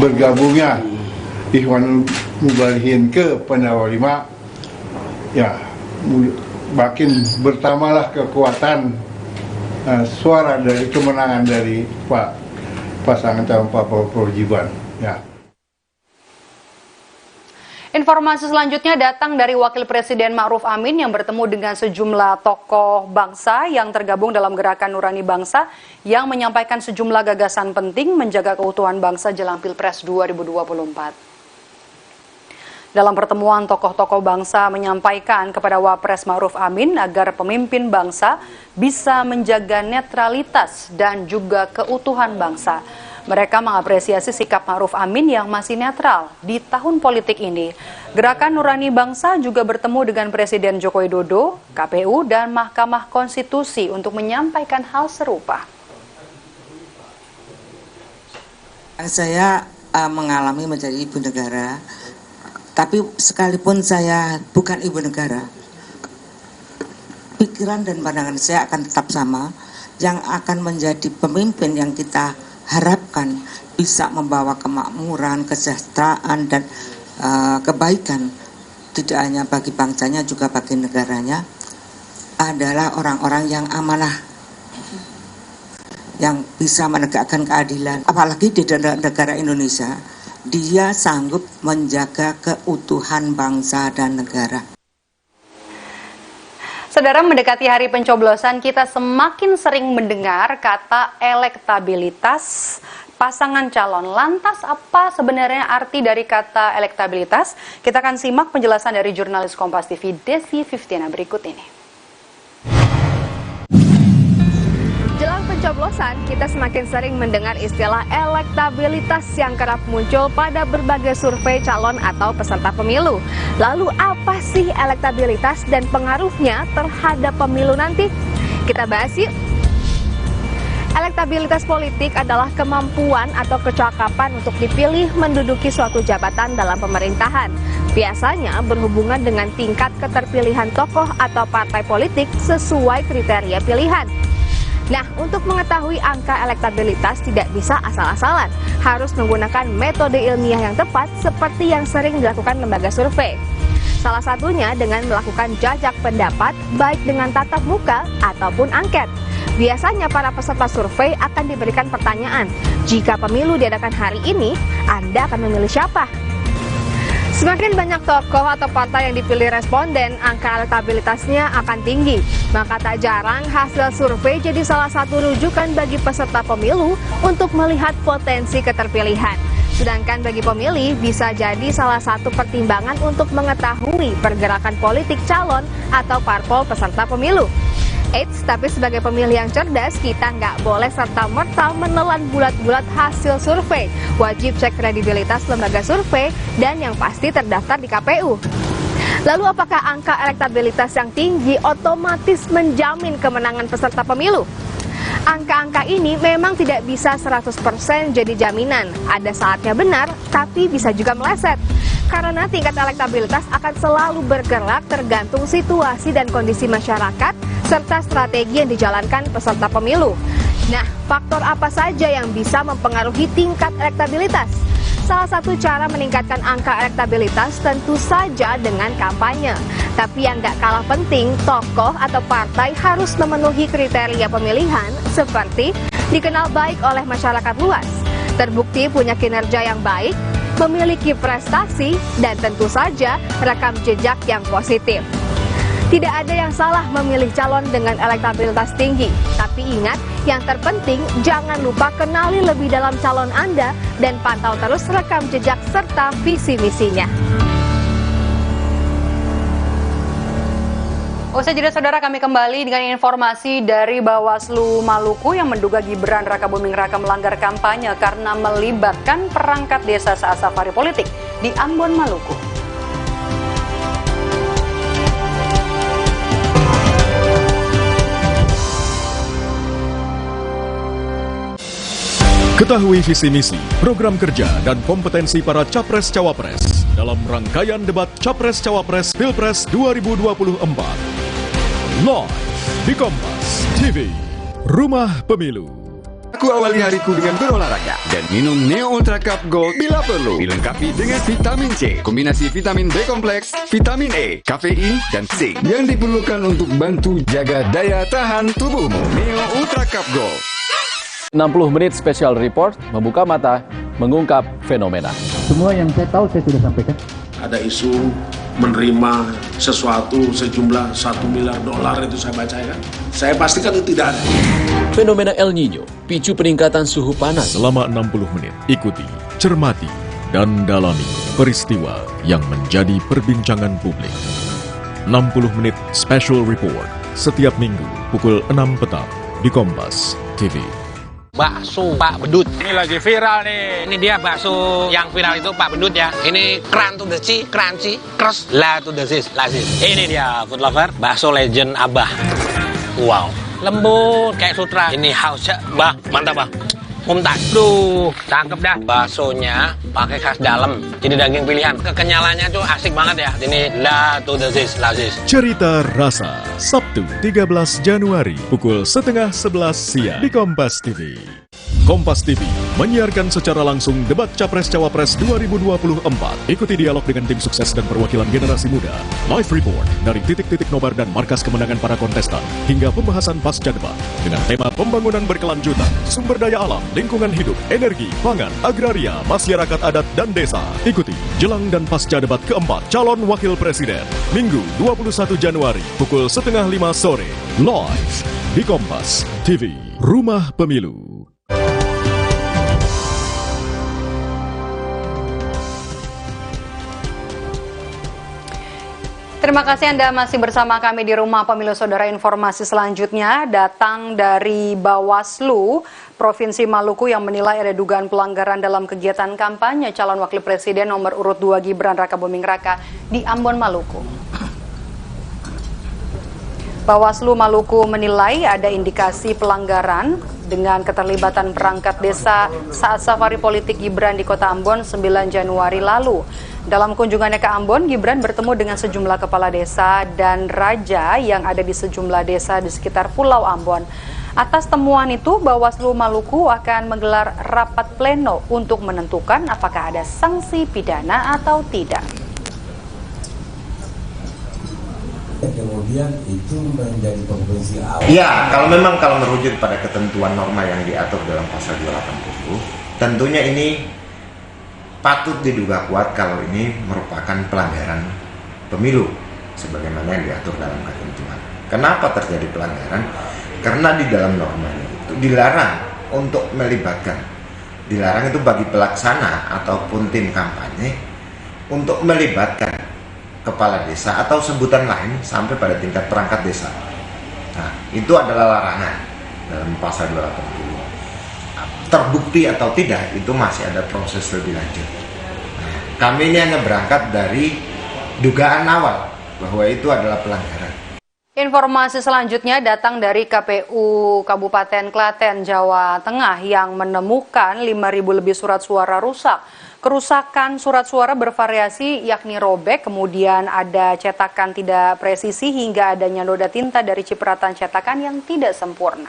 Speaker 2: Bergabungnya Ikhwanul Mubalihin ke Pandawa 5, ya, makin bertambahlah kekuatan suara dari kemenangan dari pasangan calon Pak Prabowo Gibran. Ya.
Speaker 12: Informasi selanjutnya datang dari Wakil Presiden Ma'ruf Amin yang bertemu dengan sejumlah tokoh bangsa yang tergabung dalam Gerakan Nurani Bangsa yang menyampaikan sejumlah gagasan penting menjaga keutuhan bangsa jelang Pilpres 2024. Dalam pertemuan, tokoh-tokoh bangsa menyampaikan kepada Wapres Ma'ruf Amin agar pemimpin bangsa bisa menjaga netralitas dan juga keutuhan bangsa. Mereka mengapresiasi sikap Ma'ruf Amin yang masih netral di tahun politik ini. Gerakan Nurani Bangsa juga bertemu dengan Presiden Joko Widodo, KPU, dan Mahkamah Konstitusi untuk menyampaikan hal serupa.
Speaker 4: Saya mengalami menjadi ibu negara. Tapi sekalipun saya bukan ibu negara, pikiran dan pandangan saya akan tetap sama. Yang akan menjadi pemimpin yang kita harapkan bisa membawa kemakmuran, kesejahteraan, dan kebaikan, tidak hanya bagi bangsanya, juga bagi negaranya, adalah orang-orang yang amanah, yang bisa menegakkan keadilan. Apalagi di negara Indonesia, dia sanggup menjaga keutuhan bangsa dan negara.
Speaker 12: Saudara, mendekati hari pencoblosan, kita semakin sering mendengar kata elektabilitas pasangan calon. Lantas apa sebenarnya arti dari kata elektabilitas? Kita akan simak penjelasan dari jurnalis Kompas TV Desi Fiftiana berikut ini.
Speaker 17: Jelang pencoblosan, kita semakin sering mendengar istilah elektabilitas yang kerap muncul pada berbagai survei calon atau peserta pemilu. Lalu apa sih elektabilitas dan pengaruhnya terhadap pemilu nanti? Kita bahas yuk. Elektabilitas politik adalah kemampuan atau kecakapan untuk dipilih menduduki suatu jabatan dalam pemerintahan. Biasanya berhubungan dengan tingkat keterpilihan tokoh atau partai politik sesuai kriteria pilihan. Nah, untuk mengetahui angka elektabilitas tidak bisa asal-asalan, harus menggunakan metode ilmiah yang tepat seperti yang sering dilakukan lembaga survei. Salah satunya dengan melakukan jajak pendapat baik dengan tatap muka ataupun angket. Biasanya para peserta survei akan diberikan pertanyaan, jika pemilu diadakan hari ini, Anda akan memilih siapa? Semakin banyak tokoh atau partai yang dipilih responden, angka elektabilitasnya akan tinggi. Maka tak jarang hasil survei jadi salah satu rujukan bagi peserta pemilu untuk melihat potensi keterpilihan. Sedangkan bagi pemilih bisa jadi salah satu pertimbangan untuk mengetahui pergerakan politik calon atau parpol peserta pemilu. Eits, tapi sebagai pemilih yang cerdas, kita nggak boleh serta-merta menelan bulat-bulat hasil survei. Wajib cek kredibilitas lembaga survei dan yang pasti terdaftar di KPU. Lalu apakah angka elektabilitas yang tinggi otomatis menjamin kemenangan peserta pemilu? Angka-angka ini memang tidak bisa 100% jadi jaminan. Ada saatnya benar, tapi bisa juga meleset. Karena tingkat elektabilitas akan selalu bergerak tergantung situasi dan kondisi masyarakat, serta strategi yang dijalankan peserta pemilu. Nah, faktor apa saja yang bisa mempengaruhi tingkat elektabilitas? Salah satu cara meningkatkan angka elektabilitas tentu saja dengan kampanye. Tapi yang gak kalah penting, tokoh atau partai harus memenuhi kriteria pemilihan seperti dikenal baik oleh masyarakat luas, terbukti punya kinerja yang baik, memiliki prestasi, dan tentu saja rekam jejak yang positif. Tidak ada yang salah memilih calon dengan elektabilitas tinggi. Tapi ingat, yang terpenting jangan lupa kenali lebih dalam calon Anda dan pantau terus rekam jejak serta visi misinya.
Speaker 12: Usai jeda saudara, kami kembali dengan informasi dari Bawaslu Maluku yang menduga Gibran Rakabuming Raka melanggar kampanye karena melibatkan perangkat desa saat safari politik di Ambon, Maluku.
Speaker 3: Ketahui visi misi, program kerja, dan kompetensi para Capres-Cawapres dalam rangkaian debat Capres-Cawapres Pilpres 2024. Live di Kompas TV, Rumah Pemilu.
Speaker 10: Aku awali hariku dengan berolahraga dan minum Neo Ultra Cup Gold bila perlu. Dilengkapi dengan vitamin C, kombinasi vitamin B kompleks, vitamin E, kafein, dan zinc yang diperlukan untuk bantu jaga daya tahan tubuhmu. Neo Ultra Cup Gold.
Speaker 11: 60 menit special report membuka mata, mengungkap fenomena.
Speaker 14: Semua yang saya tahu saya sudah sampaikan.
Speaker 23: Ada isu menerima sesuatu sejumlah $1 miliar itu saya baca ya. Saya pastikan itu tidak ada.
Speaker 11: Fenomena El Nino, picu peningkatan suhu panas.
Speaker 3: Selama 60 menit, ikuti, cermati, dan dalami peristiwa yang menjadi perbincangan publik. 60 menit special report setiap minggu pukul 6 petang di Kompas TV.
Speaker 21: Bakso Pak Bedut. Ini lagi viral nih. Ini dia bakso yang viral itu Pak Bedut ya. Ini crunch to the cheese, crunchy, crust, la to the cheese, lazis. Ini dia food lover, bakso legend Abah. Wow, lembut kayak sutra. Ini hausnya, bah, mantap bah. Mumtaz. Duh, cakep dah. Baksonya pakai khas dalam. Jadi daging pilihan. Kekenyalannya tuh asik banget ya. Ini la to the cheese, lazis.
Speaker 3: Cerita Rasa, Sabtu 13 Januari pukul 10:30 siang di Kompas TV. Kompas TV menyiarkan secara langsung debat Capres-Cawapres 2024. Ikuti dialog dengan tim sukses dan perwakilan generasi muda. Live report dari titik-titik nobar dan markas kemenangan para kontestan hingga pembahasan pasca debat dengan tema pembangunan berkelanjutan, sumber daya alam, lingkungan hidup, energi, pangan, agraria, masyarakat adat, dan desa. Ikuti jelang dan pasca debat keempat calon wakil presiden Minggu 21 Januari pukul 4:30 sore live di Kompas TV, Rumah Pemilu.
Speaker 12: Terima kasih Anda masih bersama kami di Rumah Pemilu. Saudara, informasi selanjutnya datang dari Bawaslu Provinsi Maluku yang menilai ada dugaan pelanggaran dalam kegiatan kampanye calon wakil presiden nomor urut 2 Gibran Rakabuming Raka di Ambon, Maluku. Bawaslu Maluku menilai ada indikasi pelanggaran dengan keterlibatan perangkat desa saat safari politik Gibran di Kota Ambon 9 Januari lalu. Dalam kunjungannya ke Ambon, Gibran bertemu dengan sejumlah kepala desa dan raja yang ada di sejumlah desa di sekitar Pulau Ambon. Atas temuan itu, Bawaslu Maluku akan menggelar rapat pleno untuk menentukan apakah ada sanksi pidana atau tidak.
Speaker 1: Kemudian itu menjadi provinsi awal.
Speaker 9: Ya, kalau merujuk pada ketentuan norma yang diatur dalam pasal 280, tentunya ini patut diduga kuat kalau ini merupakan pelanggaran pemilu sebagaimana yang diatur dalam ketentuan. Kenapa terjadi pelanggaran? Karena di dalam normanya itu dilarang untuk melibatkan. Dilarang itu bagi pelaksana ataupun tim kampanye untuk melibatkan kepala desa atau sebutan lain sampai pada tingkat perangkat desa. Nah, itu adalah larangan dalam pasal 280. Terbukti atau tidak itu masih ada proses lebih lanjut. Nah, kami ini hanya berangkat dari dugaan awal bahwa itu adalah pelanggaran.
Speaker 12: Informasi selanjutnya datang dari KPU Kabupaten Klaten, Jawa Tengah yang menemukan 5.000 lebih surat suara rusak. Kerusakan surat suara bervariasi yakni robek, kemudian ada cetakan tidak presisi hingga adanya noda tinta dari cipratan cetakan yang tidak sempurna.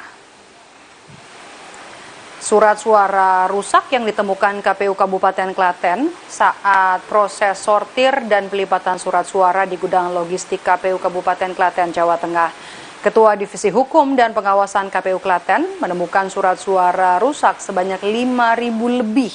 Speaker 12: Surat suara rusak yang ditemukan KPU Kabupaten Klaten saat proses sortir dan pelipatan surat suara di gudang logistik KPU Kabupaten Klaten, Jawa Tengah. Ketua Divisi Hukum dan Pengawasan KPU Klaten menemukan surat suara rusak sebanyak 5.000 lebih.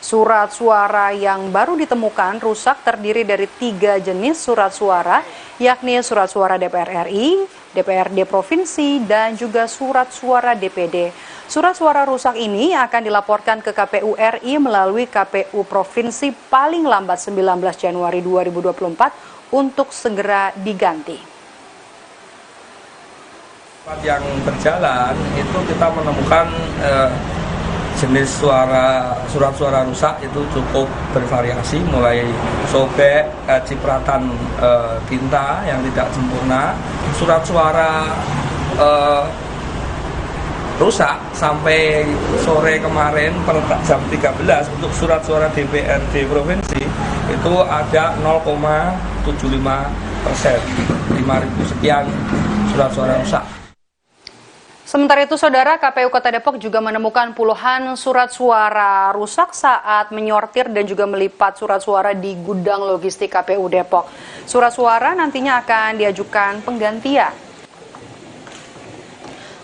Speaker 12: Surat suara yang baru ditemukan rusak terdiri dari 3 jenis surat suara, yakni surat suara DPR RI, DPRD Provinsi, dan juga surat suara DPD. Surat suara rusak ini akan dilaporkan ke KPU RI melalui KPU Provinsi paling lambat 19 Januari 2024 untuk segera diganti.
Speaker 19: Yang berjalan itu kita menemukan jenis surat suara rusak itu cukup bervariasi, mulai sobek, cipratan tinta yang tidak sempurna, surat suara rusak sampai sore kemarin per jam 13 untuk surat suara DPRD Provinsi itu ada 0,75%, 5.000 sekian surat suara rusak.
Speaker 12: Sementara itu, Saudara, KPU Kota Depok juga menemukan puluhan surat suara rusak saat menyortir dan juga melipat surat suara di gudang logistik KPU Depok. Surat suara nantinya akan diajukan penggantian.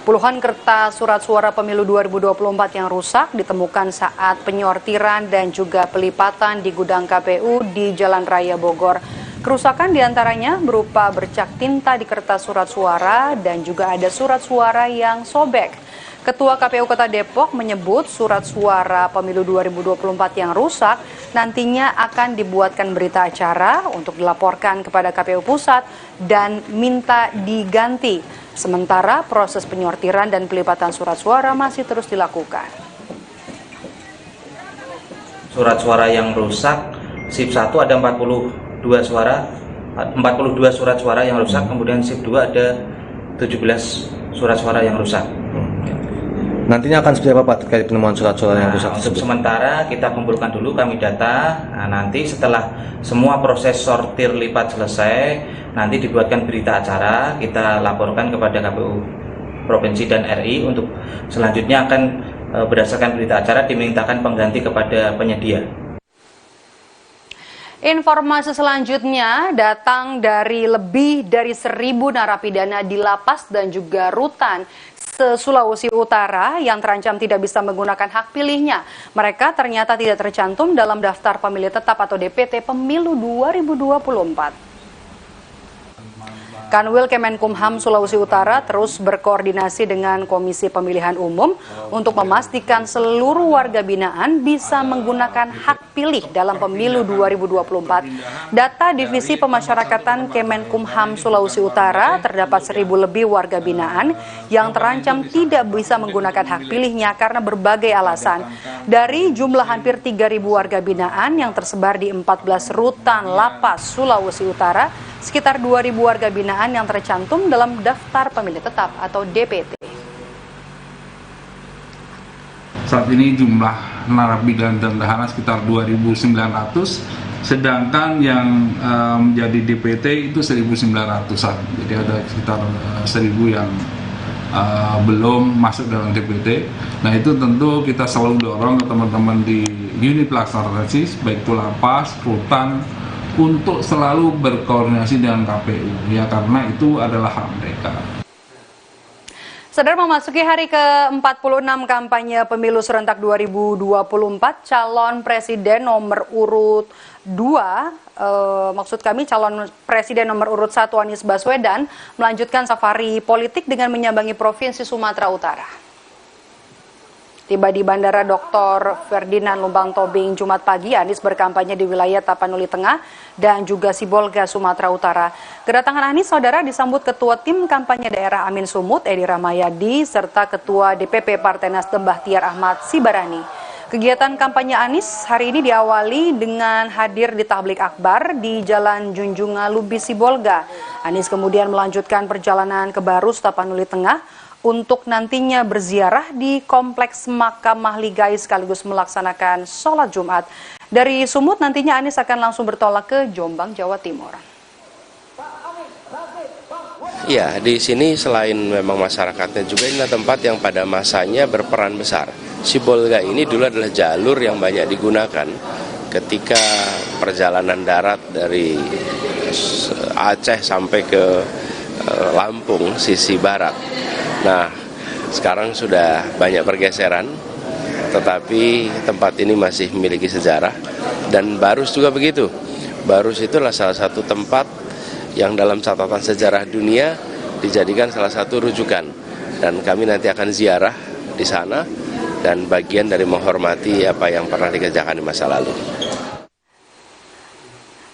Speaker 12: Puluhan kertas surat suara pemilu 2024 yang rusak ditemukan saat penyortiran dan juga pelipatan di gudang KPU di Jalan Raya Bogor. Kerusakan diantaranya berupa bercak tinta di kertas surat suara dan juga ada surat suara yang sobek. Ketua KPU Kota Depok menyebut surat suara pemilu 2024 yang rusak nantinya akan dibuatkan berita acara untuk dilaporkan kepada KPU Pusat dan minta diganti. Sementara proses penyortiran dan pelipatan surat suara masih terus dilakukan.
Speaker 20: Surat suara yang rusak, SIP 1 ada 42 surat suara yang rusak, kemudian SIP 2 ada 17 surat suara yang rusak.
Speaker 24: Nantinya akan seperti apa Pak terkait penemuan surat suara yang rusak tersebut?
Speaker 20: Sementara kita kumpulkan dulu, kami data. Nanti setelah semua proses sortir lipat selesai, nanti dibuatkan berita acara, kita laporkan kepada KPU Provinsi dan RI untuk selanjutnya akan berdasarkan berita acara dimintakan pengganti kepada penyedia.
Speaker 12: Informasi selanjutnya datang dari lebih dari 1.000 narapidana di lapas dan juga rutan se-Sulawesi Utara yang terancam tidak bisa menggunakan hak pilihnya. Mereka ternyata tidak tercantum dalam daftar pemilih tetap atau DPT pemilu 2024. Kanwil Kemenkumham Sulawesi Utara terus berkoordinasi dengan Komisi Pemilihan Umum untuk memastikan seluruh warga binaan bisa menggunakan hak pilih dalam pemilu 2024. Data Divisi Pemasyarakatan Kemenkumham Sulawesi Utara, terdapat 1.000 lebih warga binaan yang terancam tidak bisa menggunakan hak pilihnya karena berbagai alasan. Dari jumlah hampir 3.000 warga binaan yang tersebar di 14 rutan lapas Sulawesi Utara, sekitar 2.000 warga binaan yang tercantum dalam daftar pemilih tetap atau DPT.
Speaker 5: Saat ini jumlah narapidana dan tahanan sekitar 2.900, sedangkan yang menjadi DPT itu 1.900-an. Jadi ada sekitar 1.000 yang belum masuk dalam DPT. Nah, itu tentu kita selalu dorong ke teman-teman di unit pelaksana resis, baik itu Lapas, Rutan, untuk selalu berkoordinasi dengan KPU, ya, karena itu adalah hak mereka.
Speaker 12: Saudara, memasuki hari ke-46 kampanye pemilu serentak 2024, calon presiden nomor urut 2, maksud kami calon presiden nomor urut 1 Anies Baswedan melanjutkan safari politik dengan menyambangi Provinsi Sumatera Utara. Tiba di Bandara Dr. Ferdinand Lumbang Tobing Jumat pagi, Anies berkampanye di wilayah Tapanuli Tengah dan juga Sibolga, Sumatera Utara. Kedatangan Anies, saudara, disambut Ketua Tim Kampanye Daerah Amin Sumut, Edi Ramayadi, serta Ketua DPP Partai Nasdem Bahtiar Ahmad Sibarani. Kegiatan kampanye Anies hari ini diawali dengan hadir di tablik akbar di Jalan Junjungan Lubis Sibolga. Anies kemudian melanjutkan perjalanan ke Barus, Tapanuli Tengah, untuk nantinya berziarah di Kompleks Makam Mahligai sekaligus melaksanakan sholat Jumat. Dari Sumut nantinya Anies akan langsung bertolak ke Jombang, Jawa Timur.
Speaker 6: Ya, di sini selain memang masyarakatnya juga ini tempat yang pada masanya berperan besar. Sibolga ini dulu adalah jalur yang banyak digunakan ketika perjalanan darat dari Aceh sampai ke Lampung, sisi barat. Nah, sekarang sudah banyak pergeseran, tetapi tempat ini masih memiliki sejarah. Dan Barus juga begitu. Barus itulah salah satu tempat yang dalam catatan sejarah dunia dijadikan salah satu rujukan. Dan kami nanti akan ziarah di sana dan bagian dari menghormati apa yang pernah dikerjakan di masa lalu.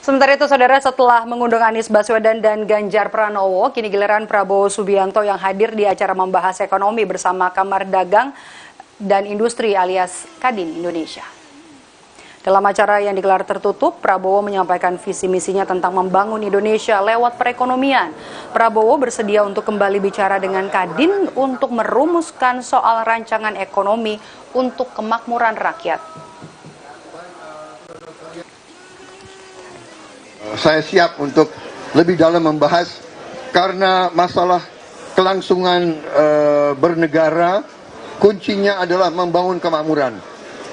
Speaker 12: Sementara itu, saudara, setelah mengundang Anies Baswedan dan Ganjar Pranowo, kini giliran Prabowo Subianto yang hadir di acara membahas ekonomi bersama Kamar Dagang dan Industri alias Kadin Indonesia. Dalam acara yang digelar tertutup, Prabowo menyampaikan visi misinya tentang membangun Indonesia lewat perekonomian. Prabowo bersedia untuk kembali bicara dengan Kadin untuk merumuskan soal rancangan ekonomi untuk kemakmuran rakyat.
Speaker 15: Saya siap untuk lebih dalam membahas karena masalah kelangsungan bernegara kuncinya adalah membangun kemakmuran,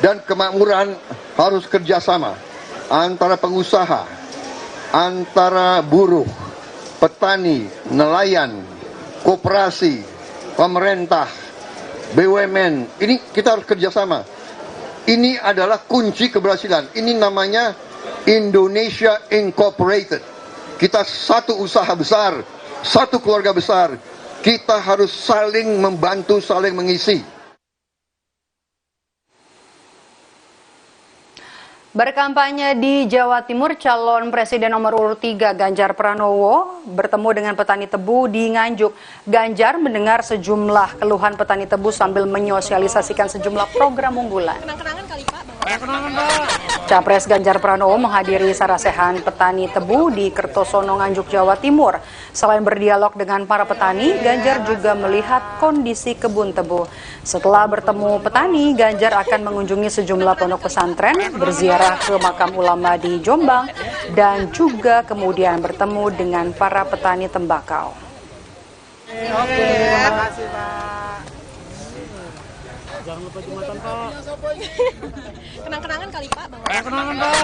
Speaker 15: dan kemakmuran harus kerjasama antara pengusaha, antara buruh, petani, nelayan, koperasi, pemerintah, BUMN. Ini kita harus kerjasama. Ini adalah kunci keberhasilan. Ini namanya Indonesia Incorporated. Kita satu usaha besar, satu keluarga besar. Kita harus saling membantu, saling mengisi.
Speaker 12: Berkampanye di Jawa Timur, calon presiden nomor urut 3 Ganjar Pranowo bertemu dengan petani tebu di Nganjuk. Ganjar mendengar sejumlah keluhan petani tebu sambil menyosialisasikan sejumlah program unggulan. Capres Ganjar Pranowo menghadiri sarasehan petani tebu di Kertosono, Nganjuk, Jawa Timur. Selain berdialog dengan para petani, Ganjar juga melihat kondisi kebun tebu. Setelah bertemu petani, Ganjar akan mengunjungi sejumlah pondok pesantren, berziarah ke makam ulama di Jombang, dan juga kemudian bertemu dengan para petani tembakau.
Speaker 22: Oke, terima kasih, Pak. Jangan lupa Jumatan, Pak. Kenang-kenangan kali, Pak. Kenang-kenangan, Pak.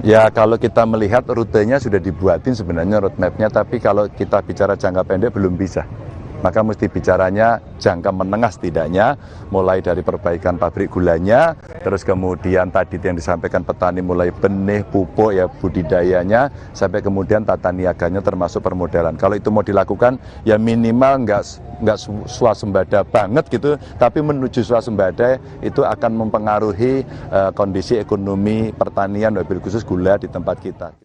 Speaker 25: Ya, kalau kita melihat rutenya sudah dibuatin sebenarnya roadmap-nya, tapi kalau kita bicara jangka pendek belum bisa. Maka mesti bicaranya jangka menengah setidaknya, mulai dari perbaikan pabrik gulanya, terus kemudian tadi yang disampaikan petani mulai benih, pupuk, ya budidayanya, sampai kemudian tata niaganya termasuk permodalan. Kalau itu mau dilakukan, ya minimal nggak swasembada banget gitu, tapi menuju swasembada itu akan mempengaruhi kondisi ekonomi pertanian, wabil khusus gula di tempat kita.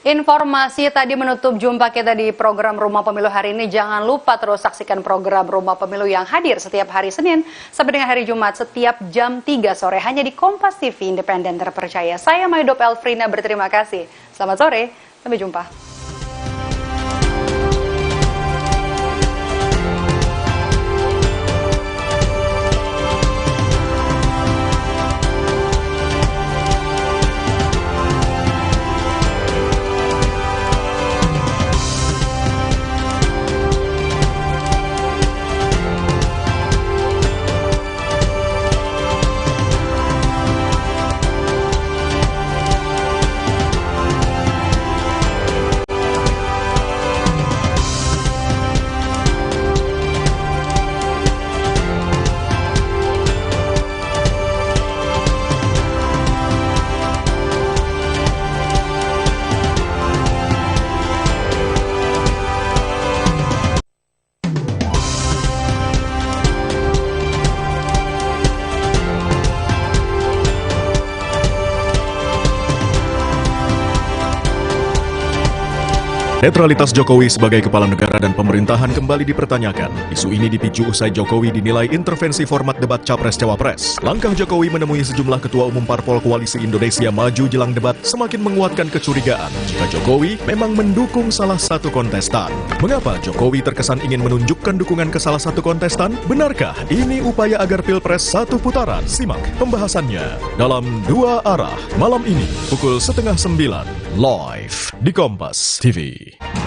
Speaker 12: Informasi tadi menutup jumpa kita di program Rumah Pemilu hari ini. Jangan lupa terus saksikan program Rumah Pemilu yang hadir setiap hari Senin sampai dengan hari Jumat setiap jam 3 sore hanya di Kompas TV Independen Terpercaya. Saya Maidop Elfrina berterima kasih. Selamat sore, sampai jumpa.
Speaker 3: Netralitas Jokowi sebagai kepala negara dan pemerintahan kembali dipertanyakan. Isu ini dipicu usai Jokowi dinilai intervensi format debat Capres-Cawapres. Langkah Jokowi menemui sejumlah ketua umum parpol Koalisi Indonesia Maju jelang debat semakin menguatkan kecurigaan jika Jokowi memang mendukung salah satu kontestan. Mengapa Jokowi terkesan ingin menunjukkan dukungan ke salah satu kontestan? Benarkah ini upaya agar Pilpres satu putaran? Simak pembahasannya dalam Dua Arah malam ini pukul 8:30 live di Kompas TV.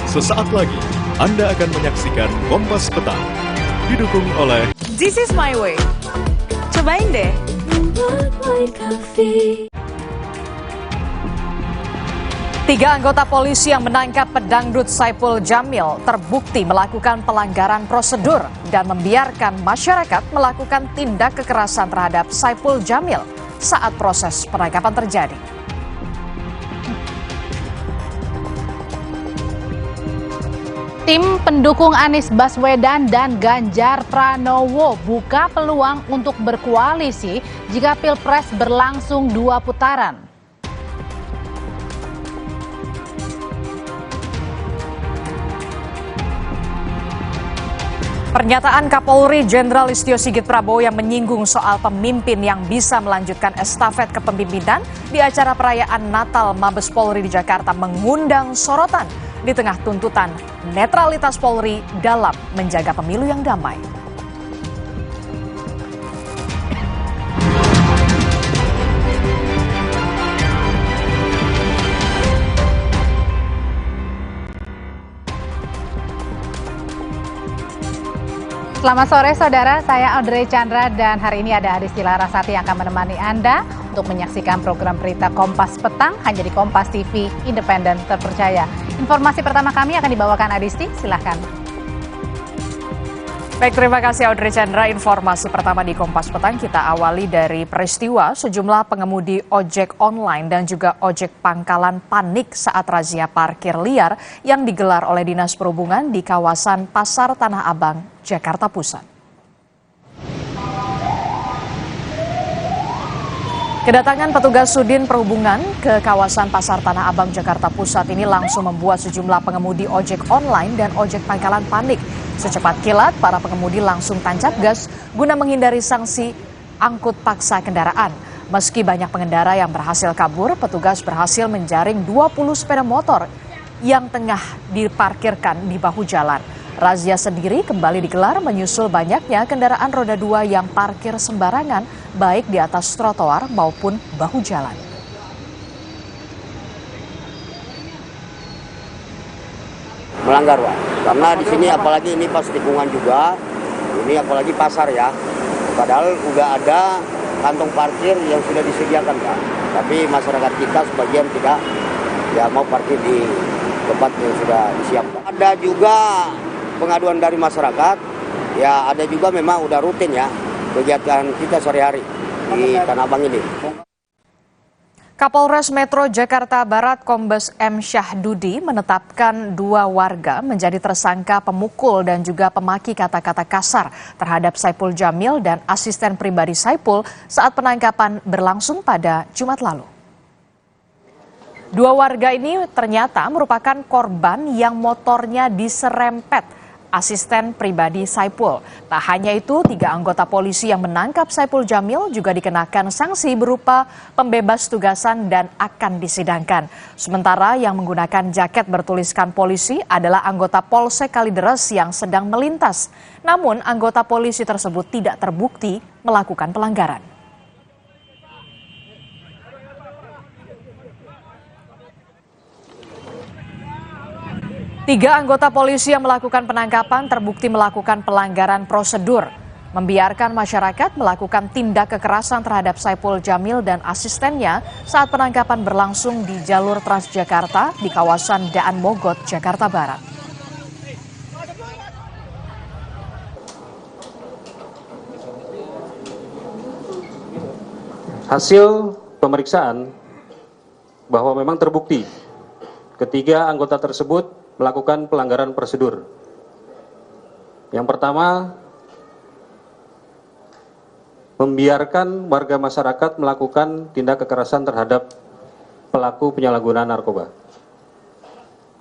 Speaker 3: Sesaat lagi, Anda akan menyaksikan Kompas Petang, didukung oleh
Speaker 12: This is my way. Cobain deh. Tiga anggota polisi yang menangkap pedangdut Saipul Jamil terbukti melakukan pelanggaran prosedur dan membiarkan masyarakat melakukan tindak kekerasan terhadap Saipul Jamil saat proses penangkapan terjadi.
Speaker 7: Tim pendukung Anies Baswedan dan Ganjar Pranowo buka peluang untuk berkoalisi jika Pilpres berlangsung 2 putaran.
Speaker 12: Pernyataan Kapolri Jenderal Listio Sigit Prabowo yang menyinggung soal pemimpin yang bisa melanjutkan estafet kepemimpinan di acara perayaan Natal Mabes Polri di Jakarta mengundang sorotan di tengah tuntutan netralitas Polri dalam menjaga pemilu yang damai.
Speaker 7: Selamat sore saudara, saya Audrey Chandra dan hari ini ada Adisti Larasati yang akan menemani Anda untuk menyaksikan program berita Kompas Petang hanya di Kompas TV, independen terpercaya. Informasi pertama kami akan dibawakan Adisti, silahkan.
Speaker 12: Baik, terima kasih Audrey Chandra. Informasi pertama di Kompas Petang kita awali dari peristiwa sejumlah pengemudi ojek online dan juga ojek pangkalan panik saat razia parkir liar yang digelar oleh Dinas Perhubungan di kawasan Pasar Tanah Abang, Jakarta Pusat. Kedatangan petugas Sudin Perhubungan ke kawasan Pasar Tanah Abang, Jakarta Pusat ini langsung membuat sejumlah pengemudi ojek online dan ojek pangkalan panik. Secepat kilat, para pengemudi langsung tancap gas guna menghindari sanksi angkut paksa kendaraan. Meski banyak pengendara yang berhasil kabur, petugas berhasil menjaring 20 sepeda motor yang tengah diparkirkan di bahu jalan. Razia sendiri kembali digelar menyusul banyaknya kendaraan roda 2 yang parkir sembarangan, baik di atas trotoar maupun bahu jalan.
Speaker 8: Melanggar, Pak. Karena di sini apalagi ini pas tikungan juga, ini apalagi pasar ya. Padahal udah ada kantong parkir yang sudah disediakan, Pak. Tapi masyarakat kita sebagian tidak ya mau parkir di tempat yang sudah disiapkan. Ada juga pengaduan dari masyarakat, ya ada juga memang udah rutin ya kegiatan kita sore hari di Tanah Abang ini.
Speaker 12: Kapolres Metro Jakarta Barat Kombes M. Syahdudi menetapkan 2 warga menjadi tersangka pemukul dan juga pemaki kata-kata kasar terhadap Saipul Jamil dan asisten pribadi Saipul saat penangkapan berlangsung pada Jumat lalu. 2 warga ini ternyata merupakan korban yang motornya diserempet asisten pribadi Saipul. Tak hanya itu, 3 anggota polisi yang menangkap Saipul Jamil juga dikenakan sanksi berupa pembebas tugasan dan akan disidangkan. Sementara yang menggunakan jaket bertuliskan polisi adalah anggota Polsek Kalideres yang sedang melintas. Namun anggota polisi tersebut tidak terbukti melakukan pelanggaran. Tiga anggota polisi yang melakukan penangkapan terbukti melakukan pelanggaran prosedur, membiarkan masyarakat melakukan tindak kekerasan terhadap Saipul Jamil dan asistennya saat penangkapan berlangsung di jalur Transjakarta di kawasan Daan Mogot, Jakarta Barat.
Speaker 13: Hasil pemeriksaan bahwa memang terbukti ketiga anggota tersebut melakukan pelanggaran prosedur. Yang pertama, membiarkan warga masyarakat melakukan tindak kekerasan terhadap pelaku penyalahgunaan narkoba.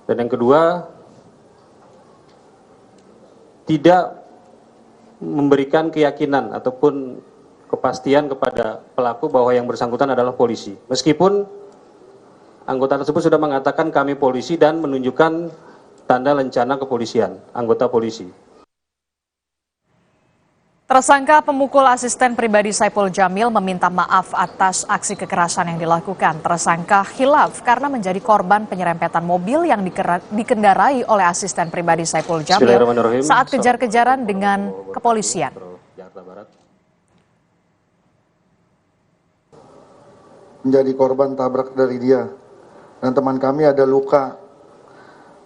Speaker 13: Dan yang kedua, tidak memberikan keyakinan ataupun kepastian kepada pelaku bahwa yang bersangkutan adalah polisi. Meskipun anggota tersebut sudah mengatakan kami polisi dan menunjukkan tanda lencana kepolisian, anggota polisi.
Speaker 12: Tersangka pemukul asisten pribadi Saipul Jamil meminta maaf atas aksi kekerasan yang dilakukan. Tersangka hilaf karena menjadi korban penyerempetan mobil yang dikendarai oleh asisten pribadi Saipul Jamil saat kejar-kejaran dengan kepolisian.
Speaker 2: Menjadi korban tabrak dari dia dan teman kami ada luka.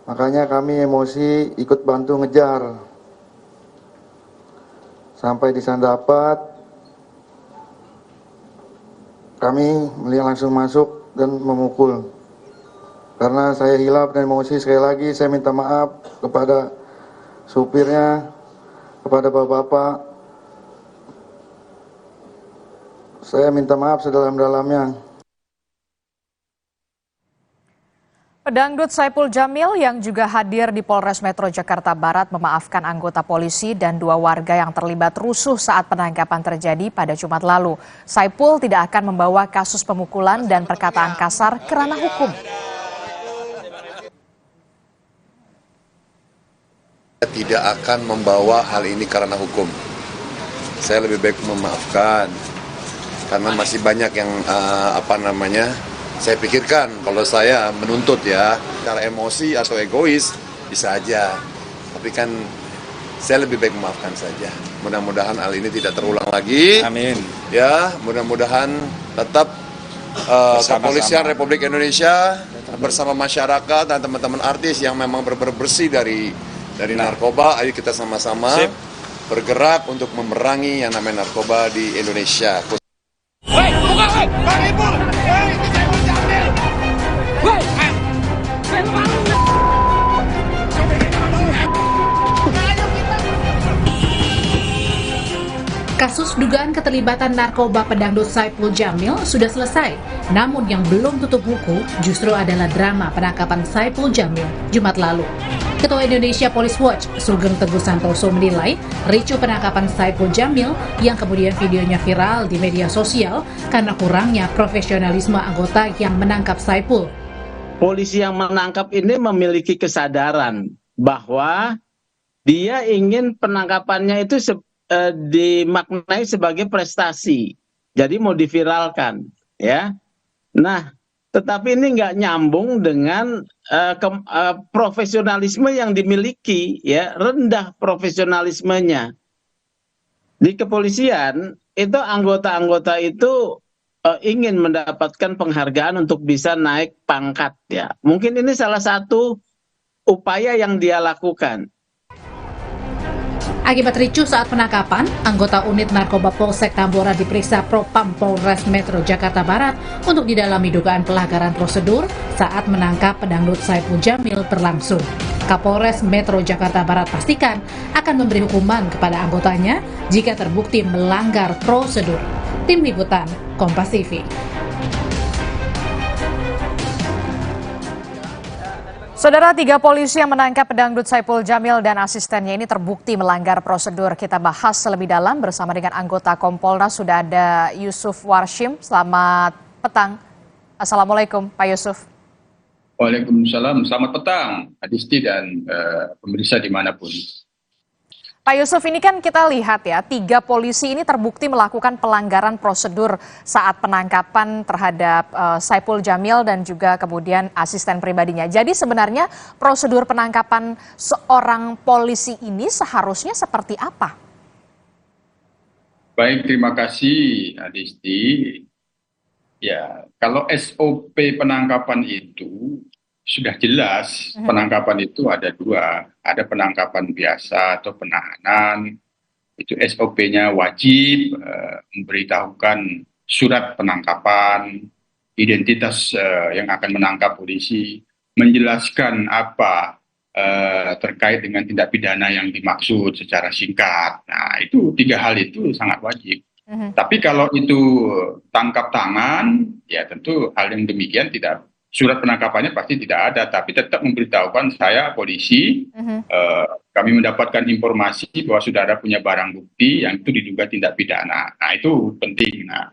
Speaker 2: Makanya kami emosi ikut bantu ngejar. Sampai di sana dapat, kami melihat langsung masuk dan memukul. Karena saya hilaf dan emosi, sekali lagi saya minta maaf kepada supirnya, kepada bapak-bapak. Saya minta maaf sedalam-dalamnya.
Speaker 12: Pedangdut Saipul Jamil yang juga hadir di Polres Metro Jakarta Barat memaafkan anggota polisi dan 2 warga yang terlibat rusuh saat penangkapan terjadi pada Jumat lalu. Saipul tidak akan membawa kasus pemukulan dan perkataan kasar ke ranah hukum.
Speaker 4: Tidak akan membawa hal ini ke ranah hukum. Saya lebih baik memaafkan karena masih banyak yang saya pikirkan. Kalau saya menuntut ya, secara emosi atau egois bisa aja. Tapi kan saya lebih baik memaafkan saja. Mudah-mudahan hal ini tidak terulang lagi. Amin. Ya, mudah-mudahan tetap Kepolisian Republik Indonesia bersama masyarakat dan teman-teman artis yang memang bersih dari narkoba. Ayo kita sama-sama bergerak untuk memerangi yang namanya narkoba di Indonesia.
Speaker 7: Kasus dugaan keterlibatan narkoba pedangdut Saipul Jamil sudah selesai. Namun yang belum tutup buku justru adalah drama penangkapan Saipul Jamil Jumat lalu. Ketua Indonesia Police Watch, Sugeng Teguh Santoso menilai ricuh penangkapan Saipul Jamil yang kemudian videonya viral di media sosial karena kurangnya profesionalisme anggota yang menangkap Saipul.
Speaker 16: Polisi yang menangkap ini memiliki kesadaran bahwa dia ingin penangkapannya itu dimaknai sebagai prestasi, jadi mau diviralkan, ya. Nah, tetapi ini nggak nyambung dengan profesionalisme yang dimiliki, ya, rendah profesionalismenya. Di kepolisian itu anggota-anggota itu ingin mendapatkan penghargaan untuk bisa naik pangkat, ya. Mungkin ini salah satu upaya yang dia lakukan.
Speaker 7: Akibat ricuh saat penangkapan, anggota unit narkoba Polsek Tambora diperiksa Propam Polres Metro Jakarta Barat untuk didalami dugaan pelanggaran prosedur saat menangkap pedangdut Saipul Jamil berlangsung. Kapolres Metro Jakarta Barat pastikan akan memberi hukuman kepada anggotanya jika terbukti melanggar prosedur. Tim Liputan, Kompas TV.
Speaker 12: Saudara, 3 polisi yang menangkap pedangdut Saipul Jamil dan asistennya ini terbukti melanggar prosedur. Kita bahas lebih dalam bersama dengan anggota Kompolnas. Sudah ada Yusuf Warshim. Selamat petang. Assalamualaikum, Pak Yusuf.
Speaker 17: Waalaikumsalam. Selamat petang, Adisti dan pemirsa dimanapun.
Speaker 12: Pak Yusuf, ini kan kita lihat ya, 3 polisi ini terbukti melakukan pelanggaran prosedur saat penangkapan terhadap Saipul Jamil dan juga kemudian asisten pribadinya. Jadi sebenarnya prosedur penangkapan seorang polisi ini seharusnya seperti apa?
Speaker 17: Baik, terima kasih Adisti. Ya, kalau SOP penangkapan itu sudah jelas. Penangkapan itu ada 2, ada penangkapan biasa atau penahanan, itu SOP-nya wajib memberitahukan surat penangkapan, identitas yang akan menangkap polisi, menjelaskan apa terkait dengan tindak pidana yang dimaksud secara singkat. Nah, itu 3 hal itu sangat wajib. Tapi kalau itu tangkap tangan, ya tentu hal yang demikian tidak surat penangkapannya pasti tidak ada, tapi tetap memberitahukan saya polisi, kami mendapatkan informasi bahwa saudara punya barang bukti yang itu diduga tindak pidana. Nah, itu penting. Nah,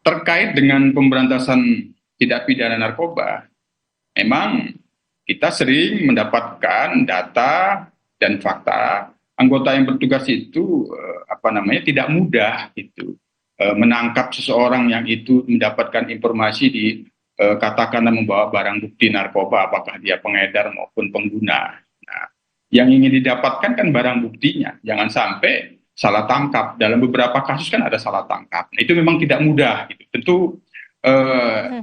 Speaker 17: terkait dengan pemberantasan tindak pidana narkoba, memang kita sering mendapatkan data dan fakta anggota yang bertugas itu tidak mudah gitu menangkap seseorang yang itu mendapatkan informasi di katakanlah membawa barang bukti narkoba, apakah dia pengedar maupun pengguna. Nah, yang ingin didapatkan kan barang buktinya, jangan sampai salah tangkap. Dalam beberapa kasus kan ada salah tangkap. Nah, itu memang tidak mudah gitu. Tentu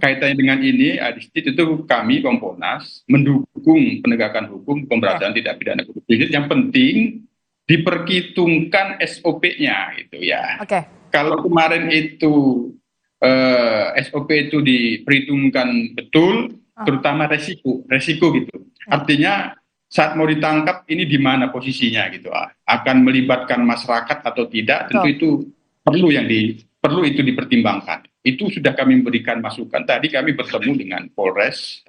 Speaker 17: kaitannya dengan ini, Adisti, itu kami Kompolnas mendukung penegakan hukum pemberantasan tindak pidana korupsi. Yang penting diperhitungkan SOP-nya gitu ya. Kalau kemarin itu SOP itu diperhitungkan betul, terutama resiko gitu. Artinya saat mau ditangkap ini di mana posisinya gitu, akan melibatkan masyarakat atau tidak, tentu itu perlu itu dipertimbangkan. Itu sudah kami memberikan masukan. Tadi kami bertemu dengan Polres.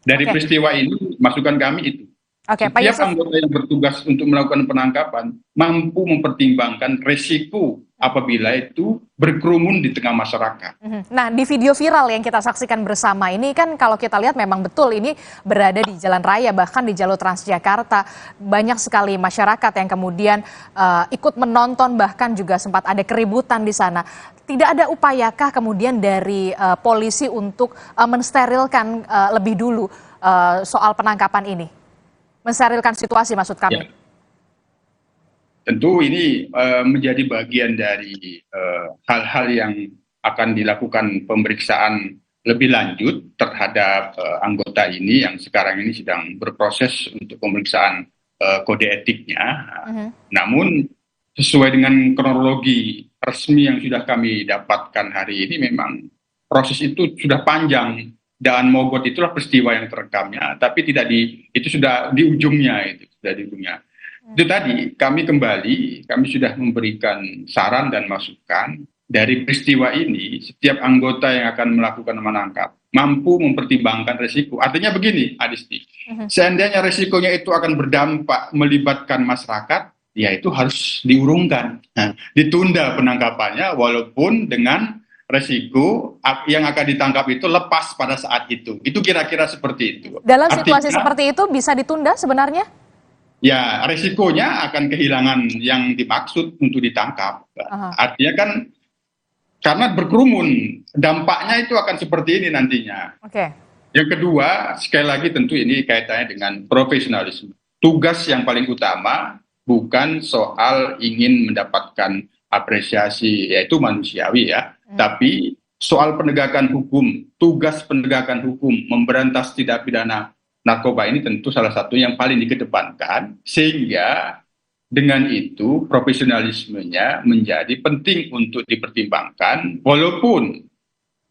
Speaker 17: Dari peristiwa ini, masukan kami itu. Setiap anggota yang bertugas untuk melakukan penangkapan mampu mempertimbangkan resiko apabila itu berkerumun di tengah masyarakat.
Speaker 12: Nah, di video viral yang kita saksikan bersama ini kan kalau kita lihat memang betul ini berada di jalan raya, bahkan di jalur Transjakarta. Banyak sekali masyarakat yang kemudian ikut menonton, bahkan juga sempat ada keributan di sana. Tidak ada upayakah kemudian dari polisi untuk mensterilkan lebih dulu soal penangkapan ini? Mensterilkan situasi maksud kami. Ya.
Speaker 17: Tentu ini menjadi bagian dari hal-hal yang akan dilakukan pemeriksaan lebih lanjut terhadap anggota ini yang sekarang ini sedang berproses untuk pemeriksaan kode etiknya. Namun sesuai dengan kronologi resmi yang sudah kami dapatkan hari ini, memang proses itu sudah panjang. Dan Mogot itulah peristiwa yang terekamnya, tapi itu sudah di ujungnya, Itu tadi kami sudah memberikan saran dan masukan dari peristiwa ini. Setiap anggota yang akan melakukan menangkap mampu mempertimbangkan resiko. Artinya begini, Adisti, seandainya resikonya itu akan berdampak melibatkan masyarakat, ya itu harus diurungkan, ditunda penangkapannya walaupun dengan resiko yang akan ditangkap itu lepas pada saat itu. Itu kira-kira seperti itu.
Speaker 12: Dalam situasi seperti itu bisa ditunda sebenarnya?
Speaker 17: Ya, resikonya akan kehilangan yang dimaksud untuk ditangkap. Artinya kan karena berkerumun, dampaknya itu akan seperti ini nantinya. Yang kedua, sekali lagi tentu ini kaitannya dengan profesionalisme. Tugas yang paling utama bukan soal ingin mendapatkan apresiasi, yaitu manusiawi ya. Tapi soal penegakan hukum, tugas penegakan hukum, memberantas tindak pidana narkoba ini tentu salah satu yang paling dikedepankan, sehingga dengan itu profesionalismenya menjadi penting untuk dipertimbangkan, walaupun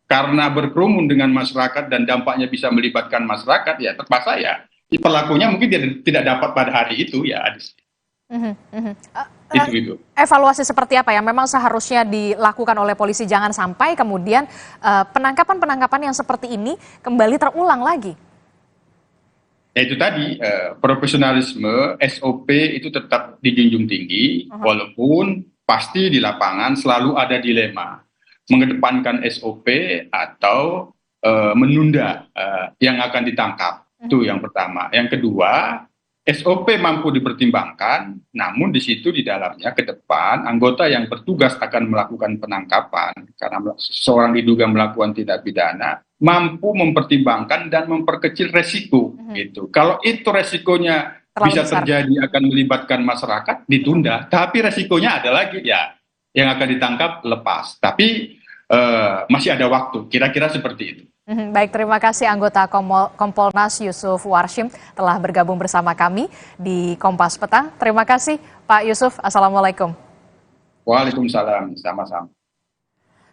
Speaker 17: karena berkerumun dengan masyarakat dan dampaknya bisa melibatkan masyarakat, ya terpaksa ya pelakunya mungkin tidak dapat pada hari itu ya. Itu.
Speaker 12: Evaluasi seperti apa yang memang seharusnya dilakukan oleh polisi, jangan sampai kemudian penangkapan yang seperti ini kembali terulang lagi?
Speaker 17: Ya itu tadi, profesionalisme, SOP itu tetap dijunjung tinggi, walaupun pasti di lapangan selalu ada dilema, mengedepankan SOP atau menunda yang akan ditangkap. Itu yang pertama. Yang kedua, SOP mampu dipertimbangkan, namun di situ di dalamnya ke depan anggota yang bertugas akan melakukan penangkapan karena seseorang diduga melakukan tindak pidana mampu mempertimbangkan dan memperkecil resiko gitu. Kalau itu resikonya bisa terjadi akan melibatkan masyarakat, ditunda. Tapi resikonya ada lagi ya, yang akan ditangkap lepas. Tapi masih ada waktu. Kira-kira seperti itu.
Speaker 12: Baik, terima kasih anggota Kompolnas Yusuf Warshim telah bergabung bersama kami di Kompas Petang. Terima kasih Pak Yusuf. Assalamualaikum.
Speaker 17: Waalaikumsalam. Sama-sama.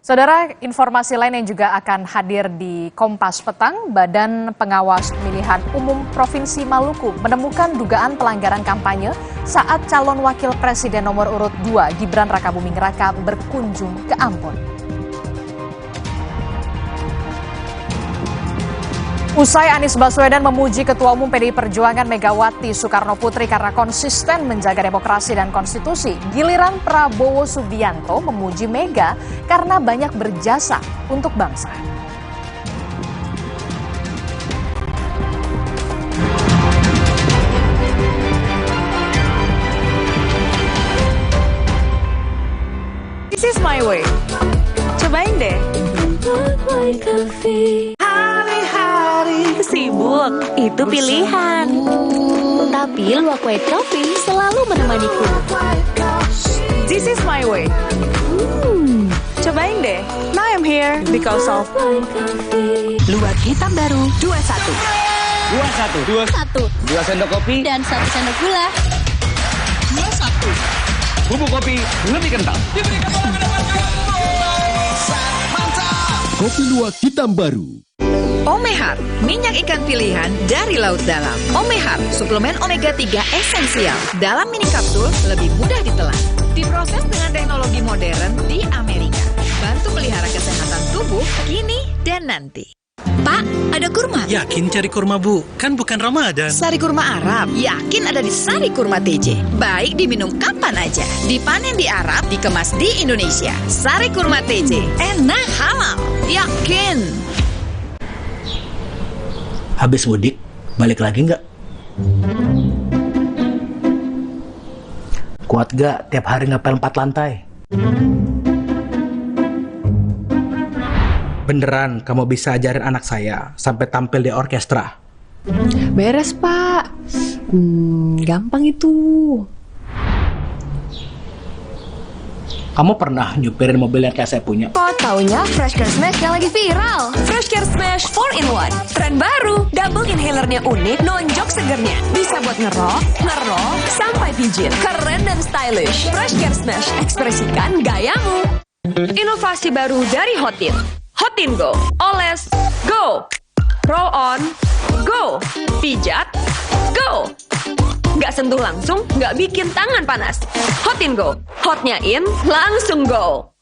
Speaker 12: Saudara, informasi lain yang juga akan hadir di Kompas Petang, Badan Pengawas Pemilihan Umum Provinsi Maluku menemukan dugaan pelanggaran kampanye saat calon wakil presiden nomor urut 2 Gibran Rakabuming Raka berkunjung ke Ambon.
Speaker 10: Usai Anies Baswedan memuji Ketua Umum PDI Perjuangan Megawati Soekarno Putri karena konsisten menjaga demokrasi dan konstitusi, giliran Prabowo Subianto memuji Mega karena banyak berjasa untuk bangsa. This is my way. Cobain deh. Hari-hari
Speaker 11: sibuk, itu pilihan. Tapi Luwak White Coffee selalu menemaniku.
Speaker 10: This is my way. Cobain deh. Now I'm here because of
Speaker 11: Luwak hitam baru 21.
Speaker 14: 21. 2 sendok kopi
Speaker 11: Dan 1 sendok gula.
Speaker 14: 21. Bubuk kopi lebih kental.
Speaker 3: Kopi Luwak hitam baru.
Speaker 18: Omehar, minyak ikan pilihan dari laut dalam. Omehar, suplemen omega 3 esensial. Dalam mini kapsul, lebih mudah ditelan. Diproses dengan teknologi modern di Amerika. Bantu pelihara kesehatan tubuh kini dan nanti. Pak, ada kurma?
Speaker 23: Yakin cari kurma, Bu? Kan bukan Ramadan.
Speaker 18: Sari kurma Arab, yakin ada di Sari Kurma TJ. Baik diminum kapan aja. Dipanen di Arab, dikemas di Indonesia. Sari Kurma TJ, enak, halal, yakin.
Speaker 23: Habis mudik, balik lagi nggak? Kuat nggak tiap hari ngepel 4 lantai? Beneran kamu bisa ajarin anak saya sampai tampil di orkestra?
Speaker 26: Beres, Pak. Gampang itu.
Speaker 23: Kamu pernah nyupirin mobil yang kayak saya punya?
Speaker 26: Kok taunya Fresh Care Smash yang lagi viral?
Speaker 18: Fresh Care Smash 4-in-1. Tren baru, double inhalernya unik, nonjok segernya. Bisa buat ngerok, sampai pijit. Keren dan stylish. Fresh Care Smash, ekspresikan gayamu. Inovasi baru dari Hotin. Hotin Go. Oles, go. Roll on, go. Pijat, go. Nggak sentuh langsung, nggak bikin tangan panas. Hotin Go. Hotnya in, langsung go.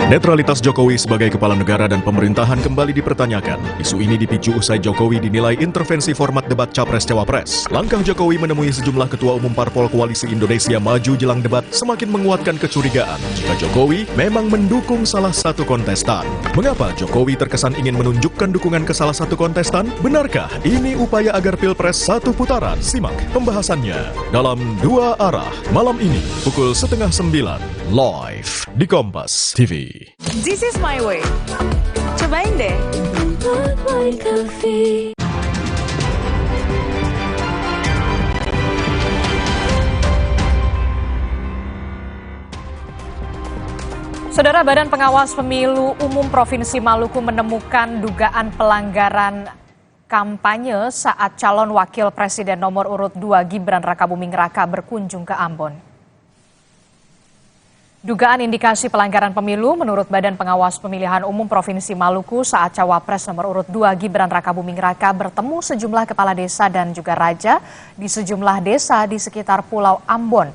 Speaker 3: Netralitas Jokowi sebagai kepala negara dan pemerintahan kembali dipertanyakan. Isu ini dipicu usai Jokowi dinilai intervensi format debat Capres-Cawapres. Langkah Jokowi menemui sejumlah ketua umum parpol Koalisi Indonesia Maju jelang debat semakin menguatkan kecurigaan jika Jokowi memang mendukung salah satu kontestan. Mengapa Jokowi terkesan ingin menunjukkan dukungan ke salah satu kontestan? Benarkah ini upaya agar Pilpres satu putaran? Simak pembahasannya dalam Dua Arah malam ini pukul 8:30 live di Kompas TV.
Speaker 10: This is my way. Cobain deh. Saudara, Badan Pengawas Pemilu Umum Provinsi Maluku menemukan dugaan pelanggaran kampanye saat calon wakil presiden nomor urut 2 Gibran Rakabuming Raka berkunjung ke Ambon. Dugaan indikasi pelanggaran pemilu menurut Badan Pengawas Pemilihan Umum Provinsi Maluku saat Cawapres nomor urut 2 Gibran Rakabuming Raka bertemu sejumlah kepala desa dan juga raja di sejumlah desa di sekitar Pulau Ambon.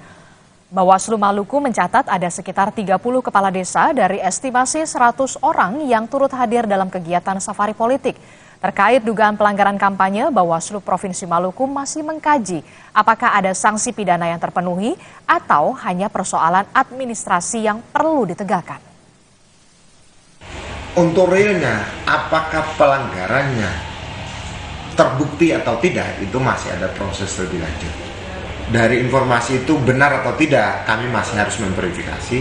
Speaker 10: Bawaslu Maluku mencatat ada sekitar 30 kepala desa dari estimasi 100 orang yang turut hadir dalam kegiatan safari politik. Terkait dugaan pelanggaran kampanye, Bawaslu Provinsi Maluku masih mengkaji apakah ada sanksi pidana yang terpenuhi atau hanya persoalan administrasi yang perlu ditegakkan.
Speaker 9: Untuk realnya, apakah pelanggarannya terbukti atau tidak, itu masih ada proses lebih lanjut. Dari informasi itu benar atau tidak, kami masih harus memverifikasi.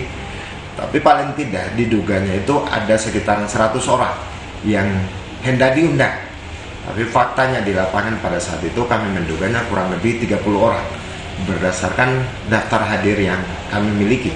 Speaker 9: Tapi paling tidak diduganya itu ada sekitar 100 orang yang hendak diundang. Tapi faktanya di lapangan pada saat itu kami menduganya kurang lebih 30 orang berdasarkan daftar hadir yang kami miliki.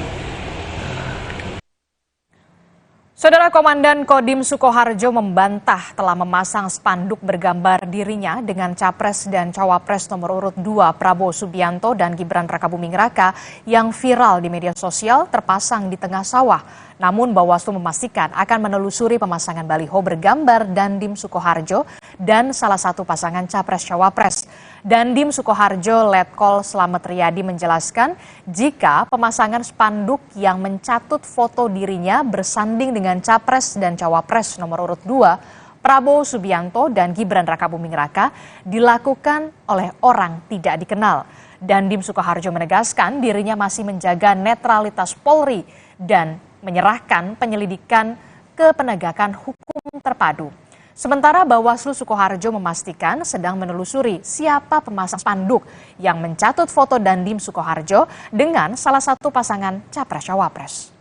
Speaker 10: Saudara, Komandan Kodim Sukoharjo membantah telah memasang spanduk bergambar dirinya dengan Capres dan Cawapres nomor urut 2 Prabowo Subianto dan Gibran Rakabuming Raka yang viral di media sosial terpasang di tengah sawah. Namun Bawaslu memastikan akan menelusuri pemasangan baliho bergambar Dandim Sukoharjo dan salah satu pasangan Capres-Cawapres. Dandim Sukoharjo Letkol Slamet Riyadi menjelaskan jika pemasangan spanduk yang mencatut foto dirinya bersanding dengan Capres dan Cawapres nomor urut 2 Prabowo Subianto dan Gibran Rakabuming Raka dilakukan oleh orang tidak dikenal. Dandim Sukoharjo menegaskan dirinya masih menjaga netralitas Polri dan menyerahkan penyelidikan ke penegakan hukum terpadu. Sementara Bawaslu Sukoharjo memastikan sedang menelusuri siapa pemasang spanduk yang mencatut foto Dandim Sukoharjo dengan salah satu pasangan Capres-Cawapres.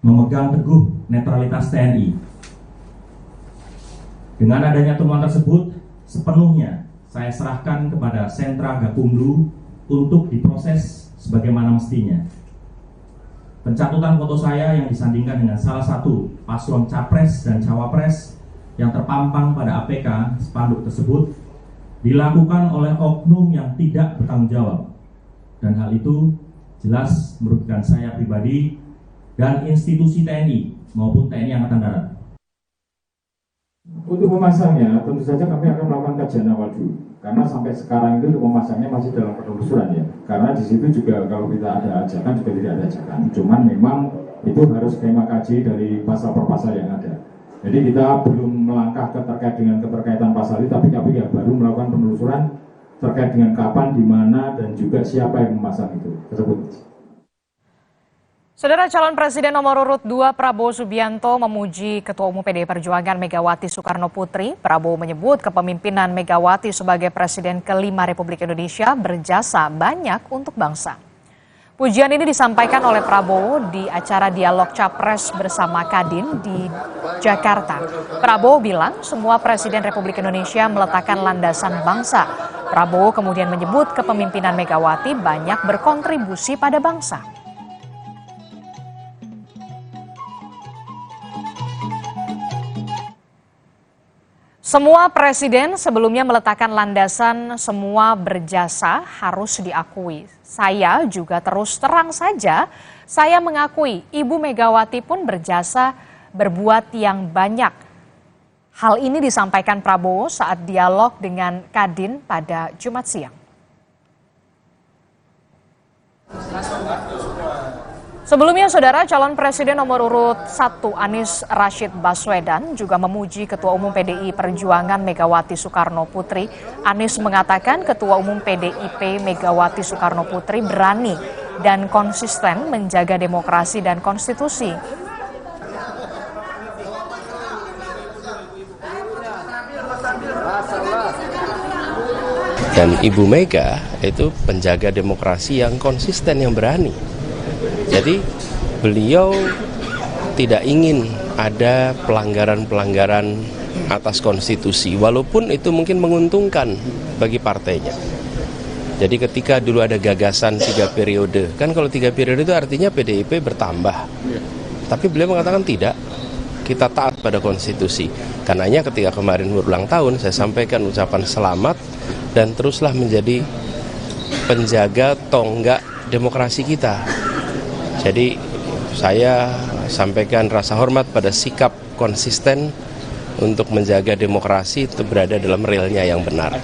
Speaker 1: Memegang teguh netralitas TNI. Dengan adanya temuan tersebut, sepenuhnya saya serahkan kepada Sentra Gakumdu untuk diproses sebagaimana mestinya. Pencatutan foto saya yang disandingkan dengan salah satu paslon Capres dan Cawapres yang terpampang pada APK spanduk tersebut dilakukan oleh oknum yang tidak bertanggung jawab. Dan hal itu jelas merugikan saya pribadi dan institusi TNI maupun TNI Angkatan Darat.
Speaker 5: Untuk memasangnya, tentu saja kami akan melakukan kajian awal dulu. Karena sampai sekarang itu untuk memasangnya masih dalam penelusuran ya. Karena di situ juga kalau kita ada ajakan juga tidak ada ajakan. Cuman memang itu harus skema kaji dari pasal per pasal yang ada. Jadi kita belum melangkah terkait dengan keterkaitan pasal itu, tapi kami ya baru melakukan penelusuran terkait dengan kapan, di mana, dan juga siapa yang memasang itu tersebut.
Speaker 10: Saudara, calon Presiden nomor urut 2 Prabowo Subianto memuji Ketua Umum PDI Perjuangan Megawati Soekarno Putri. Prabowo menyebut kepemimpinan Megawati sebagai Presiden ke-5 Republik Indonesia berjasa banyak untuk bangsa. Pujian ini disampaikan oleh Prabowo di acara dialog Capres bersama Kadin di Jakarta. Prabowo bilang semua Presiden Republik Indonesia meletakkan landasan bangsa. Prabowo kemudian menyebut kepemimpinan Megawati banyak berkontribusi pada bangsa. Semua presiden sebelumnya meletakkan landasan semua berjasa harus diakui. Saya juga terus terang saja, saya mengakui Ibu Megawati pun berjasa berbuat yang banyak. Hal ini disampaikan Prabowo saat dialog dengan Kadin pada Jumat siang. Sebelumnya, Saudara, calon Presiden nomor urut 1 Anies Rashid Baswedan juga memuji Ketua Umum PDI Perjuangan Megawati Soekarno Putri. Anies mengatakan Ketua Umum PDIP Megawati Soekarno Putri berani dan konsisten menjaga demokrasi dan konstitusi.
Speaker 6: Dan Ibu Mega itu penjaga demokrasi yang konsisten, yang berani. Jadi beliau tidak ingin ada pelanggaran-pelanggaran atas konstitusi, walaupun itu mungkin menguntungkan bagi partainya. Jadi ketika dulu ada gagasan 3 periode, kan kalau 3 periode itu artinya PDIP bertambah. Tapi beliau mengatakan tidak, kita taat pada konstitusi. Karenanya ketika kemarin berulang tahun, saya sampaikan ucapan selamat dan teruslah menjadi penjaga tonggak demokrasi kita. Jadi saya sampaikan rasa hormat pada sikap konsisten untuk menjaga demokrasi itu berada dalam realnya yang benar.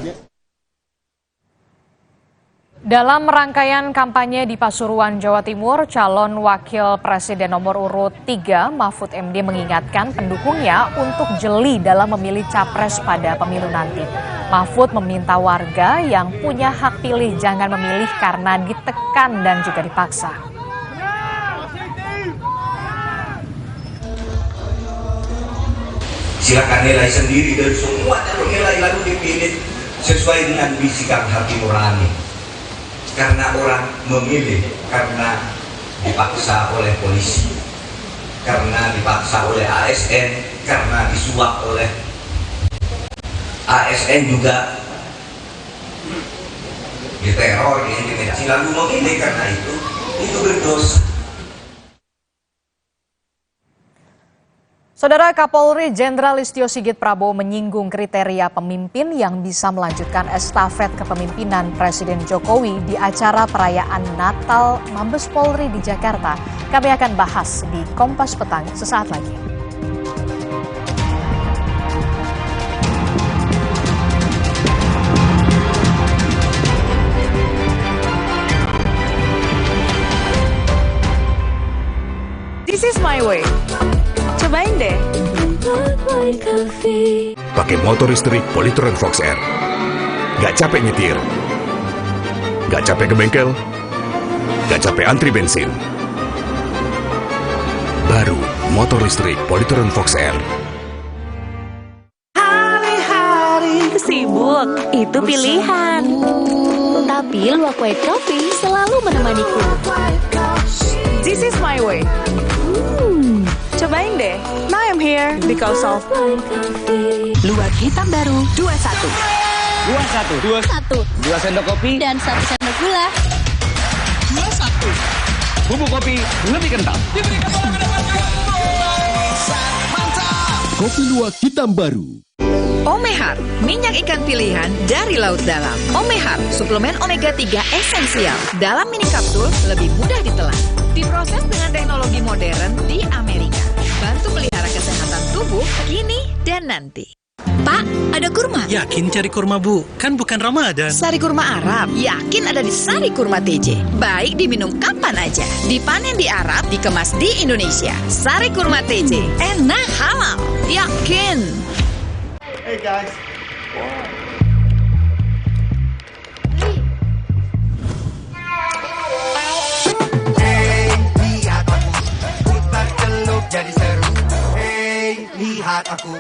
Speaker 10: Dalam rangkaian kampanye di Pasuruan, Jawa Timur, calon wakil presiden nomor urut 3 Mahfud MD mengingatkan pendukungnya untuk jeli dalam memilih capres pada pemilu nanti. Mahfud meminta warga yang punya hak pilih jangan memilih karena ditekan dan juga dipaksa.
Speaker 19: Silakan nilai sendiri dari semua calon nilai lalu dipilih sesuai dengan bisikan hati nurani. Karena orang memilih karena dipaksa oleh polisi, karena dipaksa oleh ASN, karena disuap oleh ASN juga diteror, diintimidasi, lalu memilih karena itu berdosa.
Speaker 10: Saudara, Kapolri Jenderal Listio Sigit Prabowo menyinggung kriteria pemimpin yang bisa melanjutkan estafet kepemimpinan Presiden Jokowi di acara perayaan Natal Mabes Polri di Jakarta. Kami akan bahas di Kompas Petang sesaat lagi.
Speaker 18: This is my way. Cobain deh.
Speaker 3: Pakai motor listrik Polytron Fox R. Gak capek nyetir, gak capek ke bengkel, gak capek antri bensin. Baru motor listrik Polytron Fox R.
Speaker 11: Hari-hari sibuk, itu pilihan. Tapi Luwak White Coffee selalu menemaniku.
Speaker 15: This is my way. Cobain deh. Now I'm here because of
Speaker 18: Luwak hitam baru 21.
Speaker 14: 21. 2 sendok kopi
Speaker 11: Dan 1 sendok gula.
Speaker 14: 21. Bubuk kopi lebih kental.
Speaker 3: Kopi Luwak hitam baru.
Speaker 20: Omehar, minyak ikan pilihan dari laut dalam. Omehar, suplemen omega 3 esensial. Dalam mini kapsul, lebih mudah ditelan. Diproses dengan teknologi modern di Amerika. Bantu pelihara kesehatan tubuh kini dan nanti.
Speaker 21: Pak, ada kurma.
Speaker 22: Yakin cari kurma, Bu? Kan bukan Ramadan.
Speaker 20: Sari kurma Arab, yakin ada di Sari Kurma TJ. Baik diminum kapan aja. Dipanen di Arab, dikemas di Indonesia. Sari Kurma TJ, enak, halal, yakin.
Speaker 24: Hey guys.
Speaker 25: Hey, lihat aku. Putar celup jadi seru. Hey, lihat aku.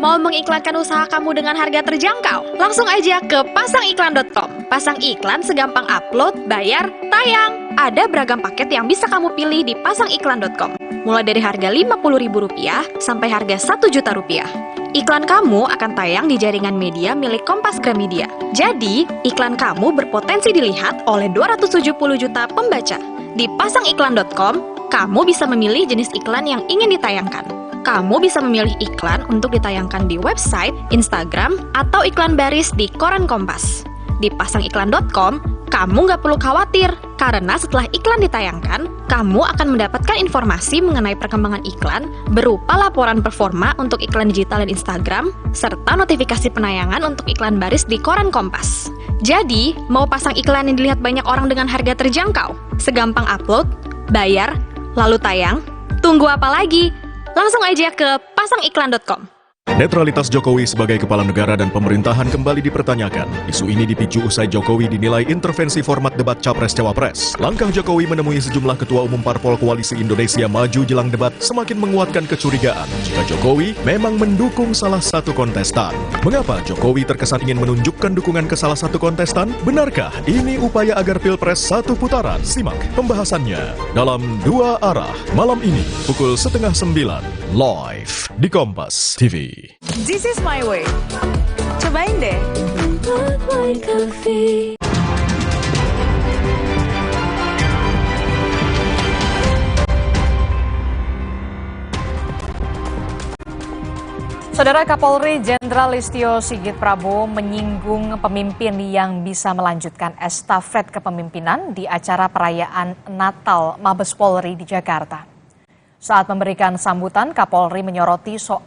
Speaker 27: Mau mengiklankan usaha kamu dengan harga terjangkau? Langsung aja ke pasangiklan.com. Pasang iklan segampang upload, bayar, tayang. Ada beragam paket yang bisa kamu pilih di pasangiklan.com. Mulai dari harga Rp50.000 sampai harga Rp1.000.000. Iklan kamu akan tayang di jaringan media milik Kompas Gramedia. Jadi, iklan kamu berpotensi dilihat oleh 270 juta pembaca. Di pasangiklan.com, kamu bisa memilih jenis iklan yang ingin ditayangkan. Kamu bisa memilih iklan untuk ditayangkan di website, Instagram, atau iklan baris di koran Kompas. Di pasangiklan.com, kamu nggak perlu khawatir, karena setelah iklan ditayangkan, kamu akan mendapatkan informasi mengenai perkembangan iklan berupa laporan performa untuk iklan digital dan Instagram, serta notifikasi penayangan untuk iklan baris di koran Kompas. Jadi, mau pasang iklan yang dilihat banyak orang dengan harga terjangkau? Segampang upload, bayar, lalu tayang? Tunggu apa lagi? Langsung aja ke pasangiklan.com.
Speaker 3: Netralitas Jokowi sebagai kepala negara dan pemerintahan kembali dipertanyakan. Isu ini dipicu usai Jokowi dinilai intervensi format debat Capres-Cawapres. Langkah Jokowi menemui sejumlah ketua umum parpol Koalisi Indonesia Maju jelang debat semakin menguatkan kecurigaan jika Jokowi memang mendukung salah satu kontestan. Mengapa Jokowi terkesan ingin menunjukkan dukungan ke salah satu kontestan? Benarkah ini upaya agar Pilpres satu putaran? Simak pembahasannya dalam Dua Arah malam ini pukul 8:30 live di Kompas TV.
Speaker 15: This is my way. Cobain deh.
Speaker 10: Saudara Kapolri Jenderal Listio Sigit Prabowo menyinggung pemimpin yang bisa melanjutkan estafet kepemimpinan di acara perayaan Natal Mabes Polri di Jakarta. Saat memberikan sambutan, Kapolri menyoroti soal